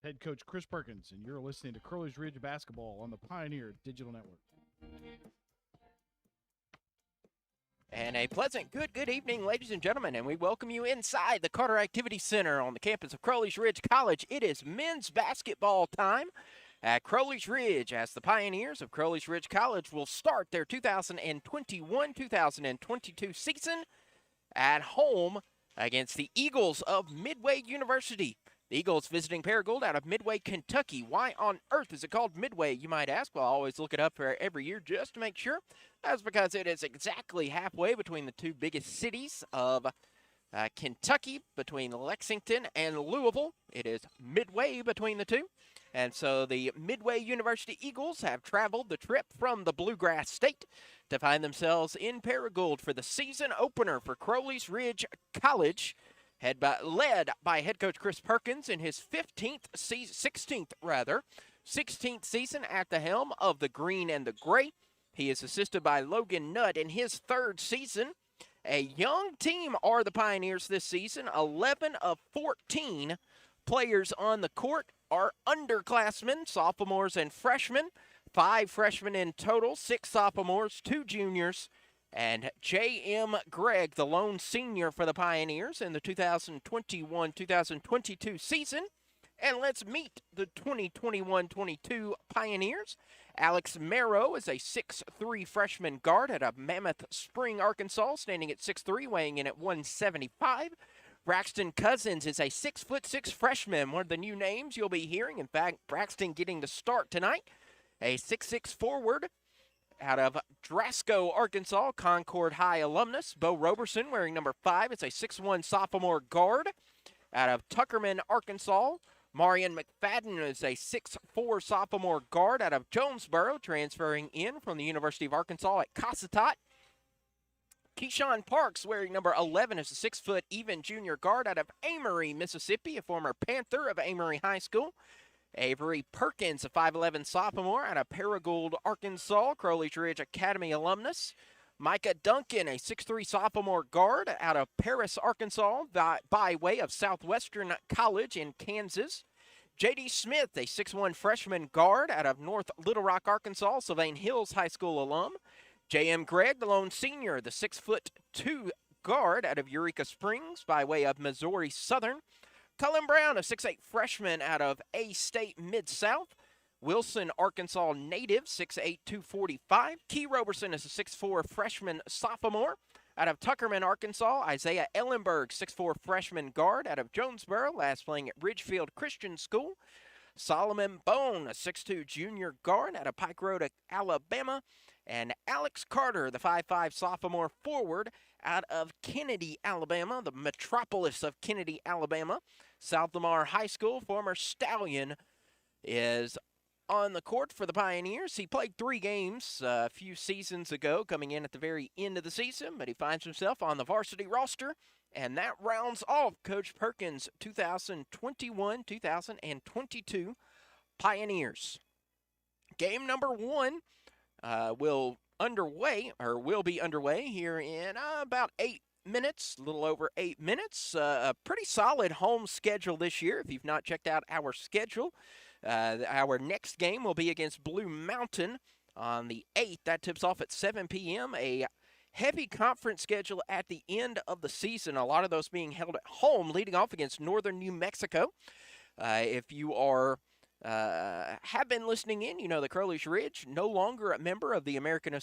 head coach Chris Perkins, and you're listening to Crowley's Ridge Basketball on the Pioneer Digital Network. And a pleasant good evening, ladies and gentlemen, and we welcome you inside the Carter Activity Center on the campus of Crowley's Ridge College. It is men's basketball time at Crowley's Ridge as the Pioneers of Crowley's Ridge College will start their 2021-2022 season at home against the Eagles of Midway University. The Eagles visiting Paragould out of Midway, Kentucky. Why on earth is it called Midway, you might ask? Well, I always look it up for every year just to make sure. That's because it is exactly halfway between the two biggest cities of Kentucky, between Lexington and Louisville. It is midway between the two. And so the Midway University Eagles have traveled the trip from the Bluegrass State to find themselves in Paragould for the season opener for Crowley's Ridge College, led by head coach Chris Perkins in his 16th season at the helm of the green and the gray. He is assisted by Logan Nutt in his third season. A young team are the Pioneers this season. 11 of 14 players on the court are underclassmen, sophomores and freshmen. 5 freshmen in total, 6 sophomores, 2 juniors, and J.M. Gregg, the lone senior for the Pioneers in the 2021-2022 season. And let's meet the 2021-22 Pioneers. Alex Marrow is a 6'3" freshman guard out of Mammoth Spring, Arkansas, standing at 6'3", weighing in at 175. Braxton Cousins is a 6'6" freshman, one of the new names you'll be hearing. In fact, Braxton getting to start tonight. A 6'6" forward out of Drasco, Arkansas, Concord High alumnus. Bo Roberson, wearing number 5, is a 6'1" sophomore guard out of Tuckerman, Arkansas. Marion McFadden is a 6'4" sophomore guard out of Jonesboro, transferring in from the University of Arkansas at Cossatot. Keyshawn Parks, wearing number 11, is a 6-foot even junior guard out of Amory, Mississippi, a former Panther of Amory High School. Avery Perkins, a 5'11" sophomore out of Paragould, Arkansas, Crowley's Ridge Academy alumnus. Micah Duncan, a 6'3" sophomore guard out of Paris, Arkansas, by way of Southwestern College in Kansas. J.D. Smith, a 6'1" freshman guard out of North Little Rock, Arkansas, Sylvain Hills High School alum. J.M. Gregg, the lone senior, the 6'2" guard out of Eureka Springs, by way of Missouri Southern. Cullen Brown, a 6'8" freshman out of A-State Mid-South. Wilson, Arkansas native, 6'8", 245. Key Roberson is a 6'4" freshman sophomore out of Tuckerman, Arkansas. Isaiah Ellenberg, 6'4" freshman guard out of Jonesboro, last playing at Ridgefield Christian School. Solomon Bone, a 6'2" junior guard out of Pike Road, Alabama. And Alex Carter, the 5'5" sophomore forward out of Kennedy, Alabama, the metropolis of Kennedy, Alabama. South Lamar High School, former Stallion, is on the court for the Pioneers. He played 3 games a few seasons ago, coming in at the very end of the season, but he finds himself on the varsity roster, and that rounds off Coach Perkins' 2021-2022 Pioneers. Game number 1 will be underway here in about 8 minutes, a little over 8 minutes. A pretty solid home schedule this year. If you've not checked out our schedule, our next game will be against Blue Mountain on the 8th. That tips off at 7 p.m. A heavy conference schedule at the end of the season, a lot of those being held at home, leading off against Northern New Mexico. If you have been listening in, you know that Crowley's Ridge, no longer a member of the American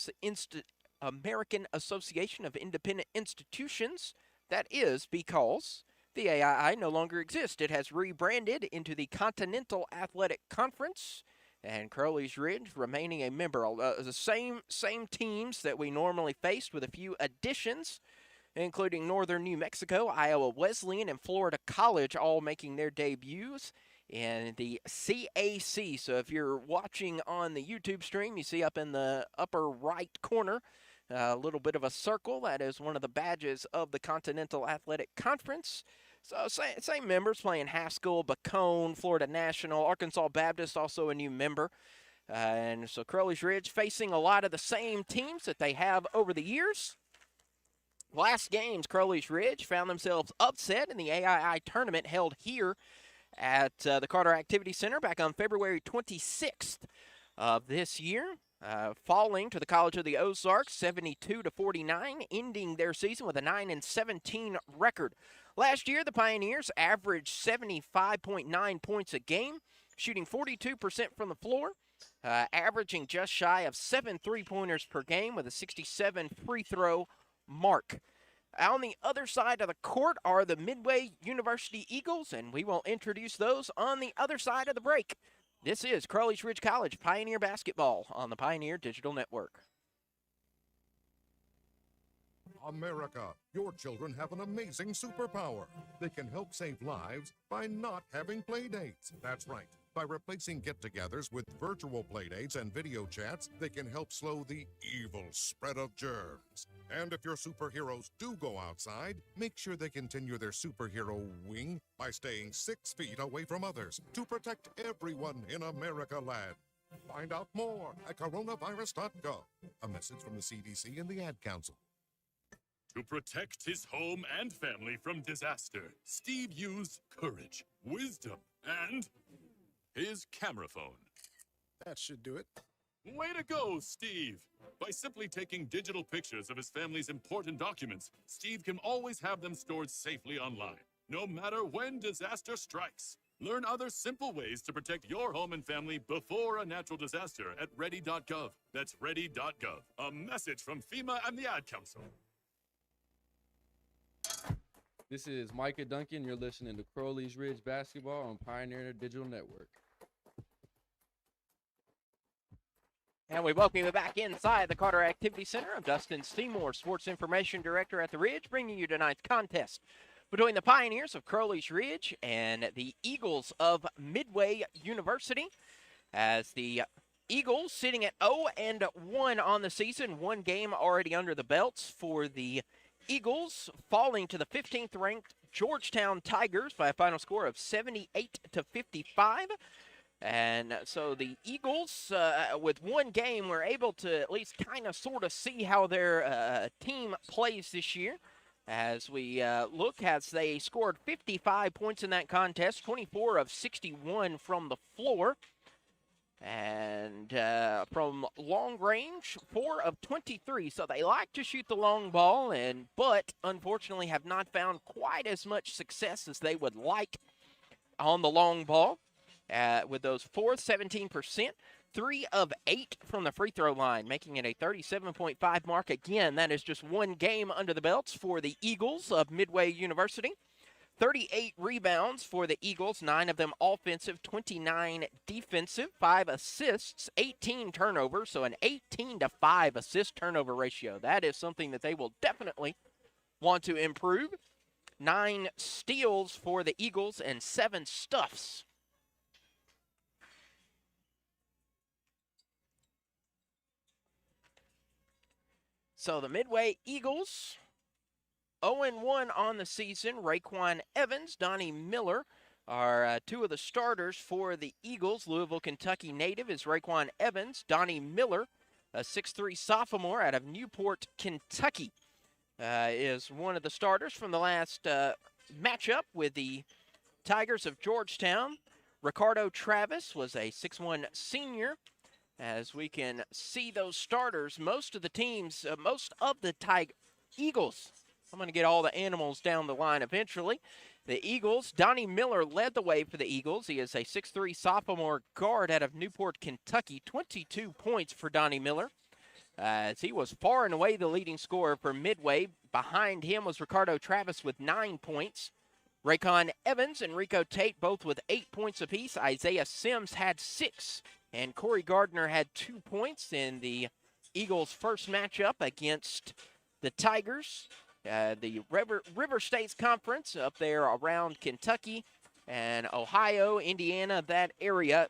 Association of Independent Institutions. That is because the AII no longer exists. It has rebranded into the Continental Athletic Conference, and Crowley's Ridge remaining a member. The same teams that we normally faced, with a few additions, including Northern New Mexico, Iowa Wesleyan, and Florida College, all making their debuts in the CAC. So if you're watching on the YouTube stream, you see up in the upper right corner a little bit of a circle. That is one of the badges of the Continental Athletic Conference. So same members playing Haskell, Bacone, Florida National, Arkansas Baptist, also a new member. And so Crowley's Ridge facing a lot of the same teams that they have over the years. Last games, Crowley's Ridge found themselves upset in the AII tournament held here at the Carter Activity Center back on February 26th of this year, falling to the College of the Ozarks 72-49, ending their season with a 9-17 record. Last year, the Pioneers averaged 75.9 points a game, shooting 42% from the floor, averaging just shy of 7 3-pointers per game with a 67 free throw mark. On the other side of the court are the Midway University Eagles, and we will introduce those on the other side of the break. This is Crowley's Ridge College Pioneer Basketball on the Pioneer Digital Network. America, your children have an amazing superpower. They can help save lives by not having play dates. That's right. By replacing get-togethers with virtual playdates and video chats, they can help slow the evil spread of germs. And if your superheroes do go outside, make sure they continue their superhero wing by staying 6 feet away from others to protect everyone in America land. Find out more at coronavirus.gov. A message from the CDC and the Ad Council. To protect his home and family from disaster, Steve used courage, wisdom, and his camera phone. That should do it. Way to go, Steve! By simply taking digital pictures of his family's important documents, Steve can always have them stored safely online, no matter when disaster strikes. Learn other simple ways to protect your home and family before a natural disaster at ready.gov. That's ready.gov. A message from FEMA and the Ad Council. This is Micah Duncan. You're listening to Crowley's Ridge Basketball on Pioneer Digital Network. And we welcome you back inside the Carter Activity Center. I'm Dustin Seymour, Sports Information Director at the Ridge, bringing you tonight's contest between the Pioneers of Crowley's Ridge and the Eagles of Midway University. As the Eagles sitting at 0-1 on the season, one game already under the belts for the Eagles, falling to the 15th ranked Georgetown Tigers by a final score of 78-55. And so the Eagles, with one game, were able to at least kind of sort of see how their team plays this year. As we look, as they scored 55 points in that contest, 24 of 61 from the floor. And from long range, 4 of 23. So they like to shoot the long ball, but unfortunately have not found quite as much success as they would like on the long ball. With those 17%, 3 of 8 from the free throw line, making it a 37.5 mark. Again, that is just one game under the belts for the Eagles of Midway University. 38 rebounds for the Eagles, 9 of them offensive, 29 defensive, 5 assists, 18 turnovers, so an 18-5 assist-turnover ratio. That is something that they will definitely want to improve. 9 steals for the Eagles and 7 stuffs. So the Midway Eagles, 0-1 on the season. Raekwon Evans, Donnie Miller are two of the starters for the Eagles. Louisville, Kentucky native is Raekwon Evans. Donnie Miller, a 6'3 sophomore out of Newport, Kentucky, is one of the starters from the last matchup with the Tigers of Georgetown. Ricardo Travis was a 6'1 senior. As we can see those starters, most of the teams, most of the Eagles, I'm going to get all the animals down the line eventually. The Eagles, Donnie Miller led the way for the Eagles. He is a 6'3 sophomore guard out of Newport, Kentucky. 22 points for Donnie Miller, as he was far and away the leading scorer for Midway. Behind him was Ricardo Travis with 9 points. Raekwon Evans and Rico Tate both with 8 points apiece. Isaiah Sims had 6. And Corey Gardner had 2 points in the Eagles' first matchup against the Tigers. The River States Conference up there around Kentucky and Ohio, Indiana, that area.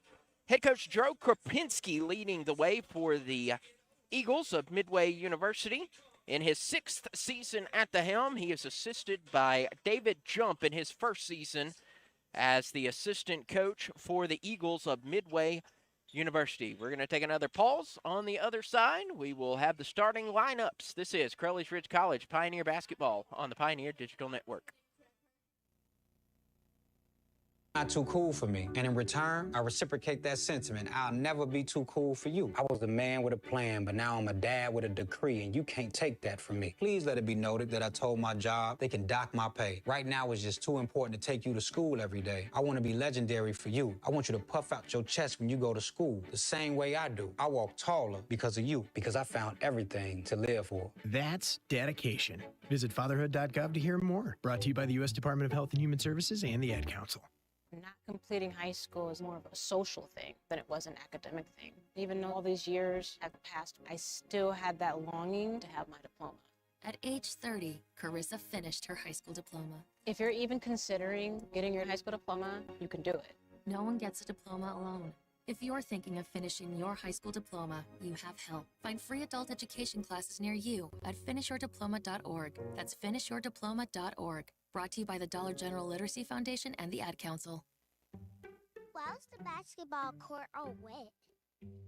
Head coach Joe Kropinski leading the way for the Eagles of Midway University. In his 6th season at the helm, he is assisted by David Jump in his first season as the assistant coach for the Eagles of Midway University. We're going to take another pause. On the other side, we will have the starting lineups. This is Crowley's Ridge College Pioneer Basketball on the Pioneer Digital Network. Not too cool for me. And in return, I reciprocate that sentiment. I'll never be too cool for you. I was a man with a plan, but now I'm a dad with a decree, and you can't take that from me. Please let it be noted that I told my job they can dock my pay. Right now, it's just too important to take you to school every day. I want to be legendary for you. I want you to puff out your chest when you go to school, the same way I do. I walk taller because of you, because I found everything to live for. That's dedication. Visit fatherhood.gov to hear more. Brought to you by the U.S. Department of Health and Human Services and the Ad Council. Not completing high school is more of a social thing than it was an academic thing. Even though all these years have passed, I still had that longing to have my diploma. At age 30, Carissa finished her high school diploma. If you're even considering getting your high school diploma, you can do it. No one gets a diploma alone. If you're thinking of finishing your high school diploma, you have help. Find free adult education classes near you at finishyourdiploma.org. That's finishyourdiploma.org. Brought to you by the Dollar General Literacy Foundation and the Ad Council. Why's the basketball court all wet?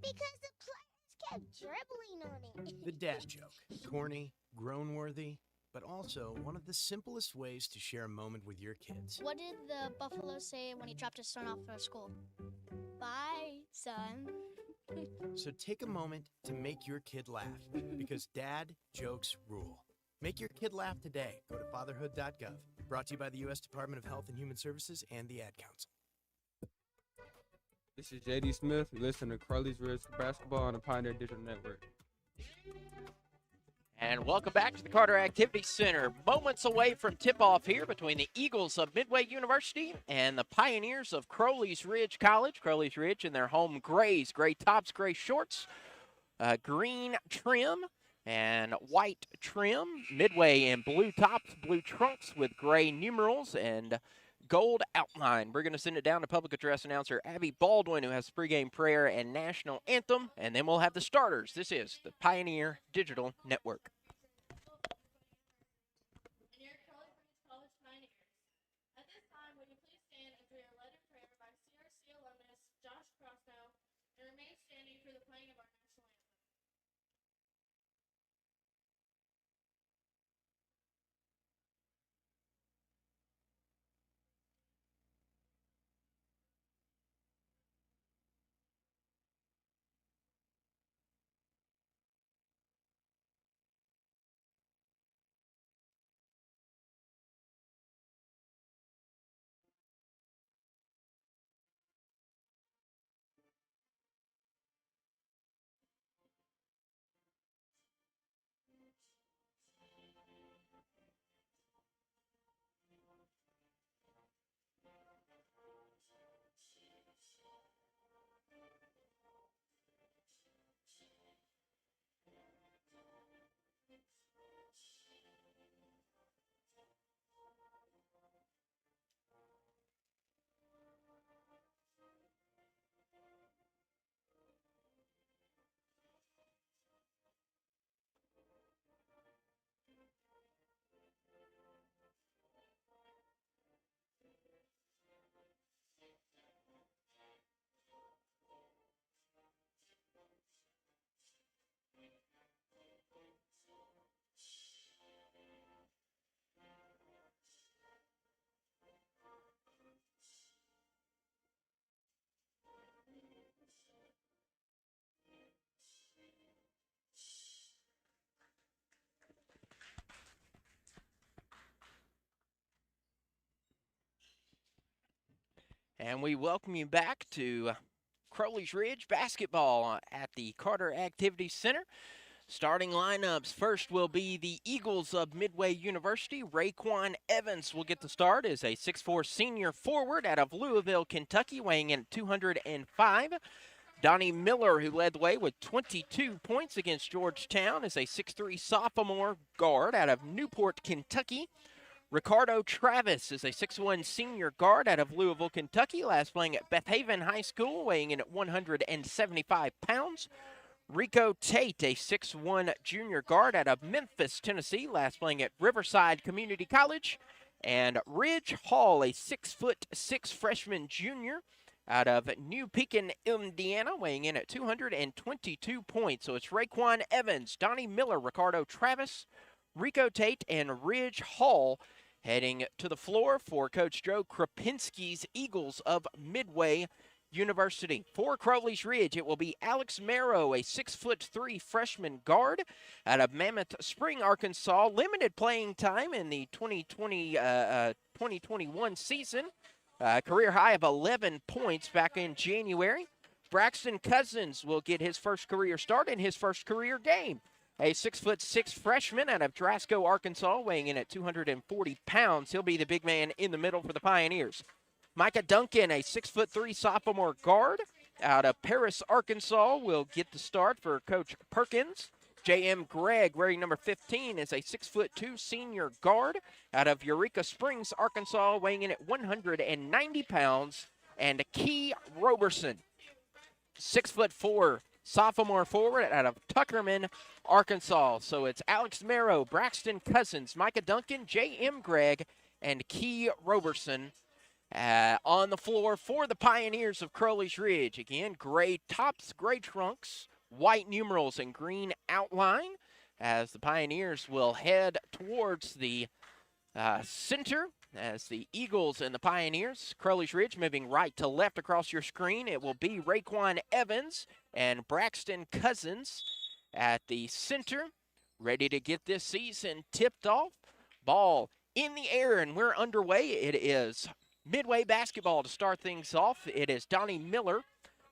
Because the players kept dribbling on it. The dad joke. Corny, grown-worthy, but also one of the simplest ways to share a moment with your kids. What did the buffalo say when he dropped his son off at school? Bye, son. So take a moment to make your kid laugh, because dad jokes rule. Make your kid laugh today. Go to fatherhood.gov. Brought to you by the U.S. Department of Health and Human Services and the Ad Council. This is JD Smith. You listen to Crowley's Ridge Basketball on the Pioneer Digital Network. And welcome back to the Carter Activity Center. Moments away from tip-off here between the Eagles of Midway University and the Pioneers of Crowley's Ridge College. Crowley's Ridge in their home grays, gray tops, gray shorts, green trim, and white trim. Midway in blue tops, blue trunks with gray numerals and gold outline. We're going to send it down to public address announcer Abby Baldwin, who has pregame prayer and national anthem, and then we'll have the starters. This is the Pioneer Digital Network. And we welcome you back to Crowley's Ridge basketball at the Carter Activity Center. Starting lineups, first will be the Eagles of Midway University. Raekwon Evans will get the start as a 6'4 senior forward out of Louisville, Kentucky, weighing in at 205. Donnie Miller, who led the way with 22 points against Georgetown, is a 6'3 sophomore guard out of Newport, Kentucky. Ricardo Travis is a 6'1 senior guard out of Louisville, Kentucky, last playing at Beth Haven High School, weighing in at 175 pounds. Rico Tate, a 6'1 junior guard out of Memphis, Tennessee, last playing at Riverside Community College. And Ridge Hall, a 6'6" freshman junior out of New Pekin, Indiana, weighing in at 222 points. So it's Raekwon Evans, Donnie Miller, Ricardo Travis, Rico Tate, and Ridge Hall Heading to the floor for Coach Joe Krapinski's Eagles of Midway University. For Crowley's Ridge, it will be Alex Marrow, a 6'3" freshman guard out of Mammoth Spring, Arkansas. Limited playing time in the 2021 season. Career high of 11 points back in January. Braxton Cousins will get his first career start in his first career game. A 6'6" freshman out of Drasco, Arkansas, weighing in at 240 pounds. He'll be the big man in the middle for the Pioneers. Micah Duncan, a 6'3" sophomore guard out of Paris, Arkansas, will get the start for Coach Perkins. J.M. Gregg, wearing number 15, is a 6'2" senior guard out of Eureka Springs, Arkansas, weighing in at 190 pounds. And Key Roberson, 6'4" sophomore forward out of Tuckerman, Arkansas. So it's Alex Marrow, Braxton Cousins, Micah Duncan, J.M. Gregg, and Key Roberson on the floor for the Pioneers of Crowley's Ridge. Again, gray tops, gray trunks, white numerals, and green outline as the Pioneers will head towards the center as the Eagles and the Pioneers. Crowley's Ridge moving right to left across your screen. It will be Raekwon Evans and Braxton Cousins at the center, ready to get this season tipped off. Ball in the air, and we're underway. It is Midway basketball to start things off. It is Donnie Miller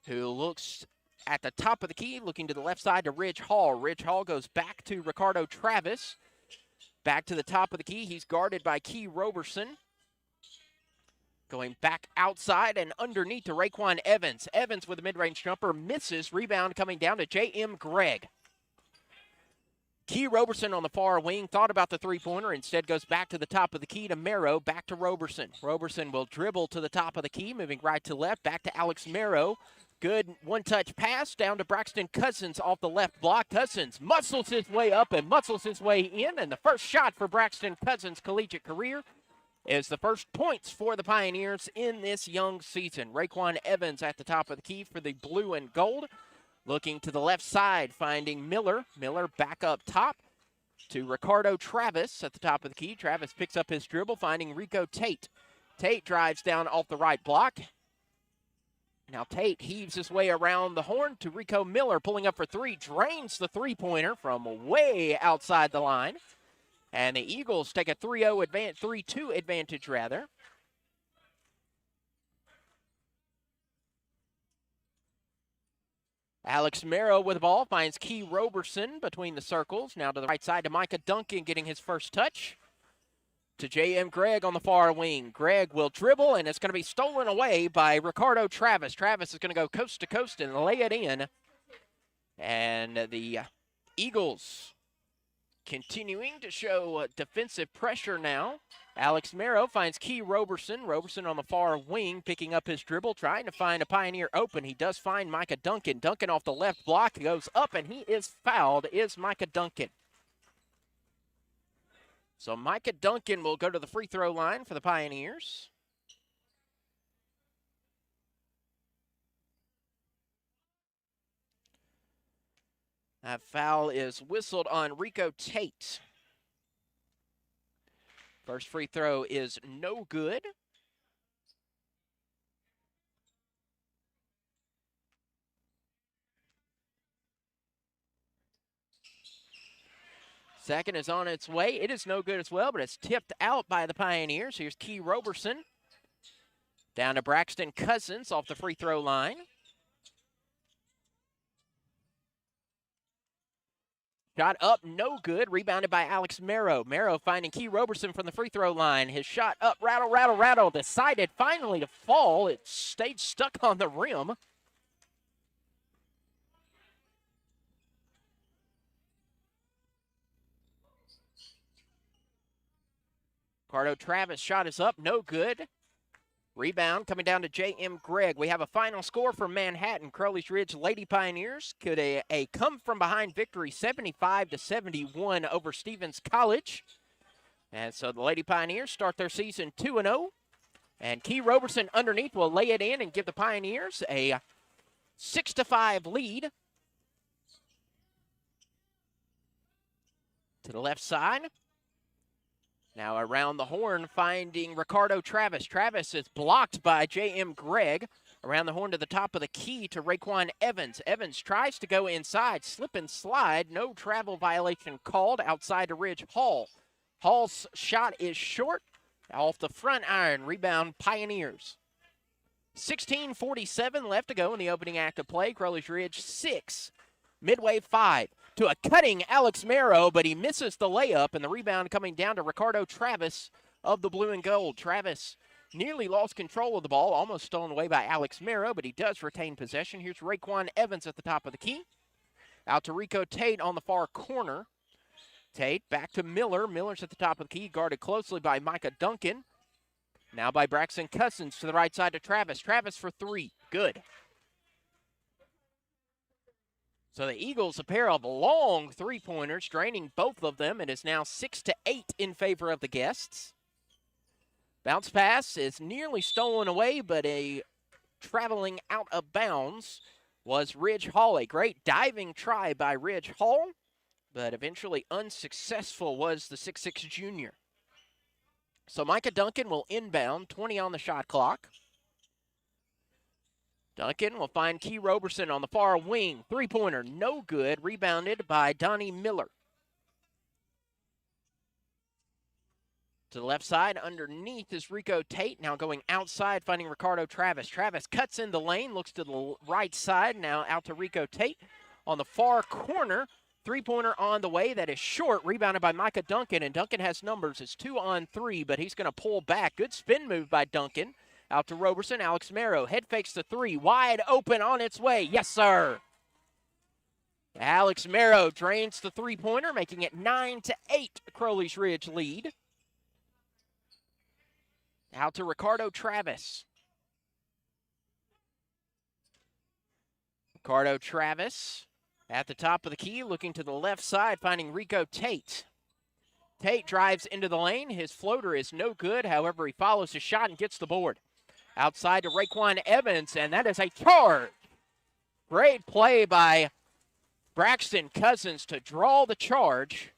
who looks at the top of the key, looking to the left side to Ridge Hall. Ridge Hall goes back to Ricardo Travis. Back to the top of the key. He's guarded by Key Roberson. Going back outside and underneath to Raekwon Evans. Evans with a mid-range jumper misses. Rebound coming down to J.M. Gregg. Key Roberson on the far wing thought about the three-pointer. Instead goes back to the top of the key to Marrow. Back to Roberson. Roberson will dribble to the top of the key, moving right to left. Back to Alex Marrow. Good one-touch pass down to Braxton Cousins off the left block. Cousins muscles his way up and muscles his way in. And the first shot for Braxton Cousins' collegiate career is the first points for the Pioneers in this young season. Raekwon Evans at the top of the key for the blue and gold. Looking to the left side, finding Miller. Miller back up top to Ricardo Travis at the top of the key. Travis picks up his dribble, finding Rico Tate. Tate drives down off the right block. Now Tate heaves his way around the horn to Rico Miller, pulling up for three, drains the three-pointer from way outside the line. And the Eagles take a 3-2 advantage, rather. Alex Marrow with the ball, finds Key Roberson between the circles. Now to the right side to Micah Duncan getting his first touch. To J.M. Gregg on the far wing. Gregg will dribble, and it's going to be stolen away by Ricardo Travis. Travis is going to go coast to coast and lay it in. And the Eagles continuing to show defensive pressure now. Alex Marrow finds Key Roberson. Roberson on the far wing, picking up his dribble, trying to find a Pioneer open. He does find Micah Duncan. Duncan off the left block, goes up, and he is fouled, is Micah Duncan. So Micah Duncan will go to the free throw line for the Pioneers. That foul is whistled on Rico Tate. First free throw is no good. Second is on its way. It is no good as well, but it's tipped out by the Pioneers. Here's Key Roberson. Down to Braxton Cousins off the free throw line. Shot up, no good. Rebounded by Alex Marrow. Marrow finding Key Roberson from the free throw line. His shot up, rattle. Decided finally to fall. It stayed stuck on the rim. Ricardo Travis shot is up, no good. Rebound coming down to J.M. Gregg. We have a final score for Manhattan. Crowley's Ridge Lady Pioneers could a come-from-behind victory, 75-71 over Stevens College. And so the Lady Pioneers start their season 2-0. And Key Roberson underneath will lay it in and give the Pioneers a 6-5 lead. To the left side. Now around the horn, finding Ricardo Travis. Travis is blocked by J.M. Gregg. Around the horn to the top of the key to Raekwon Evans. Evans tries to go inside, slip and slide. No travel violation called outside to Ridge Hall. Hall's shot is short. Off the front iron, rebound Pioneers. 16:47 left to go in the opening act of play. Crowley's Ridge 6, Midway 5. To a cutting Alex Marrow, but he misses the layup, and the rebound coming down to Ricardo Travis of the blue and gold. Travis nearly lost control of the ball, almost stolen away by Alex Marrow, but he does retain possession. Here's Raekwon Evans at the top of the key. Out to Rico Tate on the far corner. Tate back to Miller. Miller's at the top of the key, guarded closely by Micah Duncan. Now by Braxton Cousins to the right side to Travis. Travis for three. Good. So the Eagles, a pair of long three-pointers, draining both of them. It is now 6-8 in favor of the guests. Bounce pass is nearly stolen away, but a traveling out of bounds was Ridge Hall. A great diving try by Ridge Hall, but eventually unsuccessful was the 6'6 junior. So Micah Duncan will inbound, 20 on the shot clock. Duncan will find Key Roberson on the far wing. Three-pointer, no good. Rebounded by Donnie Miller. To the left side, underneath is Rico Tate. Now going outside, finding Ricardo Travis. Travis cuts in the lane, looks to the right side. Now out to Rico Tate. On the far corner, three-pointer on the way. That is short, rebounded by Micah Duncan. And Duncan has numbers. It's 2 on 3, but he's going to pull back. Good spin move by Duncan. Out to Roberson, Alex Marrow. Head fakes the three. Wide open on its way. Yes, sir. Alex Marrow drains the three-pointer, making it 9-8. Crowley's Ridge lead. Out to Ricardo Travis. Ricardo Travis at the top of the key, looking to the left side, finding Rico Tate. Tate drives into the lane. His floater is no good. However, he follows his shot and gets the board. Outside to Raekwon Evans, and that is a charge. Great play by Braxton Cousins to draw the charge.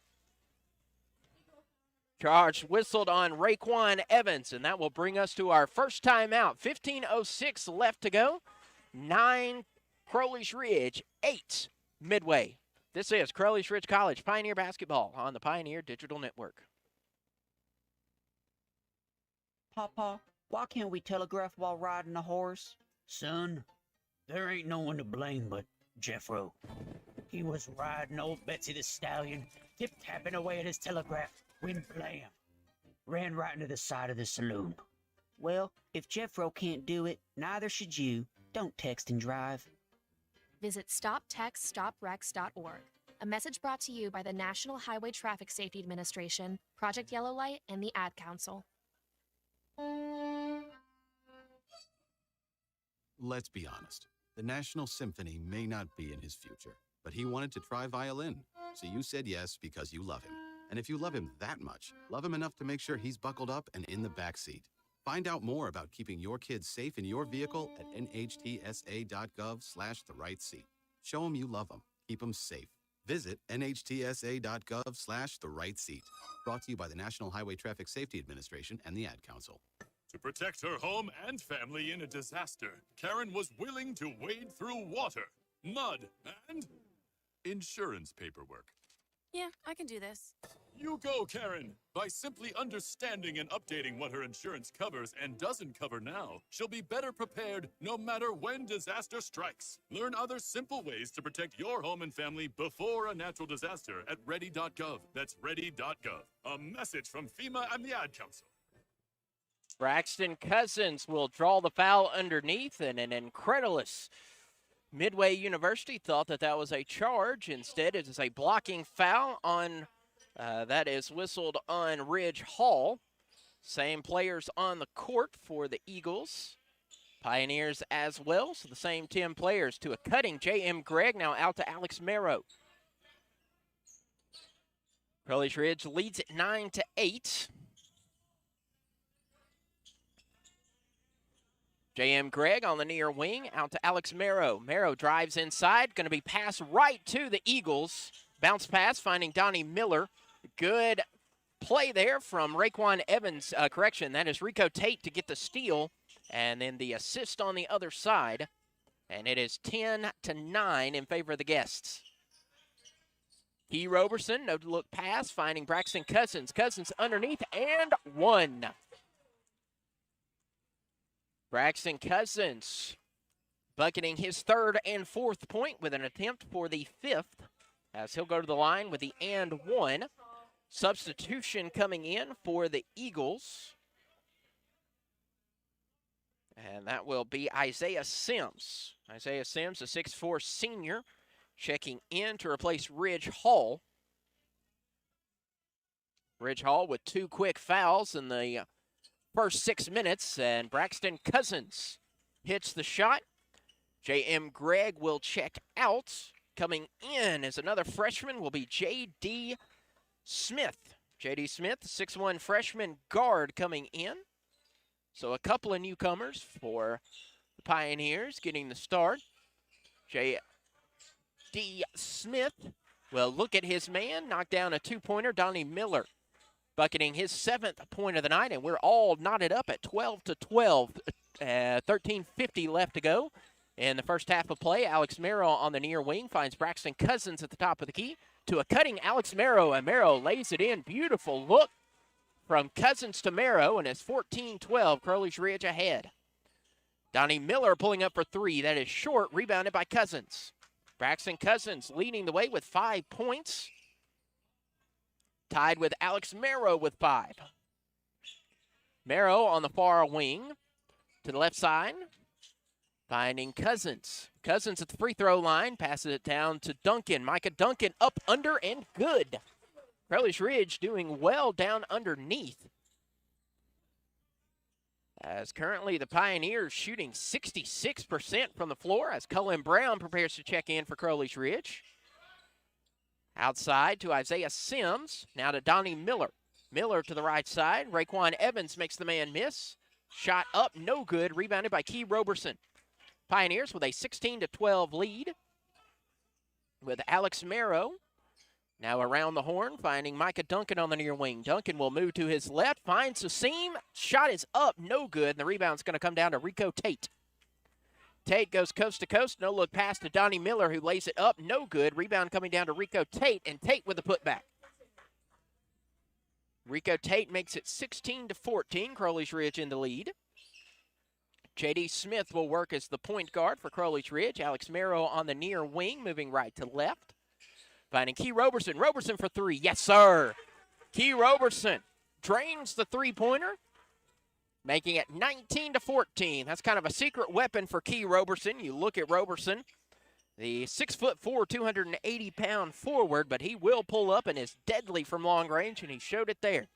Charge whistled on Raekwon Evans, and that will bring us to our first timeout. 15:06 left to go. 9 Crowley's Ridge, 8 Midway. This is Crowley's Ridge College Pioneer Basketball on the Pioneer Digital Network. Papa, why can't we telegraph while riding a horse? Son, there ain't no one to blame but Jeffro. He was riding old Betsy the Stallion, tip-tapping away at his telegraph, when blam, ran right into the side of the saloon. Well, if Jeffro can't do it, neither should you. Don't text and drive. Visit StopTextStopWrecks.org. A message brought to you by the National Highway Traffic Safety Administration, Project Yellow Light, and the Ad Council. Let's be honest. The National Symphony may not be in his future, but he wanted to try violin. So you said yes because you love him. And if you love him that much, love him enough to make sure he's buckled up and in the back seat. Find out more about keeping your kids safe in your vehicle at nhtsa.gov/the-right-seat. Show him you love them. Keep them safe. Visit nhtsa.gov/the-right-seat. Brought to you by the National Highway Traffic Safety Administration and the Ad Council. To protect her home and family in a disaster, Karen was willing to wade through water, mud, and insurance paperwork. Yeah, I can do this. You go, Karen! By simply understanding and updating what her insurance covers and doesn't cover now, she'll be better prepared no matter when disaster strikes. Learn other simple ways to protect your home and family before a natural disaster at ready.gov. That's ready.gov. A message from FEMA and the Ad Council. Braxton Cousins will draw the foul underneath, and an incredulous Midway University thought that was a charge. Instead, it is a blocking foul on, that is whistled on Ridge Hall. Same players on the court for the Eagles. Pioneers as well, so the same 10 players. To a cutting J.M. Gregg, now out to Alex Marrow. Crowley's Ridge leads at 9-8. J.M. Gregg on the near wing, out to Alex Marrow. Marrow drives inside, going to be passed right to the Eagles. Bounce pass, finding Donnie Miller. Good play there from Raekwon Evans. Correction, that is Rico Tate to get the steal, and then the assist on the other side. And it is 10-9 in favor of the guests. Key Roberson, no look pass, finding Braxton Cousins. Cousins underneath and one. Braxton Cousins bucketing his third and fourth point with an attempt for the fifth, as he'll go to the line with the and one. Substitution coming in for the Eagles. And that will be Isaiah Sims. Isaiah Sims, a 6'4" senior, checking in to replace Ridge Hall. Ridge Hall with 2 quick fouls in the first 6 minutes, and Braxton Cousins hits the shot. J.M. Gregg will check out. Coming in as another freshman will be J.D. Smith. J.D. Smith, 6'1" freshman guard coming in. So a couple of newcomers for the Pioneers getting the start. J.D. Smith will look at his man, knock down a 2-pointer. Donnie Miller bucketing his 7th point of the night, and we're all knotted up at 12-12. 13:50 left to go in the first half of play. Alex Merrill on the near wing finds Braxton Cousins at the top of the key to a cutting Alex Merrill, and Merrill lays it in. Beautiful look from Cousins to Merrow, and it's 14-12, Crowley's Ridge ahead. Donnie Miller pulling up for 3. That is short, rebounded by Cousins. Braxton Cousins leading the way with 5 points. Tied with Alex Merrow with 5. Merrow on the far wing to the left side, finding Cousins. Cousins at the free throw line, passes it down to Duncan. Micah Duncan up under and good. Crowley's Ridge doing well down underneath. As currently the Pioneers shooting 66% from the floor as Cullen Brown prepares to check in for Crowley's Ridge. Outside to Isaiah Sims, now to Donnie Miller. Miller to the right side. Raekwon Evans makes the man miss. Shot up, no good, rebounded by Key Roberson. Pioneers with a 16-12 lead with Alex Merrow. Now around the horn, finding Micah Duncan on the near wing. Duncan will move to his left, finds the seam. Shot is up, no good, and the rebound's going to come down to Rico Tate. Tate goes coast to coast, no look pass to Donnie Miller, who lays it up, no good. Rebound coming down to Rico Tate, and Tate with the putback. Rico Tate makes it 16-14, Crowley's Ridge in the lead. J.D. Smith will work as the point guard for Crowley's Ridge. Alex Merrow on the near wing, moving right to left. Finding Key Roberson. Roberson for 3. Yes, sir. Key Roberson drains the three-pointer, making it 19-14. That's kind of a secret weapon for Key Roberson. You look at Roberson, the 6'4", 280-pound forward, but he will pull up and is deadly from long range, and he showed it there.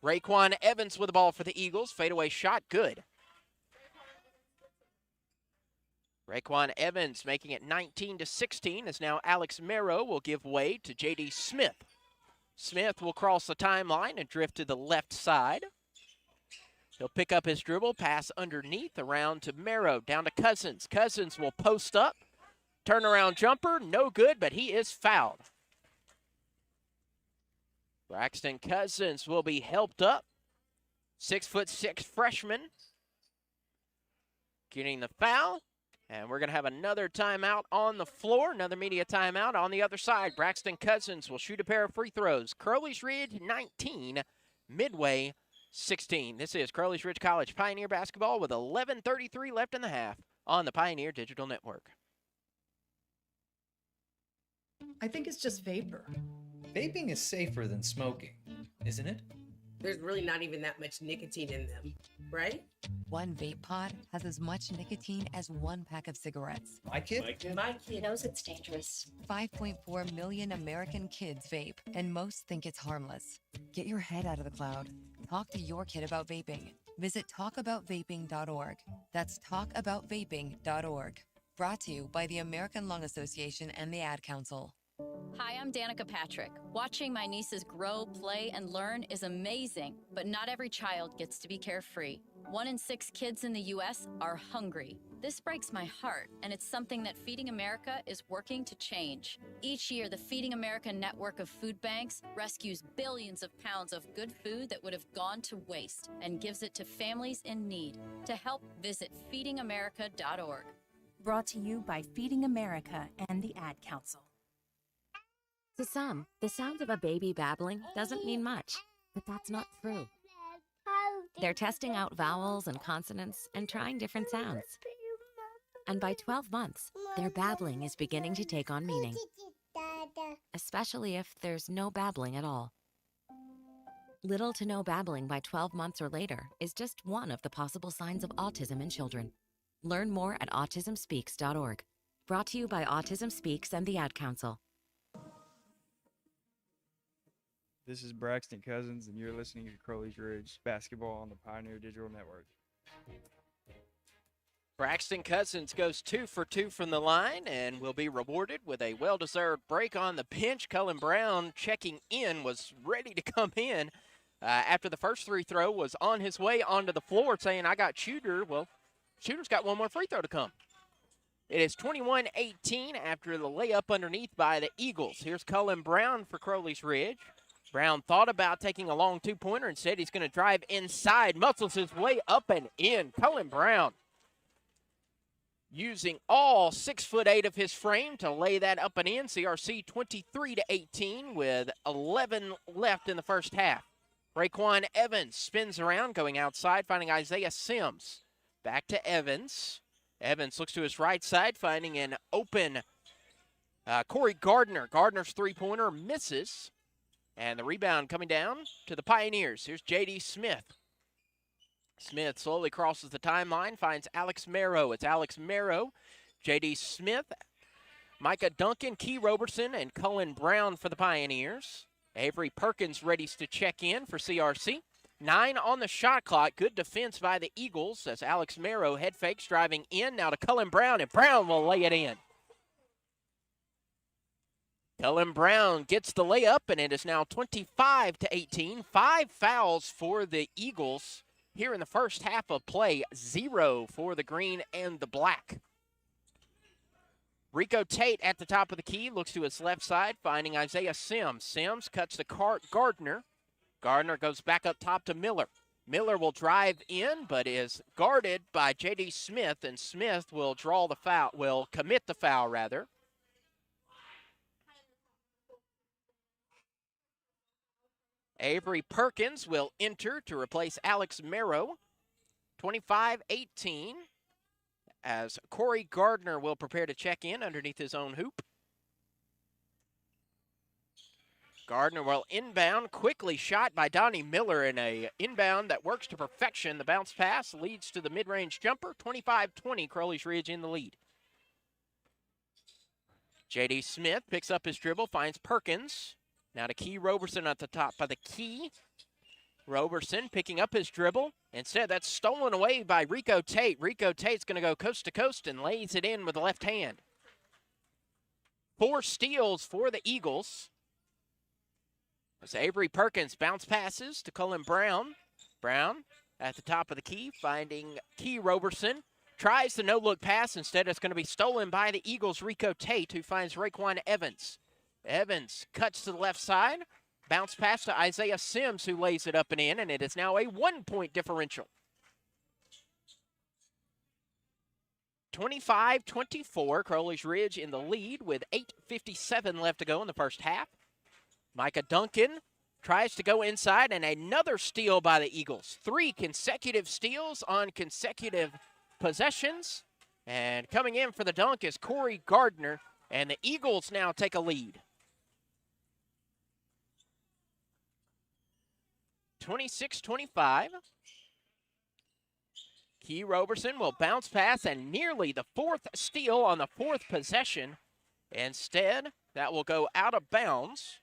Raekwon Evans with the ball for the Eagles. Fadeaway shot, good. Raekwon Evans making it 19-16 as now Alex Merrow will give way to J.D. Smith. Smith will cross the timeline and drift to the left side. He'll pick up his dribble, pass underneath, around to Merrow, down to Cousins. Cousins will post up. Turnaround jumper, no good, but he is fouled. Braxton Cousins will be helped up. 6'6" freshman getting the foul. And we're going to have another timeout on the floor, another media timeout on the other side. Braxton Cousins will shoot a pair of free throws. Crowley's Ridge 19, Midway 16. This is Crowley's Ridge College Pioneer basketball with 11:33 left in the half on the Pioneer Digital Network. I think it's just vapor. Vaping is safer than smoking, isn't it? There's really not even that much nicotine in them, right? One vape pod has as much nicotine as 1 pack of cigarettes. My kid? My kid knows it's dangerous. 5.4 million American kids vape, and most think it's harmless. Get your head out of the cloud. Talk to your kid about vaping. Visit talkaboutvaping.org. That's talkaboutvaping.org. Brought to you by the American Lung Association and the Ad Council. Hi, I'm Danica Patrick. Watching my nieces grow, play, and learn is amazing, but not every child gets to be carefree. 1 in 6 kids in the U.S. are hungry. This breaks my heart, and it's something that Feeding America is working to change. Each year, the Feeding America network of food banks rescues billions of pounds of good food that would have gone to waste and gives it to families in need. To help, visit feedingamerica.org. Brought to you by Feeding America and the Ad Council. To some, the sound of a baby babbling doesn't mean much, but that's not true. They're testing out vowels and consonants and trying different sounds. And by 12 months, their babbling is beginning to take on meaning, especially if there's no babbling at all. Little to no babbling by 12 months or later is just one of the possible signs of autism in children. Learn more at autismspeaks.org. Brought to you by Autism Speaks and the Ad Council. This is Braxton Cousins, and you're listening to Crowley's Ridge Basketball on the Pioneer Digital Network. Braxton Cousins goes 2 for 2 from the line and will be rewarded with a well-deserved break on the bench. Cullen Brown checking in, was ready to come in after the first free throw, was on his way onto the floor saying, I got Shooter. Well, Shooter's got one more free throw to come. It is 21-18 after the layup underneath by the Eagles. Here's Cullen Brown for Crowley's Ridge. Brown thought about taking a long two-pointer. Instead, he's going to drive inside, muscles his way up and in. Cullen Brown using all 6'8" of his frame to lay that up and in. CRC 23-18 with 11 left in the first half. Raekwon Evans spins around, going outside, finding Isaiah Sims. Back to Evans. Evans looks to his right side, finding an open Corey Gardner. Gardner's three-pointer misses. And the rebound coming down to the Pioneers. Here's J.D. Smith. Smith slowly crosses the timeline, finds Alex Marrow. It's Alex Marrow, J.D. Smith, Micah Duncan, Key Roberson, and Cullen Brown for the Pioneers. Avery Perkins ready to check in for CRC. 9 on the shot clock. Good defense by the Eagles as Alex Marrow head fakes, driving in. Now to Cullen Brown, and Brown will lay it in. Cullen Brown gets the layup, and it is now 25-18. 5 fouls for the Eagles here in the first half of play. 0 for the green and the black. Rico Tate at the top of the key, looks to his left side, finding Isaiah Sims. Sims cuts to Gardner. Gardner goes back up top to Miller. Miller will drive in, but is guarded by J.D. Smith, and Smith will draw the foul, will commit the foul, rather. Avery Perkins will enter to replace Alex Marrow. 25-18 as Corey Gardner will prepare to check in underneath his own hoop. Gardner will inbound, quickly shot by Donnie Miller in a inbound that works to perfection. The bounce pass leads to the mid-range jumper. 25-20, Crowley's Ridge in the lead. J.D. Smith picks up his dribble, finds Perkins. Now to Key Roberson at the top by the key. Roberson picking up his dribble. Instead, that's stolen away by Rico Tate. Rico Tate's going to go coast to coast and lays it in with the left hand. 4 steals for the Eagles. As Avery Perkins bounce passes to Cullen Brown. Brown at the top of the key, finding Key Roberson. Tries the no-look pass. Instead, it's going to be stolen by the Eagles' Rico Tate, who finds Raekwon Evans. Evans cuts to the left side. Bounce pass to Isaiah Sims, who lays it up and in, and it is now a 1-point differential. 25-24, Crowley's Ridge in the lead with 8:57 left to go in the first half. Micah Duncan tries to go inside, and another steal by the Eagles. 3 consecutive steals on consecutive possessions. And coming in for the dunk is Corey Gardner, and the Eagles now take a lead. 26-25. Key Roberson will bounce pass, and nearly the 4th steal on the 4th possession. Instead, that will go out of bounds.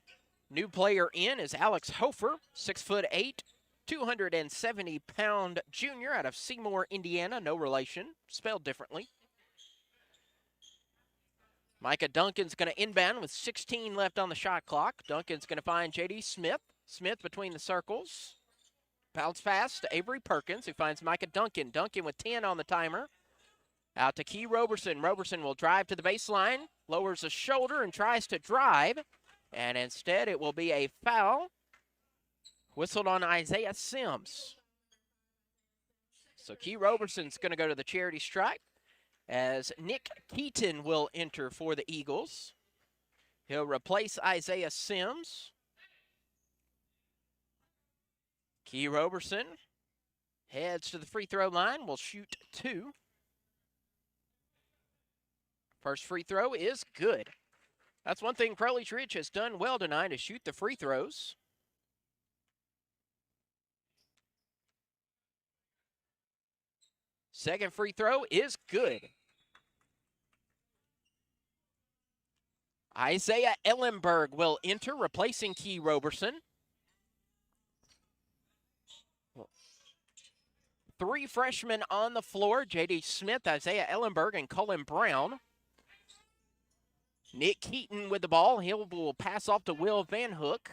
New player in is Alex Hofer, 6'8", 270-pound junior out of Seymour, Indiana. No relation, spelled differently. Micah Duncan's going to inbound with 16 left on the shot clock. Duncan's going to find J.D. Smith. Smith between the circles. Bounce pass to Avery Perkins, who finds Micah Duncan. Duncan with 10 on the timer. Out to Key Roberson. Roberson will drive to the baseline, lowers a shoulder and tries to drive. And instead it will be a foul. Whistled on Isaiah Sims. So Key Roberson's going to go to the charity stripe as Nick Keaton will enter for the Eagles. He'll replace Isaiah Sims. Key Roberson heads to the free throw line, will shoot 2. First free throw is good. That's one thing Crowley's Ridge has done well tonight, is shoot the free throws. Second free throw is good. Isaiah Ellenberg will enter, replacing Key Roberson. 3 freshmen on the floor, J.D. Smith, Isaiah Ellenberg, and Cullen Brown. Nick Keaton with the ball. He will pass off to Will Van Hook.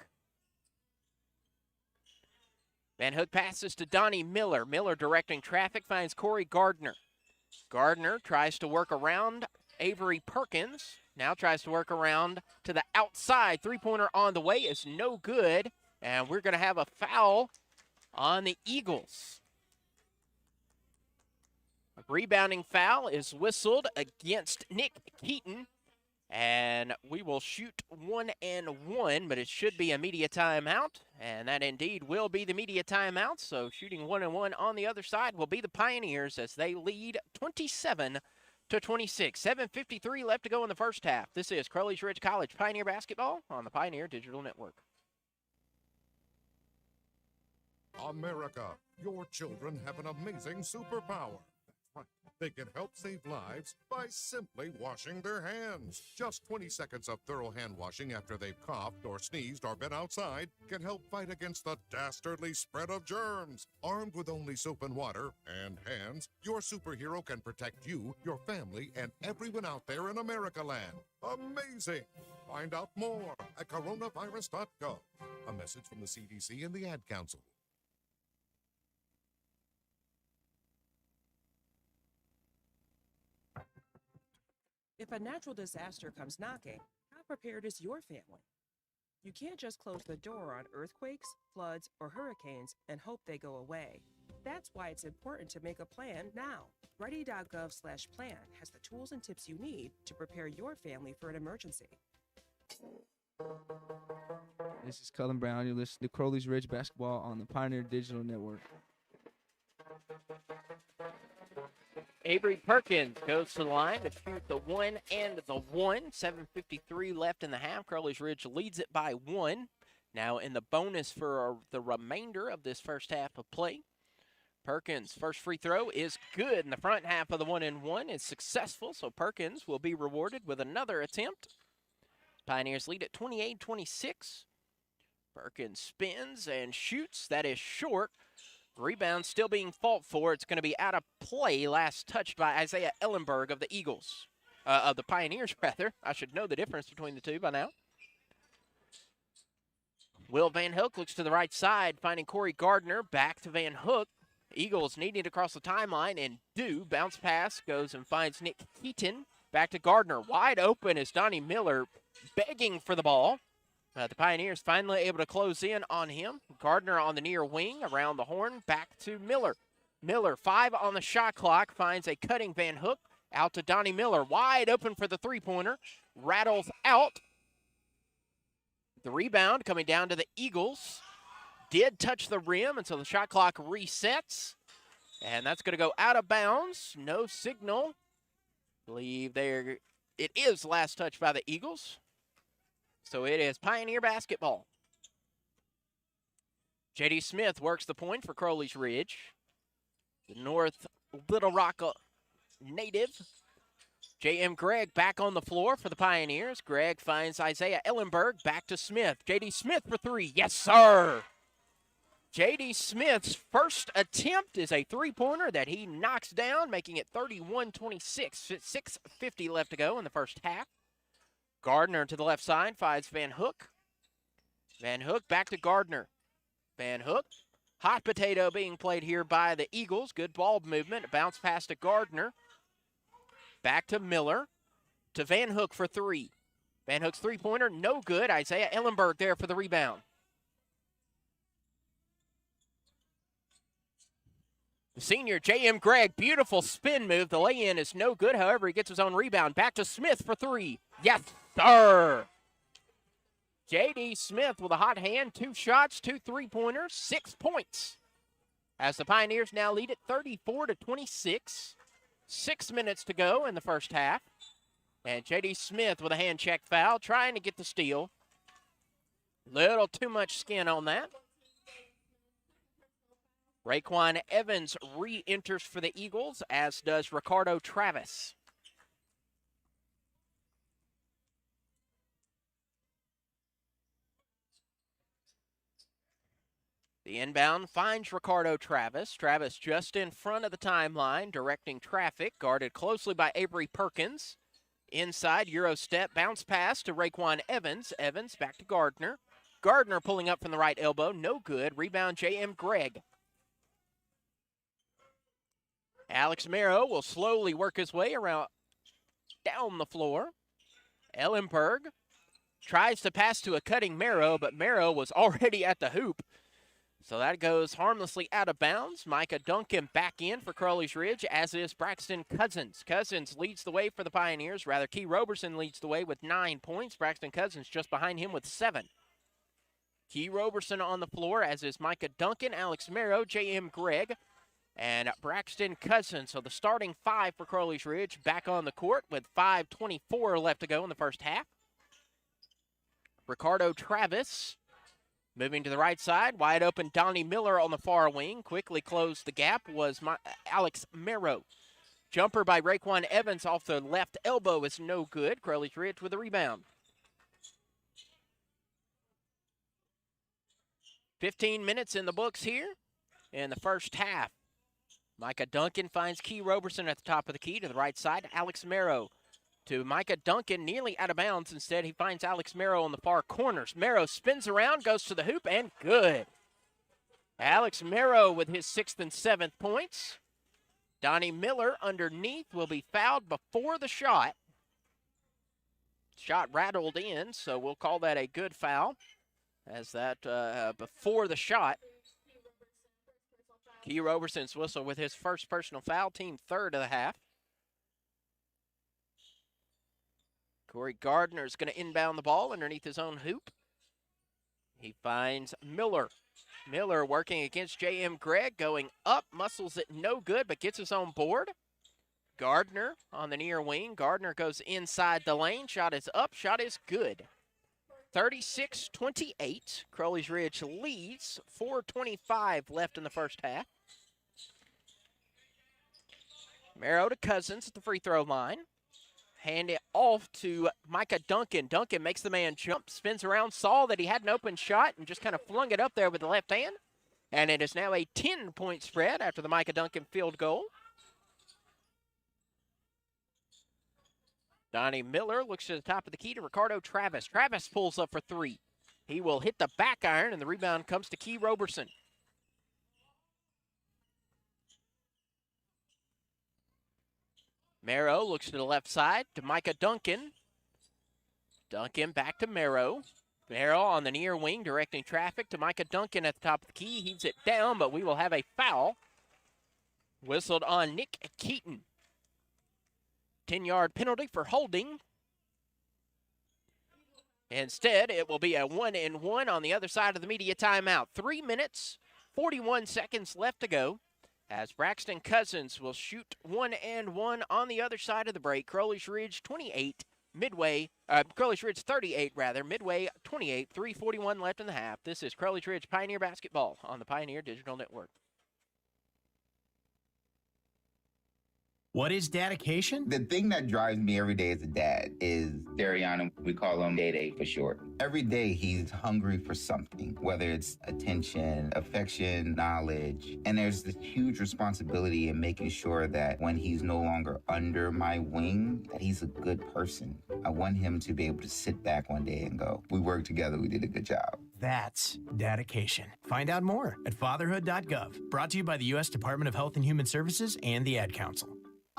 Van Hook passes to Donnie Miller. Miller directing traffic, finds Corey Gardner. Gardner tries to work around Avery Perkins. Now tries to work around to the outside. Three-pointer on the way is no good. And we're going to have a foul on the Eagles. A rebounding foul is whistled against Nick Keaton. And we will shoot 1 and 1, but it should be a media timeout. And that indeed will be the media timeout. So shooting 1 and 1 on the other side will be the Pioneers as they lead 27-26. 7:53 left to go in the first half. This is Crowley's Ridge College Pioneer Basketball on the Pioneer Digital Network. America, your children have an amazing superpower. That's right. They can help save lives by simply washing their hands. Just 20 seconds of thorough hand washing after they've coughed or sneezed or been outside can help fight against the dastardly spread of germs. Armed with only soap and water and hands, your superhero can protect you, your family, and everyone out there in America land. Amazing! Find out more at coronavirus.gov. A message from the CDC and the Ad Council. If a natural disaster comes knocking, how prepared is your family? You can't just close the door on earthquakes, floods, or hurricanes and hope they go away. That's why it's important to make a plan now. Ready.gov/plan has the tools and tips you need to prepare your family for an emergency. This is Cullen Brown. You're listening to Crowley's Ridge Basketball on the Pioneer Digital Network. Avery Perkins goes to the line to shoot the 1 and the 1. 7:53 left in the half. Crowley's Ridge leads it by 1. Now in the bonus for the remainder of this first half of play. Perkins' first free throw is good in the front half of the 1 and 1 is successful, so Perkins will be rewarded with another attempt. Pioneers lead at 28-26. Perkins spins and shoots. That is short. Rebound still being fought for. It's going to be out of play. Last touched by Isaiah Ellenberg of the Eagles. Of the Pioneers, rather. I should know the difference between the two by now. Will Van Hook looks to the right side, finding Corey Gardner. Back to Van Hook. Eagles needing to cross the timeline and do. Bounce pass goes and finds Nick Keaton. Back to Gardner. Wide open is Donnie Miller begging for the ball. The Pioneers finally able to close in on him. Gardner on the near wing, around the horn, back to Miller. Miller, 5 on the shot clock, finds a cutting Van Hook. Out to Donnie Miller, wide open for the three-pointer. Rattles out. The rebound coming down to the Eagles. Did touch the rim, and so the shot clock resets. And that's going to go out of bounds. No signal. Believe there it is last touch by the Eagles. So it is Pioneer basketball. J.D. Smith works the point for Crowley's Ridge. The North Little Rock native. J.M. Gregg back on the floor for the Pioneers. Gregg finds Isaiah Ellenberg. Back to Smith. J.D. Smith for 3. Yes, sir. J.D. Smith's first attempt is a three-pointer that he knocks down, making it 31-26. 6:50 left to go in the first half. Gardner to the left side finds Van Hook. Van Hook back to Gardner. Van Hook Hot potato being played here by the Eagles. Good ball movement. A bounce pass to Gardner. Back to Miller. To Van Hook for three. Van Hook's three-pointer, no good. Isaiah Ellenberg there for the rebound. The senior, J.M. Gregg, beautiful spin move. The lay-in is no good. However, he gets his own rebound. Back to Smith for three. Yes, sir. J.D. Smith with a hot hand. 2 shots, 2 three-pointers, 6 points. As the Pioneers now lead at 34-26. 6 minutes to go in the first half. And J.D. Smith with a hand check foul, trying to get the steal. Little too much skin on that. Raekwon Evans re-enters for the Eagles, as does Ricardo Travis. The inbound finds Ricardo Travis. Travis just in front of the timeline, directing traffic, guarded closely by Avery Perkins. Inside, Euro step, bounce pass to Raekwon Evans. Evans back to Gardner. Gardner pulling up from the right elbow, no good. Rebound, J.M. Gregg. Alex Merrow will slowly work his way around down the floor. Ellenberg tries to pass to a cutting Merrow, but Merrow was already at the hoop. So that goes harmlessly out of bounds. Micah Duncan back in for Crowley's Ridge, as is Braxton Cousins. Cousins leads the way for the Pioneers. Rather, Key Roberson leads the way with 9 points. Braxton Cousins just behind him with 7. Key Roberson on the floor, as is Micah Duncan, Alex Merrow, J.M. Gregg, and Braxton Cousins. So the starting 5 for Crowley's Ridge back on the court with 5:24 left to go in the first half. Ricardo Travis moving to the right side, wide open Donnie Miller on the far wing. Quickly closed the gap was Alex Merrow. Jumper by Raekwon Evans off the left elbow is no good. Crowley's Ridge with a rebound. 15 minutes in the books here in the first half. Micah Duncan finds Key Roberson at the top of the key to the right side. Alex Merrow to Micah Duncan, nearly out of bounds. Instead, he finds Alex Merrow on the far corners. Merrow spins around, goes to the hoop, and good. Alex Merrow with his 6th and 7th points. Donnie Miller underneath will be fouled before the shot. Shot rattled in, so we'll call that a good foul, as that before the shot. Key Roberson's whistle with his first personal foul, team 3rd of the half. Corey Gardner is going to inbound the ball underneath his own hoop. He finds Miller. Miller working against J.M. Gregg, going up, muscles it no good, but gets his own board. Gardner on the near wing. Gardner goes inside the lane. Shot is up, shot is good. 36-28. Crowley's Ridge leads. 4:25 left in the first half. Merrow to Cousins at the free throw line. Hand it off to Micah Duncan. Duncan makes the man jump, spins around, saw that he had an open shot, and just kind of flung it up there with the left hand. And it is now a 10-point spread after the Micah Duncan field goal. Donnie Miller looks to the top of the key to Ricardo Travis. Travis pulls up for 3. He will hit the back iron, and the rebound comes to Key Roberson. Merrow looks to the left side to Micah Duncan. Duncan back to Merrow. Merrow on the near wing directing traffic to Micah Duncan at the top of the key. Heaves it down, but we will have a foul. Whistled on Nick Keaton. 10-yard penalty for holding. Instead, it will be a 1-and-1 on the other side of the media timeout. 3 minutes, 41 seconds left to go, as Braxton Cousins will shoot 1-and-1 on the other side of the break. Crowley's Ridge 28, Crowley's Ridge 38 rather, Midway 28, 3:41 left in the half. This is Crowley's Ridge Pioneer Basketball on the Pioneer Digital Network. What is dedication? The thing that drives me every day as a dad is Dariana. We call him Day Day for short. Every day he's hungry for something, whether it's attention, affection, knowledge. And there's this huge responsibility in making sure that when he's no longer under my wing, that he's a good person. I want him to be able to sit back one day and go, we worked together, we did a good job. That's dedication. Find out more at fatherhood.gov. Brought to you by the U.S. Department of Health and Human Services and the Ad Council.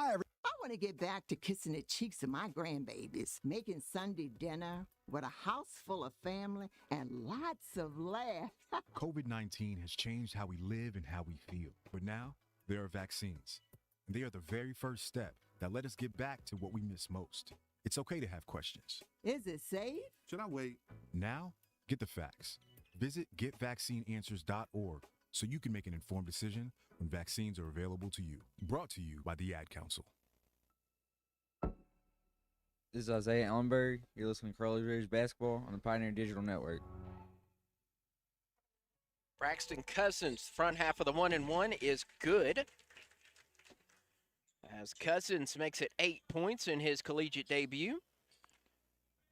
I want to get back to kissing the cheeks of my grandbabies, making Sunday dinner with a house full of family and lots of laughs. COVID-19 has changed how we live and how we feel. But now, there are vaccines. And they are the very first step that let us get back to what we miss most. It's okay to have questions. Is it safe? Should I wait? Now, get the facts. Visit getvaccineanswers.org so you can make an informed decision when vaccines are available to you. Brought to you by the Ad Council. This is Isaiah Ellenberg. You're listening to Crowley Ridge Basketball on the Pioneer Digital Network. Braxton Cousins, front half of the 1-and-1 is good. As Cousins makes it 8 points in his collegiate debut.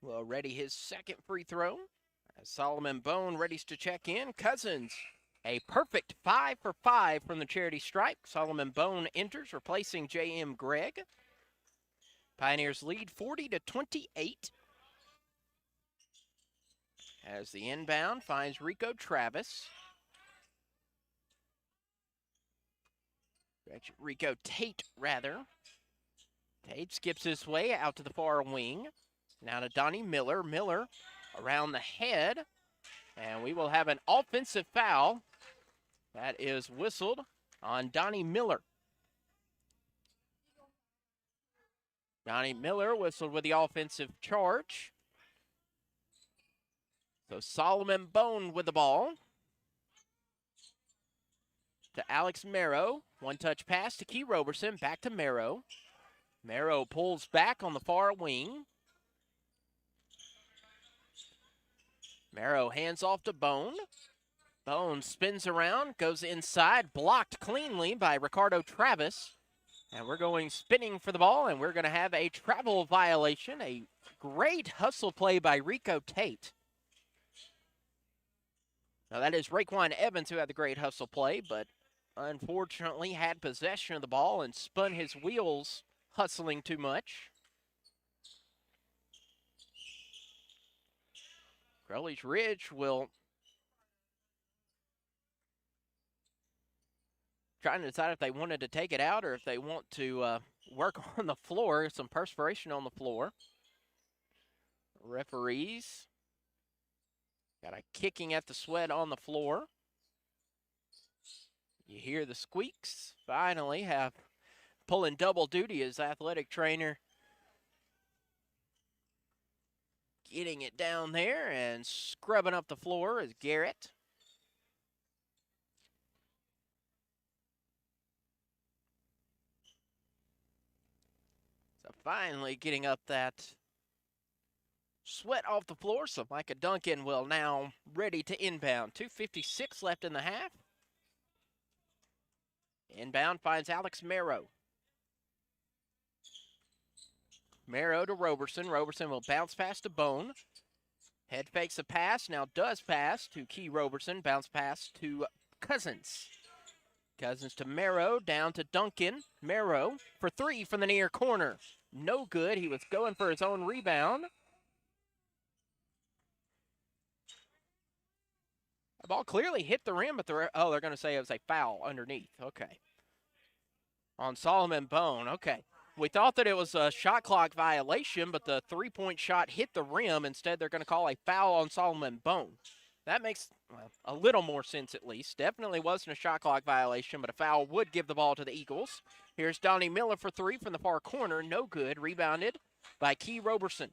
Will ready his second free throw. As Solomon Bone readies to check in. Cousins, a perfect 5 for 5 from the charity stripe. Solomon Bone enters, replacing J.M. Gregg. Pioneers lead 40-28. As the inbound finds Rico Tate, rather. Tate skips his way out to the far wing. Now to Donnie Miller. Miller around the head. And we will have an offensive foul that is whistled on Donnie Miller. Donnie Miller whistled with the offensive charge. So Solomon Bone with the ball. To Alex Marrow. One-touch pass to Key Roberson. Back to Marrow. Marrow pulls back on the far wing. Marrow hands off to Bone. Bone spins around, goes inside, blocked cleanly by Ricardo Travis. And we're going spinning for the ball, and we're going to have a travel violation. A great hustle play by Rico Tate. Now, that is Raekwon Evans who had the great hustle play, but unfortunately had possession of the ball and spun his wheels hustling too much. Crowley's Ridge will trying to decide if they wanted to take it out or if they want to work on the floor, some perspiration on the floor. Referees got a kicking at the sweat on the floor. You hear the squeaks. Finally have pulling double duty as athletic trainer getting it down there and scrubbing up the floor is Garrett. So finally getting up that sweat off the floor. So Micah Duncan will now ready to inbound. 2:56 left in the half. Inbound finds Alex Marrow. Marrow to Roberson. Roberson will bounce pass to Bone. Head fakes a pass, now does pass to Key Roberson. Bounce pass to Cousins. Cousins to Marrow, down to Duncan. Marrow for three from the near corner. No good. He was going for his own rebound. The ball clearly hit the rim, but they're going to say it was a foul underneath. Okay. On Solomon Bone. Okay. We thought that it was a shot clock violation, but the three-point shot hit the rim. Instead, they're going to call a foul on Solomon Bone. That makes a little more sense at least. Definitely wasn't a shot clock violation, but a foul would give the ball to the Eagles. Here's Donnie Miller for three from the far corner. No good. Rebounded by Key Roberson.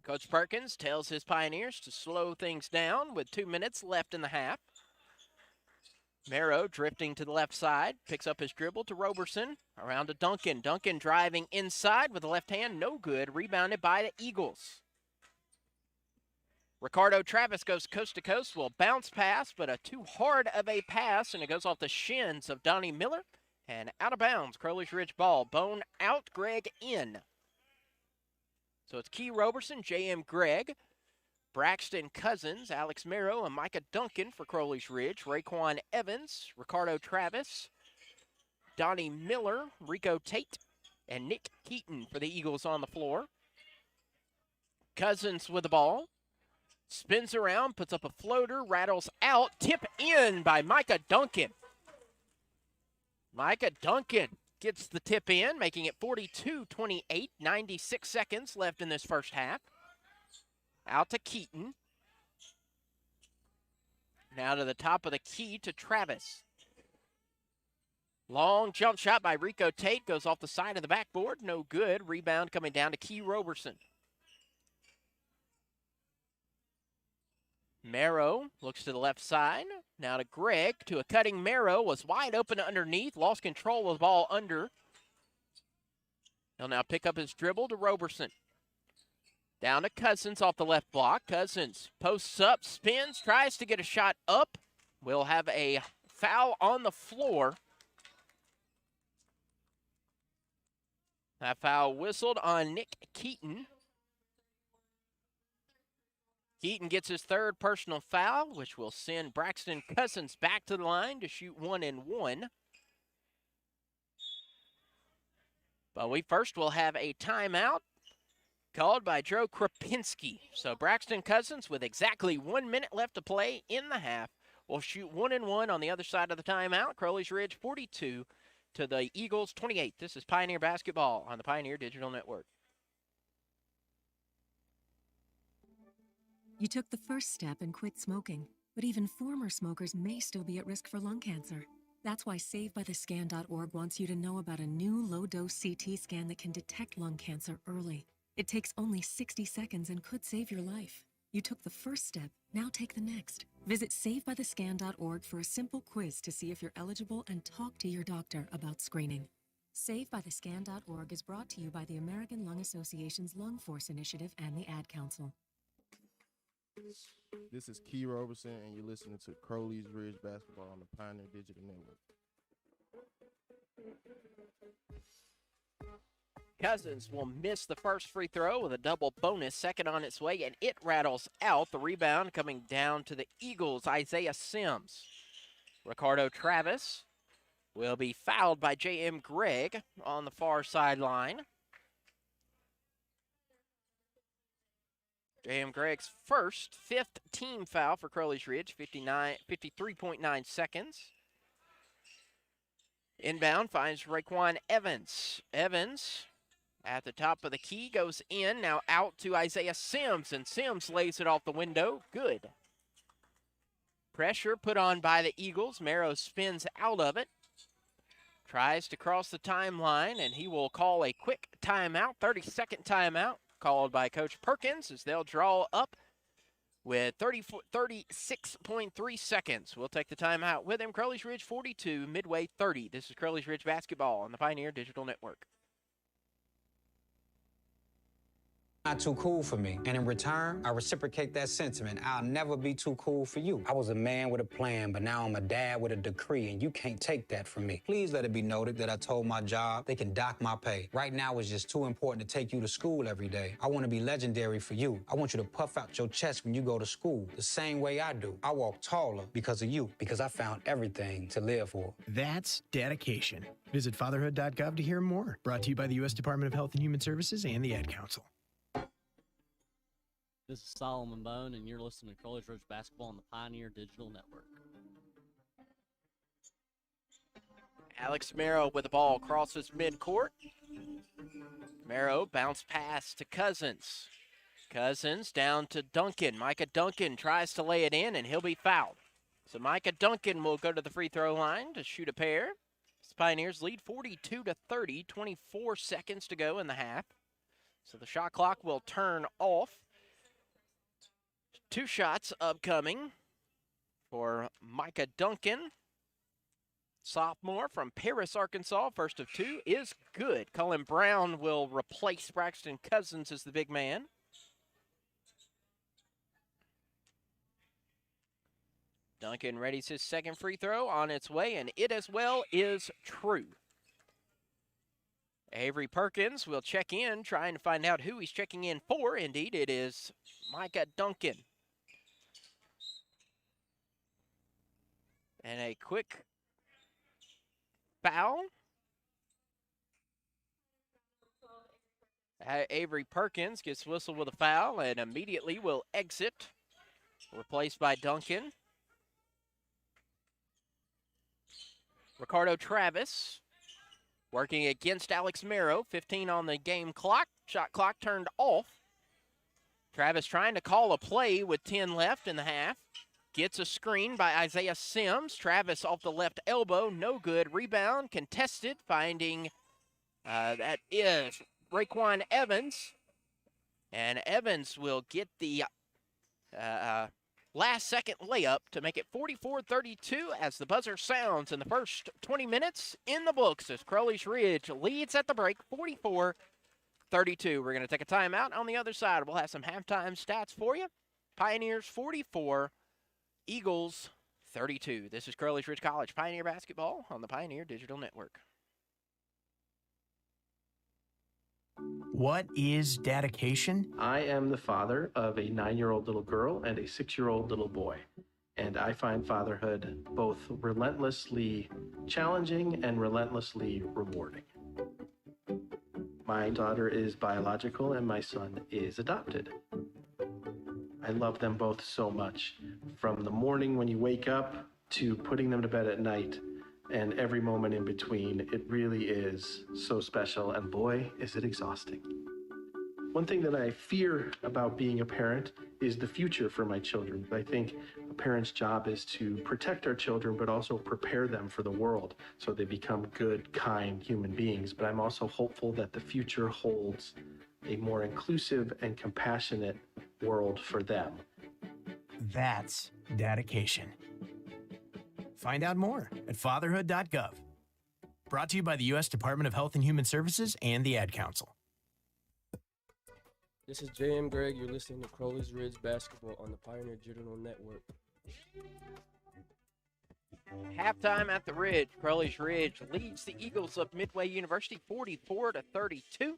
Coach Perkins tells his Pioneers to slow things down with 2 minutes left in the half. Marrow drifting to the left side, picks up his dribble to Roberson, around to Duncan. Duncan driving inside with the left hand, no good, rebounded by the Eagles. Ricardo Travis goes coast to coast, will bounce pass, but too hard of a pass, and it goes off the shins of Donnie Miller, And out of bounds, Crowley's Ridge ball. Bone out, Gregg in. So it's Key Roberson, J.M. Gregg, Braxton Cousins, Alex Merrow, and Micah Duncan for Crowley's Ridge. Raekwon Evans, Ricardo Travis, Donnie Miller, Rico Tate, and Nick Keaton for the Eagles on the floor. Cousins with the ball. Spins around, puts up a floater, rattles out. Tip in by Micah Duncan. Micah Duncan gets the tip in, making it 42-28, 96 seconds left in this first half. Out to Keaton. Now to the top of the key to Travis. Long jump shot by Rico Tate, goes off the side of the backboard, no good. Rebound coming down to Key Roberson. Merrow looks to the left side. Now to Gregg, to a cutting Merrow, was wide open underneath, lost control of the ball under. He'll now pick up his dribble to Roberson. Down to Cousins off the left block. Cousins posts up, spins, tries to get a shot up. We'll have a foul on the floor. That foul whistled on Nick Keaton. Keaton gets his third personal foul, which will send Braxton Cousins back to the line to shoot 1 and 1. But we first will have a timeout called by Joe Krapinski. So Braxton Cousins, with exactly 1 minute left to play in the half, will shoot 1 and 1 on the other side of the timeout. Crowley's Ridge 42 to the Eagles 28. This is Pioneer Basketball on the Pioneer Digital Network. You took the first step and quit smoking, but even former smokers may still be at risk for lung cancer. That's why SaveByTheScan.org wants you to know about a new low-dose CT scan that can detect lung cancer early. It takes only 60 seconds and could save your life. You took the first step, now take the next. Visit SaveByTheScan.org for a simple quiz to see if you're eligible and talk to your doctor about screening. SaveByTheScan.org is brought to you by the American Lung Association's Lung Force Initiative and the Ad Council. This is Key Roberson, and you're listening to Crowley's Ridge Basketball on the Pioneer Digital Network. Cousins will miss the first free throw with a double bonus, second on its way, and it rattles out. The rebound coming down to the Eagles, Isaiah Sims. Ricardo Travis will be fouled by J.M. Gregg on the far sideline. J.M. Gregg's fifth team foul for Crowley's Ridge, 53.9 seconds. Inbound finds Raekwon Evans. Evans at the top of the key goes in, now out to Isaiah Sims, and Sims lays it off the window. Good. Pressure put on by the Eagles. Merrow spins out of it. Tries to cross the timeline, and he will call a quick timeout, 30-second timeout, called by Coach Perkins as they'll draw up with 36.3 seconds. We'll take the timeout with him. Crowley's Ridge 42, Midway 30. This is Crowley's Ridge Basketball on the Pioneer Digital Network. Not too cool for me. And in return, I reciprocate that sentiment. I'll never be too cool for you. I was a man with a plan, but now I'm a dad with a decree, and you can't take that from me. Please let it be noted that I told my job they can dock my pay. Right now, it's just too important to take you to school every day. I want to be legendary for you. I want you to puff out your chest when you go to school, the same way I do. I walk taller because of you, because I found everything to live for. That's dedication. Visit fatherhood.gov to hear more. Brought to you by the U.S. Department of Health and Human Services and the Ad Council. This is Solomon Bone, and you're listening to Crowley's Ridge Basketball on the Pioneer Digital Network. Alex Merrow with the ball crosses midcourt. Merrow bounce pass to Cousins. Cousins down to Duncan. Micah Duncan tries to lay it in, and he'll be fouled. So Micah Duncan will go to the free throw line to shoot a pair. The Pioneers lead 42-30, 24 seconds to go in the half. So the shot clock will turn off. 2 shots upcoming for Micah Duncan, sophomore from Paris, Arkansas. First of 2 is good. Cullen Brown will replace Braxton Cousins as the big man. Duncan readies his second free throw on its way, and it as well is true. Avery Perkins will check in, trying to find out who he's checking in for. Indeed, it is Micah Duncan. And a quick foul. Avery Perkins gets whistled with a foul and immediately will exit, replaced by Duncan. Ricardo Travis working against Alex Marrow, 15 on the game clock. Shot clock turned off. Travis trying to call a play with 10 left in the half. Gets a screen by Isaiah Sims. Travis off the left elbow, no good. Rebound contested, finding that is Raekwon Evans. And Evans will get the last-second layup to make it 44-32 as the buzzer sounds in the first 20 minutes in the books as Crowley's Ridge leads at the break 44-32. We're going to take a timeout. On the other side, we'll have some halftime stats for you. Pioneers 44, Eagles 32. This is Crowley's Ridge College Pioneer Basketball on the Pioneer Digital Network. What is dedication? I am the father of a 9-year-old little girl and a 6-year-old little boy, and I find fatherhood both relentlessly challenging and relentlessly rewarding. My daughter is biological and my son is adopted. I love them both so much. From the morning when you wake up to putting them to bed at night and every moment in between, it really is so special, and boy, is it exhausting. One thing that I fear about being a parent is the future for my children. I think a parent's job is to protect our children, but also prepare them for the world so they become good, kind human beings. But I'm also hopeful that the future holds a more inclusive and compassionate world for them. That's dedication. Find out more at fatherhood.gov. Brought to you by the U.S. Department of Health and Human Services and the Ad Council. This is J.M. Gregg. You're listening to Crowley's Ridge Basketball on the Pioneer Digital Network. Halftime at the Ridge. Crowley's Ridge leads the Eagles of Midway University 44-32.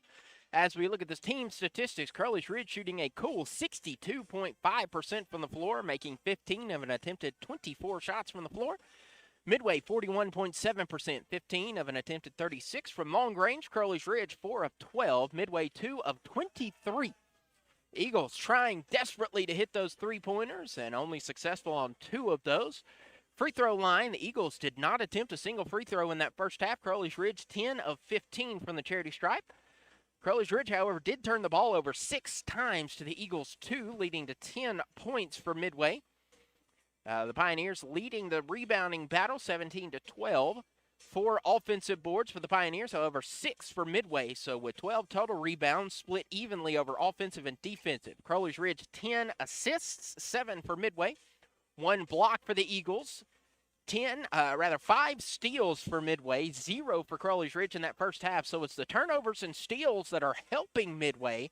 As we look at this team statistics, Crowley's Ridge shooting a cool 62.5% from the floor, making 15 of an attempted 24 shots from the floor. Midway 41.7%, 15 of an attempted 36 from long range. Crowley's Ridge 4 of 12, Midway 2 of 23. Eagles trying desperately to hit those three-pointers and only successful on 2 of those. Free throw line, the Eagles did not attempt a single free throw in that first half. Crowley's Ridge 10 of 15 from the charity stripe. Crowley's Ridge, however, did turn the ball over 6 times to the Eagles' 2, leading to 10 points for Midway. The Pioneers leading the rebounding battle 17-12. 4 offensive boards for the Pioneers, however, 6 for Midway. So with 12 total rebounds split evenly over offensive and defensive. Crowley's Ridge 10 assists, 7 for Midway. 1 block for the Eagles. 5 steals for Midway, 0 for Crowley's Ridge in that first half. So it's the turnovers and steals that are helping Midway.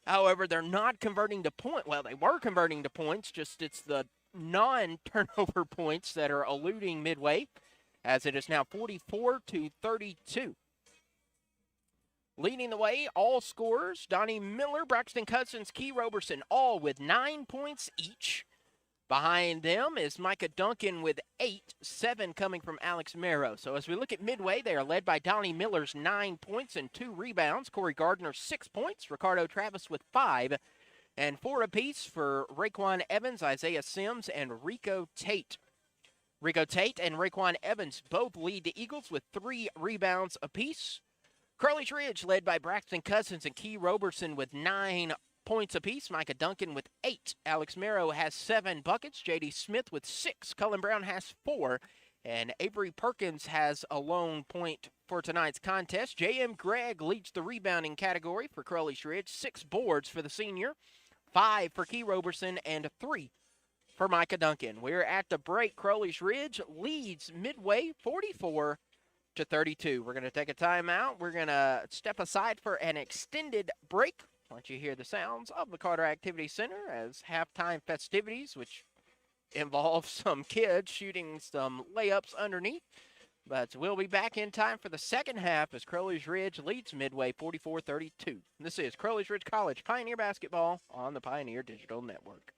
However, they're not converting to points. Well, they were converting to points, just it's the non-turnover points that are eluding Midway, as it is now 44-32. Leading the way, all scorers, Donnie Miller, Braxton Cousins, Key Roberson, all with 9 points each. Behind them is Micah Duncan with 8, 7 coming from Alex Marrow. So as we look at Midway, they are led by Donnie Miller's 9 points and 2 rebounds. Corey Gardner, 6 points. Ricardo Travis with 5. And 4 apiece for Raekwon Evans, Isaiah Sims, and Rico Tate. Rico Tate and Raekwon Evans both lead the Eagles with 3 rebounds apiece. Crowley's Ridge led by Braxton Cousins and Key Roberson with 9 points apiece. Micah Duncan with 8. Alex Marrow has 7 buckets. J.D. Smith with 6. Cullen Brown has 4. And Avery Perkins has a lone point for tonight's contest. J.M. Gregg leads the rebounding category for Crowley's Ridge. 6 boards for the senior. 5 for Key Roberson and 3 for Micah Duncan. We're at the break. Crowley's Ridge leads Midway 44-32. We're going to take a timeout. We're going to step aside for an extended break. Once you hear the sounds of the Carter Activity Center as halftime festivities, which involve some kids shooting some layups underneath. But we'll be back in time for the second half as Crowley's Ridge leads Midway 44-32. This is Crowley's Ridge College Pioneer Basketball on the Pioneer Digital Network.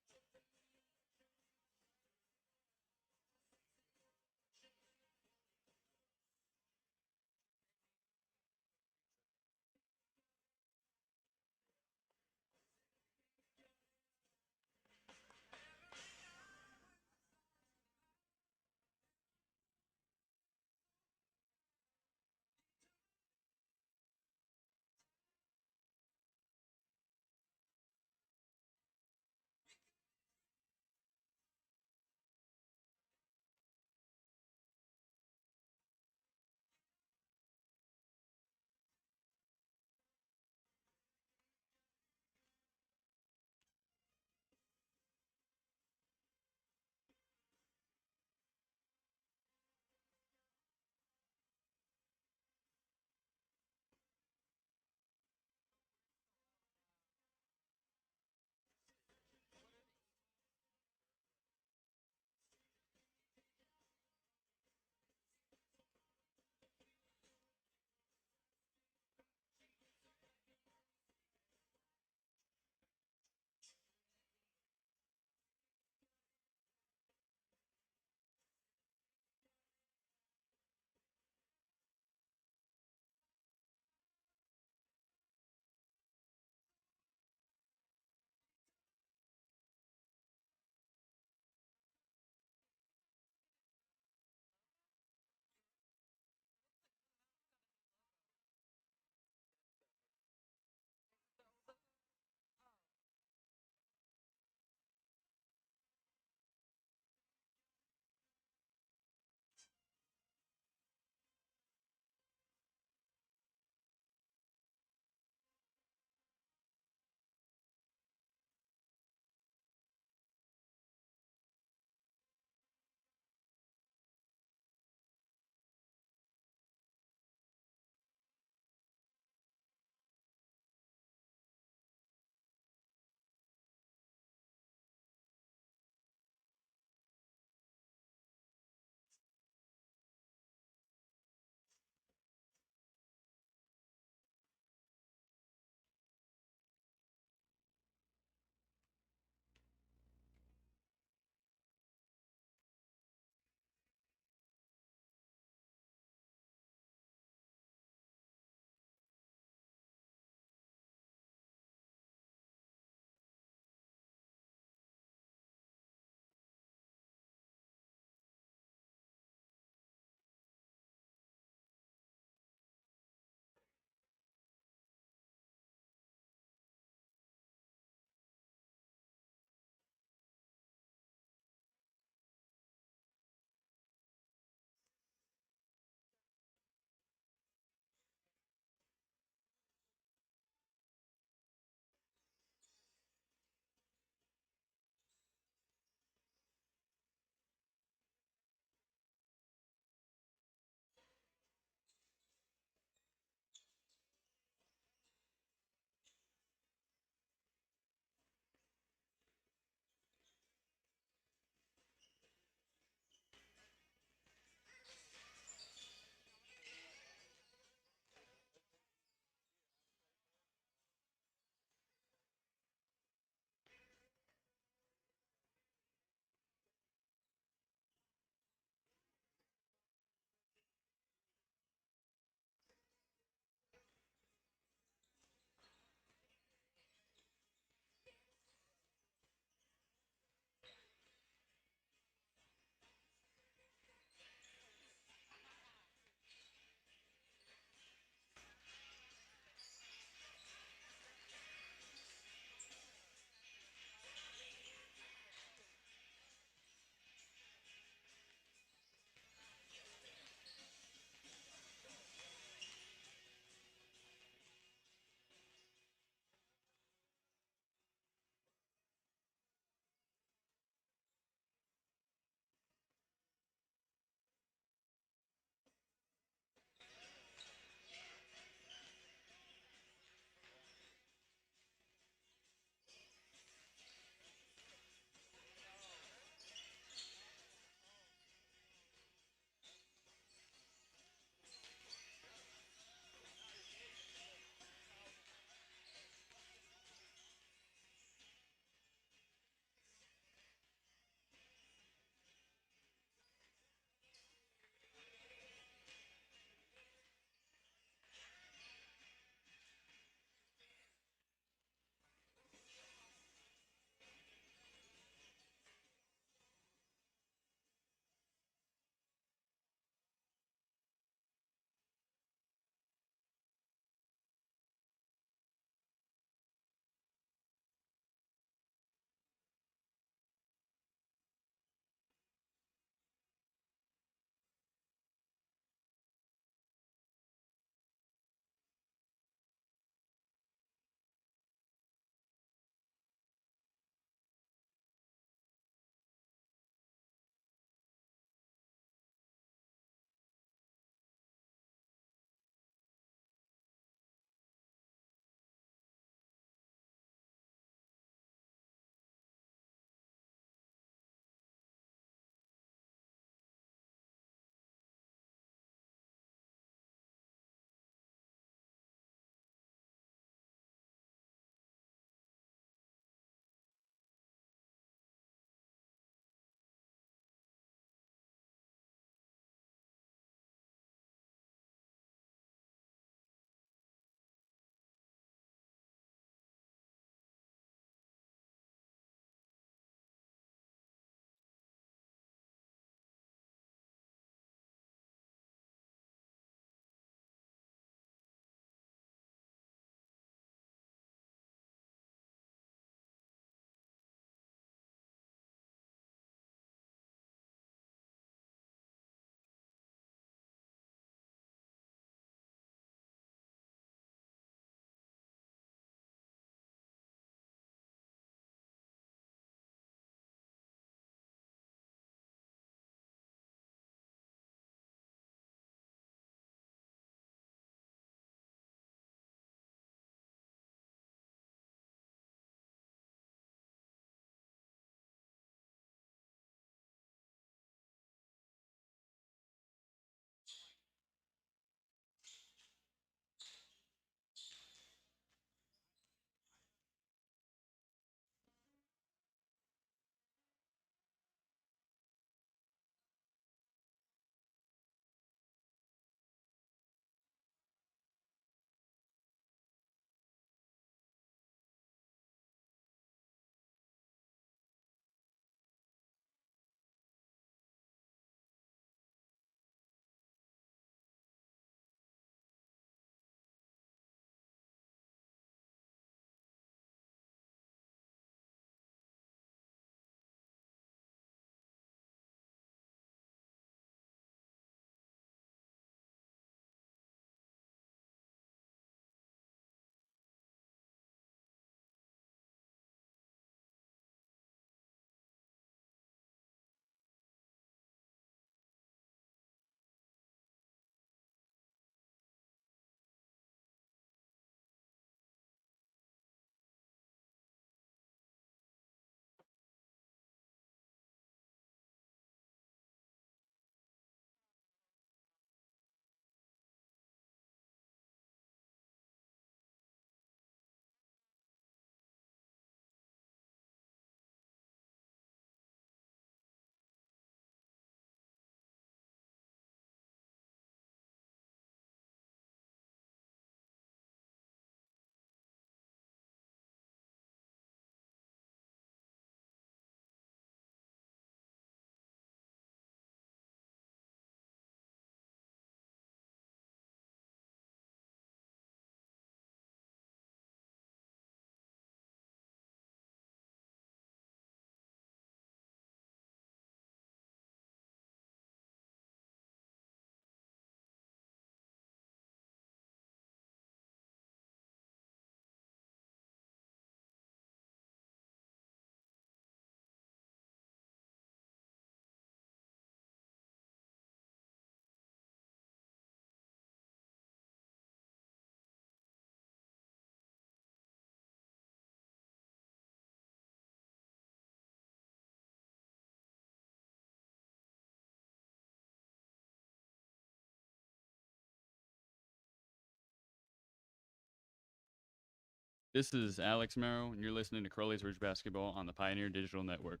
This is Alex Merrow, and you're listening to Crowley's Ridge Basketball on the Pioneer Digital Network.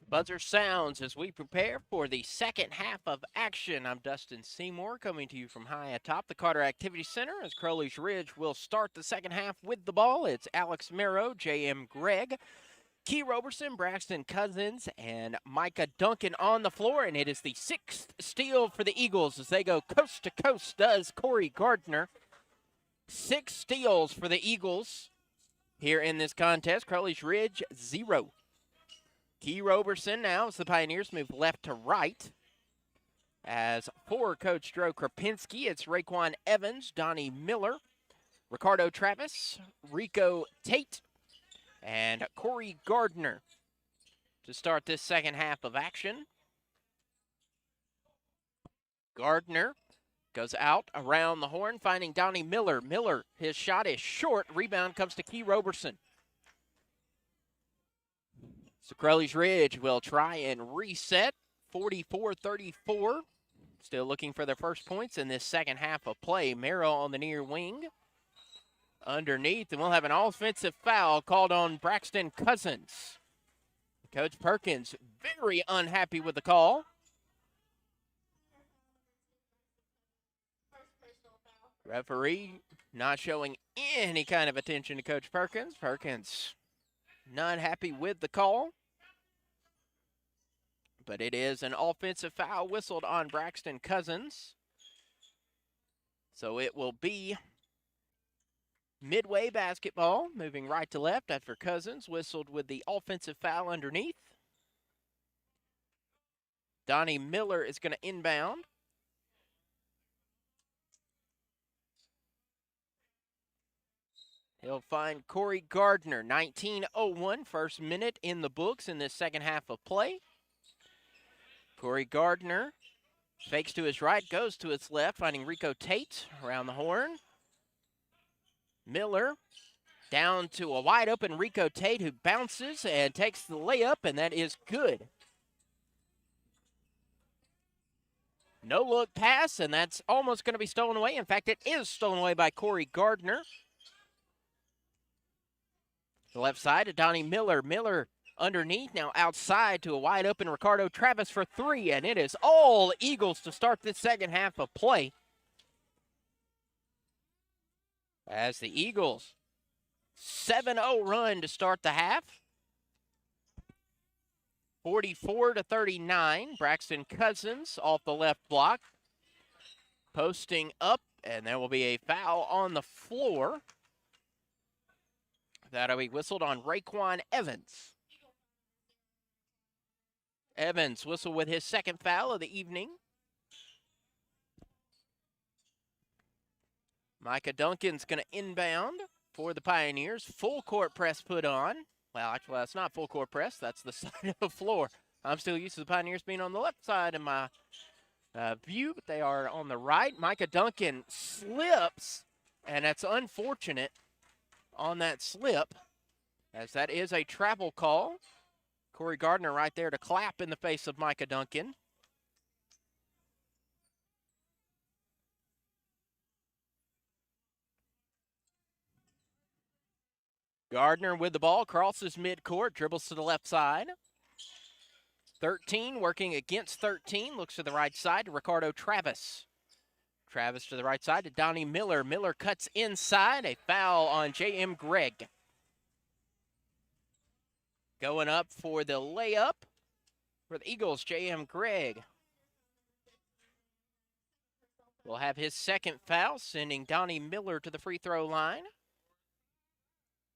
Buzzer sounds as we prepare for the second half of action. I'm Dustin Seymour coming to you from high atop the Carter Activity Center as Crowley's Ridge will start the second half with the ball. It's Alex Merrow, J.M. Gregg, Key Roberson, Braxton Cousins, and Micah Duncan on the floor, and it is the sixth steal for the Eagles as they go coast to coast, does Corey Gardner. 6 steals for the Eagles here in this contest. Crowley's Ridge, 0. Key Roberson now as the Pioneers move left to right. As for Coach Drew Krapinski, it's Raekwon Evans, Donnie Miller, Ricardo Travis, Rico Tate, and Corey Gardner to start this second half of action. Gardner goes out around the horn, finding Donnie Miller. Miller, his shot is short. Rebound comes to Key Roberson. So Crowley's Ridge will try and reset, 44-34. Still looking for their first points in this second half of play. Merrill on the near wing. Underneath, and we'll have an offensive foul called on Braxton Cousins. Coach Perkins very unhappy with the call. Referee not showing any kind of attention to Coach Perkins. Perkins not happy with the call. But it is an offensive foul whistled on Braxton Cousins. So it will be Midway basketball, moving right to left after Cousins whistled with the offensive foul underneath. Donnie Miller is going to inbound. He'll find Corey Gardner, 19:01, first minute in the books in this second half of play. Corey Gardner fakes to his right, goes to his left, finding Rico Tate around the horn. Miller down to a wide open Rico Tate who bounces and takes the layup, and that is good. No look pass, and that's almost going to be stolen away. In fact, it is stolen away by Corey Gardner. The left side to Donnie Miller. Miller underneath, now outside to a wide open Ricardo Travis for 3, and it is all Eagles to start this second half of play. As the Eagles 7-0 run to start the half. 44-39. Braxton Cousins off the left block. Posting up, and there will be a foul on the floor. That'll be whistled on Raekwon Evans. Evans whistled with his second foul of the evening. Micah Duncan's going to inbound for the Pioneers. Full court press put on. Well, actually, that's not full court press. That's the side of the floor. I'm still used to the Pioneers being on the left side in my view, but they are on the right. Micah Duncan slips, and that's unfortunate on that slip, as that is a travel call. Corey Gardner right there to clap in the face of Micah Duncan. Gardner with the ball, crosses midcourt, dribbles to the left side. 13 working against 13, looks to the right side to Ricardo Travis. Travis to the right side to Donnie Miller. Miller cuts inside, a foul on J.M. Gregg. Going up for the layup for the Eagles, J.M. Gregg will have his second foul, sending Donnie Miller to the free throw line.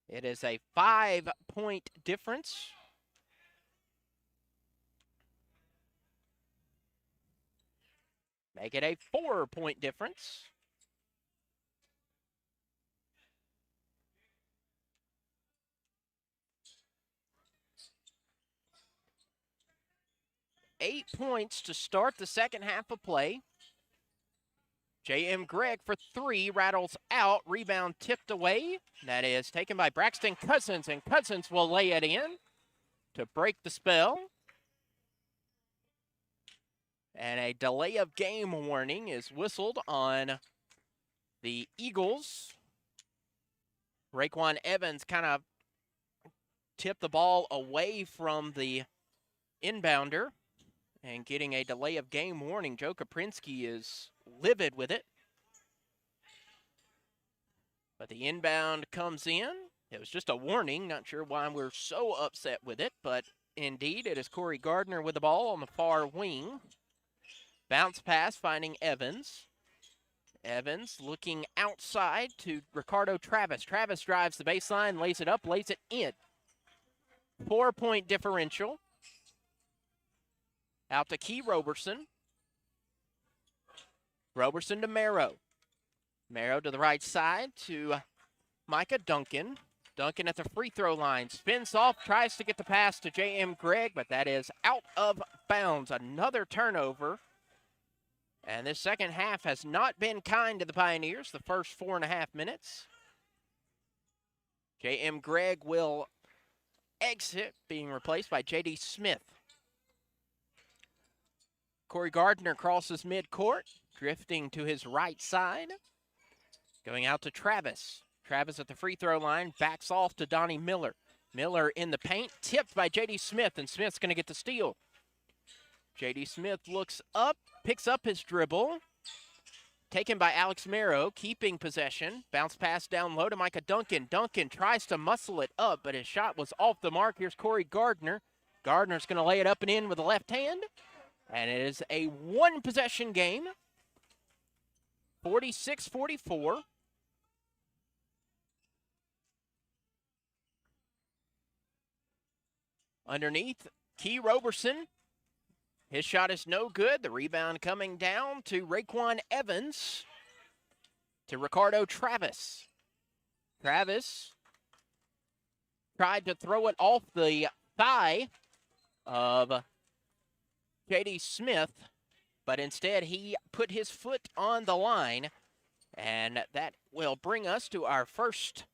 It is a 5-point difference. Make it a 4-point difference. Eight points to start the second half of play. J.M. Gregg for 3, rattles out, rebound tipped away. That is taken by Braxton Cousins, and Cousins will lay it in to break the spell. And a delay of game warning is whistled on the Eagles. Raekwon Evans kind of tipped the ball away from the inbounder and getting a delay of game warning. Joe Kaprinski is livid with it. But the inbound comes in. It was just a warning. Not sure why we're so upset with it, but indeed it is Corey Gardner with the ball on the far wing. Bounce pass finding Evans. Evans looking outside to Ricardo Travis. Travis drives the baseline, lays it up, lays it in. 4-point differential. Out to Key Roberson. Roberson to Marrow. Marrow to the right side to Micah Duncan. Duncan at the free throw line. Spins off, tries to get the pass to J.M. Gregg, but that is out of bounds. Another turnover. And this second half has not been kind to the Pioneers, the first 4.5 minutes. J.M. Gregg will exit, being replaced by J.D. Smith. Corey Gardner crosses midcourt, drifting to his right side. Going out to Travis. Travis at the free throw line, backs off to Donnie Miller. Miller in the paint, tipped by J.D. Smith, and Smith's going to get the steal. J.D. Smith looks up, picks up his dribble. Taken by Alex Marrow, keeping possession. Bounce pass down low to Micah Duncan. Duncan tries to muscle it up, but his shot was off the mark. Here's Corey Gardner. Gardner's going to lay it up and in with the left hand. And it is a one-possession game. 46-44. Underneath, Key Roberson. His shot is no good. The rebound coming down to Raekwon Evans. To Ricardo Travis. Travis tried to throw it off the thigh of J.D. Smith, but instead he put his foot on the line, and that will bring us to our first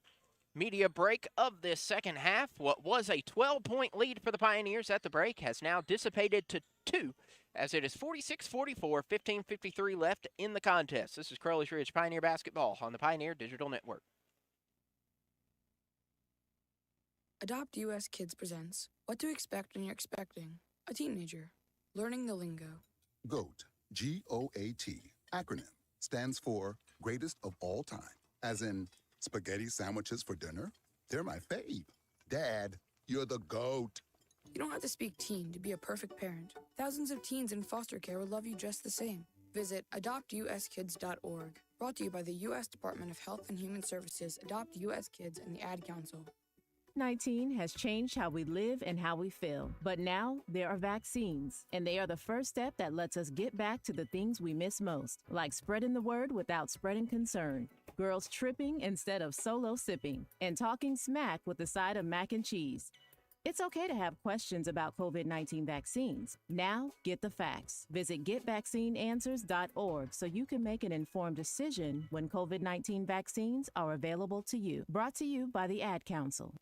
media break of this second half. What was a 12-point lead for the Pioneers at the break has now dissipated to 2, as it is 46-44, 15:53 left in the contest. This is Crowley's Ridge Pioneer Basketball on the Pioneer Digital Network. Adopt US Kids presents What to Expect When You're Expecting a Teenager. Learning the lingo. GOAT, G-O-A-T, acronym, stands for Greatest of All Time, as in spaghetti sandwiches for dinner? They're my fave. Dad, you're the GOAT. You don't have to speak teen to be a perfect parent. Thousands of teens in foster care will love you just the same. Visit adoptuskids.org. Brought to you by the U.S. Department of Health and Human Services, Adopt U.S. Kids, and the Ad Council. COVID-19 has changed how we live and how we feel. But now there are vaccines, and they are the first step that lets us get back to the things we miss most, like spreading the word without spreading concern, girls tripping instead of solo sipping, and talking smack with a side of mac and cheese. It's okay to have questions about COVID-19 vaccines. Now, get the facts. Visit getvaccineanswers.org so you can make an informed decision when COVID-19 vaccines are available to you. Brought to you by the Ad Council.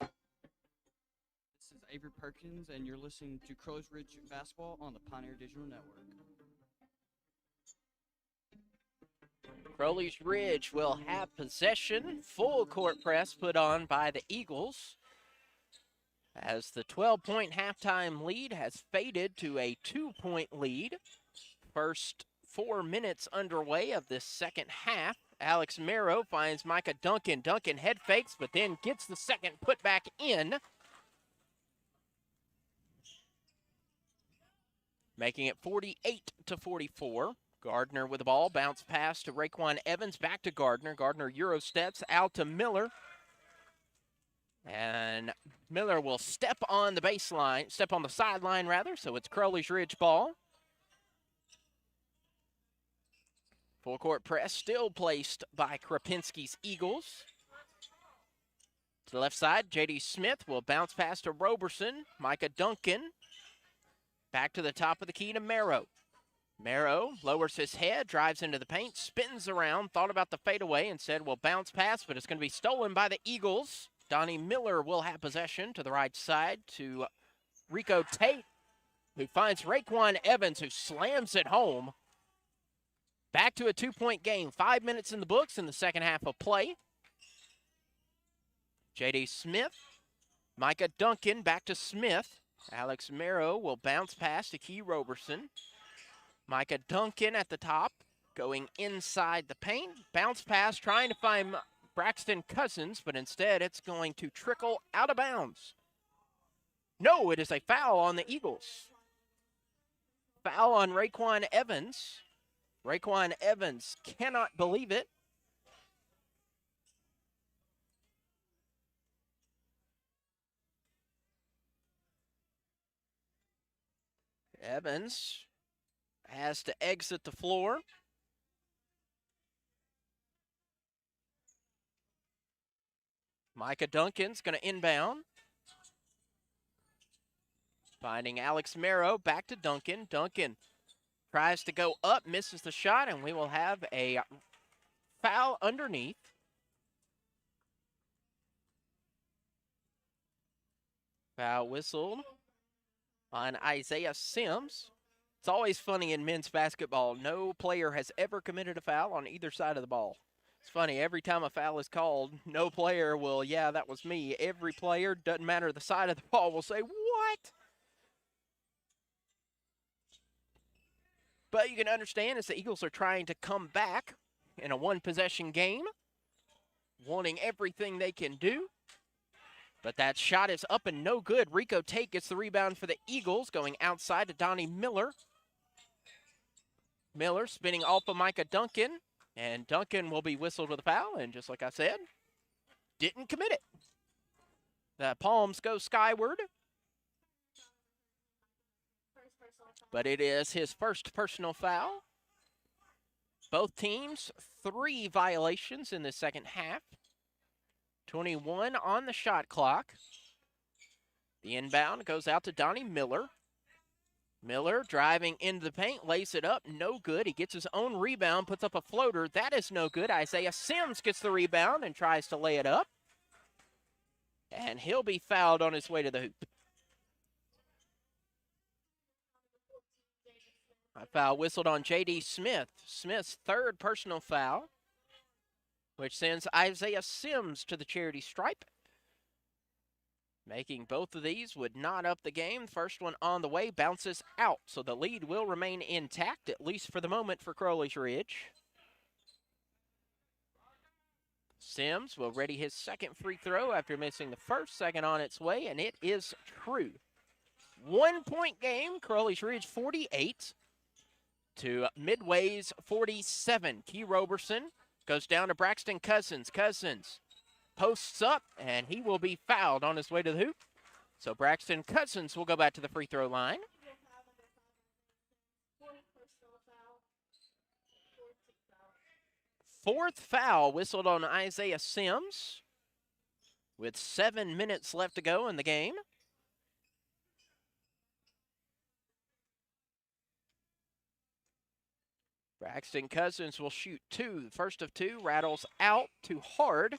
This is Avery Perkins, and you're listening to Crowley's Ridge Basketball on the Pioneer Digital Network. Crowley's Ridge will have possession. Full court press put on by the Eagles, as the 12-point halftime lead has faded to a 2-point lead. First 4 minutes underway of this second half. Alex Marrow finds Micah Duncan. Duncan head fakes, but then gets the second put back in, making it 48-44. Gardner with the ball. Bounce pass to Raekwon Evans. Back to Gardner. Gardner Euro steps out to Miller. And Miller will step on the baseline, step on the sideline rather, so it's Crowley's Ridge ball. Full court press still placed by Krapinski's Eagles. To the left side, J.D. Smith will bounce pass to Roberson. Micah Duncan. Back to the top of the key to Marrow. Marrow lowers his head, drives into the paint, spins around, thought about the fadeaway and said, well, bounce pass, but it's going to be stolen by the Eagles. Donnie Miller will have possession to the right side to Rico Tate, who finds Raekwon Evans, who slams it home. Back to a 2-point game. 5 minutes in the books in the second half of play. J.D. Smith. Micah Duncan back to Smith. Alex Marrow will bounce pass to Key Roberson. Micah Duncan at the top, going inside the paint. Bounce pass, trying to find Braxton Cousins, but instead it's going to trickle out of bounds. No, it is a foul on the Eagles. Foul on Raekwon Evans. Raekwon Evans cannot believe it. Evans has to exit the floor. Micah Duncan's going to inbound. Finding Alex Marrow, back to Duncan. Duncan tries to go up, misses the shot, and we will have a foul underneath. Foul whistled on Isaiah Sims. It's always funny in men's basketball. No player has ever committed a foul on either side of the ball. It's funny, every time a foul is called, no player will, yeah, that was me. Every player, doesn't matter the side of the ball, will say, what? But you can understand as the Eagles are trying to come back in a one-possession game, wanting everything they can do. But that shot is up and no good. Rico Tate gets the rebound for the Eagles, going outside to Donnie Miller. Miller spinning off of Micah Duncan, and Duncan will be whistled with a foul, and just like I said, didn't commit it. The palms go skyward. But it is his first personal foul. Both teams, 3 violations in the second half. 21 on the shot clock. The inbound goes out to Donnie Miller. Miller driving into the paint, lays it up, no good. He gets his own rebound, puts up a floater. That is no good. Isaiah Sims gets the rebound and tries to lay it up. And he'll be fouled on his way to the hoop. A foul whistled on J.D. Smith. Smith's third personal foul, which sends Isaiah Sims to the charity stripe. Making both of these would knot up the game. First one on the way bounces out, so the lead will remain intact, at least for the moment, for Crowley's Ridge. Sims will ready his second free throw after missing the first. Second on its way, and it is true. 1-point game, Crowley's Ridge 48 to Midway's 47. Key Roberson goes down to Braxton Cousins. Cousins posts up, and he will be fouled on his way to the hoop. So Braxton Cousins will go back to the free throw line. Fourth foul whistled on Isaiah Sims with 7 minutes left to go in the game. Braxton Cousins will shoot 2. The first of 2 rattles out too hard.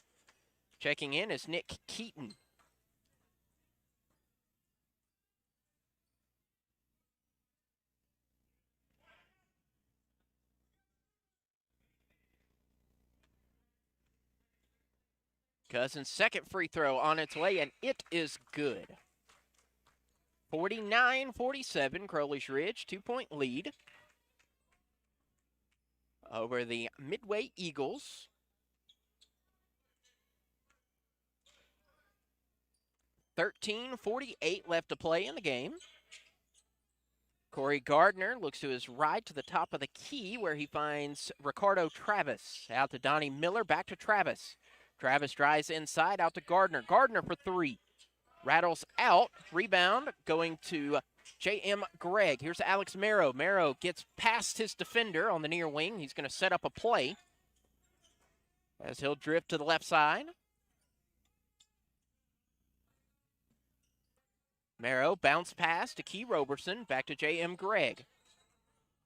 Checking in is Nick Keaton. Cousins' second free throw on its way, and it is good. 49-47, Crowley's Ridge, 2-point lead over the Midway Eagles. .48 left to play in the game. Corey Gardner looks to his right to the top of the key where he finds Ricardo Travis. Out to Donnie Miller, back to Travis. Travis drives inside, out to Gardner. Gardner for 3. Rattles out. Rebound going to J.M. Gregg. Here's Alex Marrow. Marrow gets past his defender on the near wing. He's going to set up a play as he'll drift to the left side. Marrow bounce pass to Key Roberson, back to J.M. Gregg.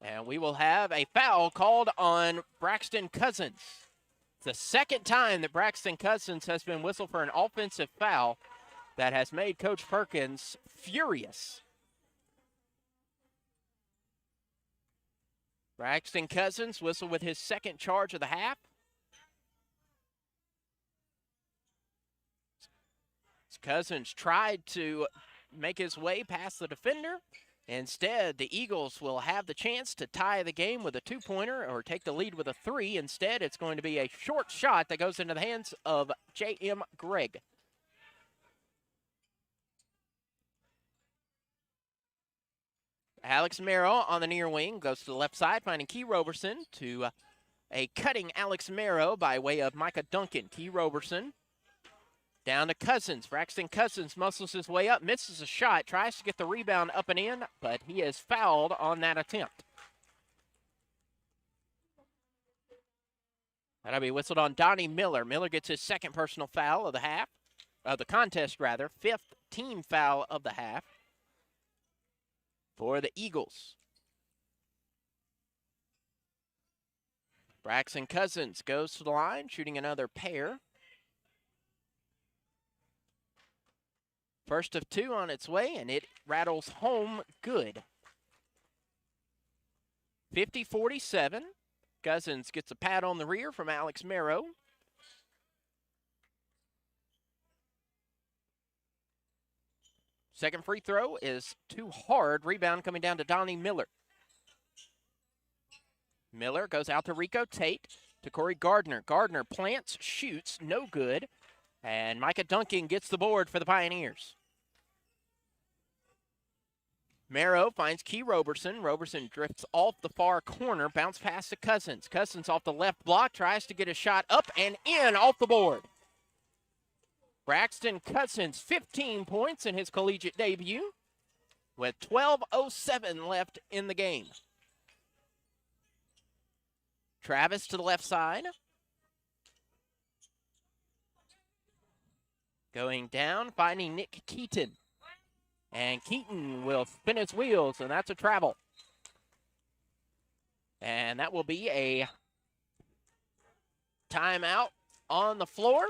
And we will have a foul called on Braxton Cousins. It's the second time that Braxton Cousins has been whistled for an offensive foul that has made Coach Perkins furious. Braxton Cousins whistled with his second charge of the half. Cousins tried to make his way past the defender. Instead, the Eagles will have the chance to tie the game with a two-pointer or take the lead with a three. Instead, it's going to be a short shot that goes into the hands of J.M. Gregg. Alex Merrill on the near wing goes to the left side, finding Key Roberson to a cutting Alex Merrill by way of Micah Duncan. Key Roberson down to Cousins. Braxton Cousins muscles his way up, misses a shot, tries to get the rebound up and in, but he is fouled on that attempt. That'll be whistled on Donnie Miller. Miller gets his second personal foul of the half, of the contest rather, fifth team foul of the half for the Eagles. Braxton Cousins goes to the line, shooting another pair. First of two on its way, and it rattles home good. 50-47. Cousins gets a pat on the rear from Alex Merrow. Second free throw is too hard. Rebound coming down to Donnie Miller. Miller goes out to Rico Tate, to Corey Gardner. Gardner plants, shoots, no good. And Micah Duncan gets the board for the Pioneers. Merrow finds Key Roberson. Roberson drifts off the far corner, bounce pass to Cousins. Cousins off the left block, tries to get a shot up and in off the board. Braxton Cousins, 15 points in his collegiate debut with 12:07 left in the game. Travis to the left side. Going down, finding Nick Keaton. And Keaton will spin his wheels, and that's a travel. And that will be a timeout on the floor.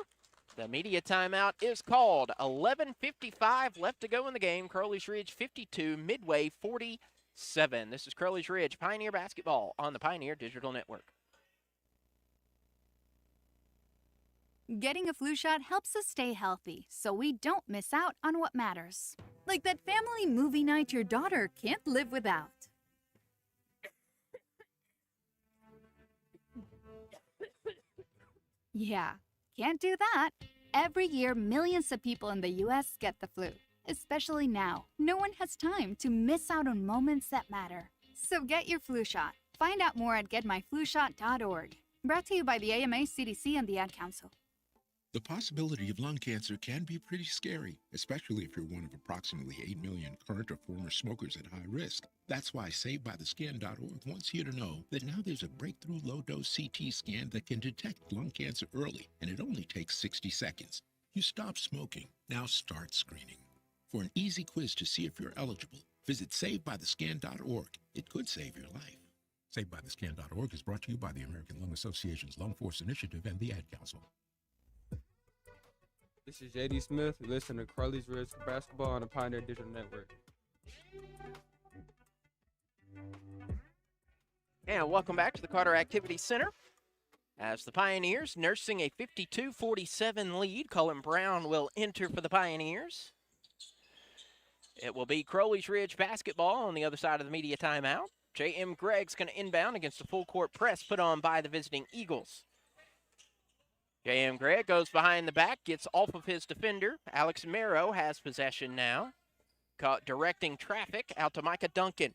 The media timeout is called. 11:55 left to go in the game. Crowley's Ridge 52, Midway 47. This is Crowley's Ridge Pioneer Basketball on the Pioneer Digital Network. Getting a flu shot helps us stay healthy, so we don't miss out on what matters. Like that family movie night your daughter can't live without. Yeah, can't do that. Every year, millions of people in the U.S. get the flu. Especially now, no one has time to miss out on moments that matter. So get your flu shot. Find out more at getmyflushot.org. Brought to you by the AMA, CDC, and the Ad Council. The possibility of lung cancer can be pretty scary, especially if you're one of approximately 8 million current or former smokers at high risk. That's why SaveByTheScan.org wants you to know that now there's a breakthrough low-dose CT scan that can detect lung cancer early, and it only takes 60 seconds. You stop smoking, now start screening. For an easy quiz to see if you're eligible, visit SaveByTheScan.org. It could save your life. SaveByTheScan.org is brought to you by the American Lung Association's Lung Force Initiative and the Ad Council. This is J.D. Smith. You listen to Crowley's Ridge Basketball on the Pioneer Digital Network. And welcome back to the Carter Activity Center. As the Pioneers nursing a 52-47 lead, Colin Brown will enter for the Pioneers. It will be Crowley's Ridge Basketball on the other side of the media timeout. J.M. Gregg's going to inbound against a full-court press put on by the visiting Eagles. J.M. Gregg goes behind the back, gets off of his defender. Alex Merrow has possession now. Caught directing traffic out to Micah Duncan.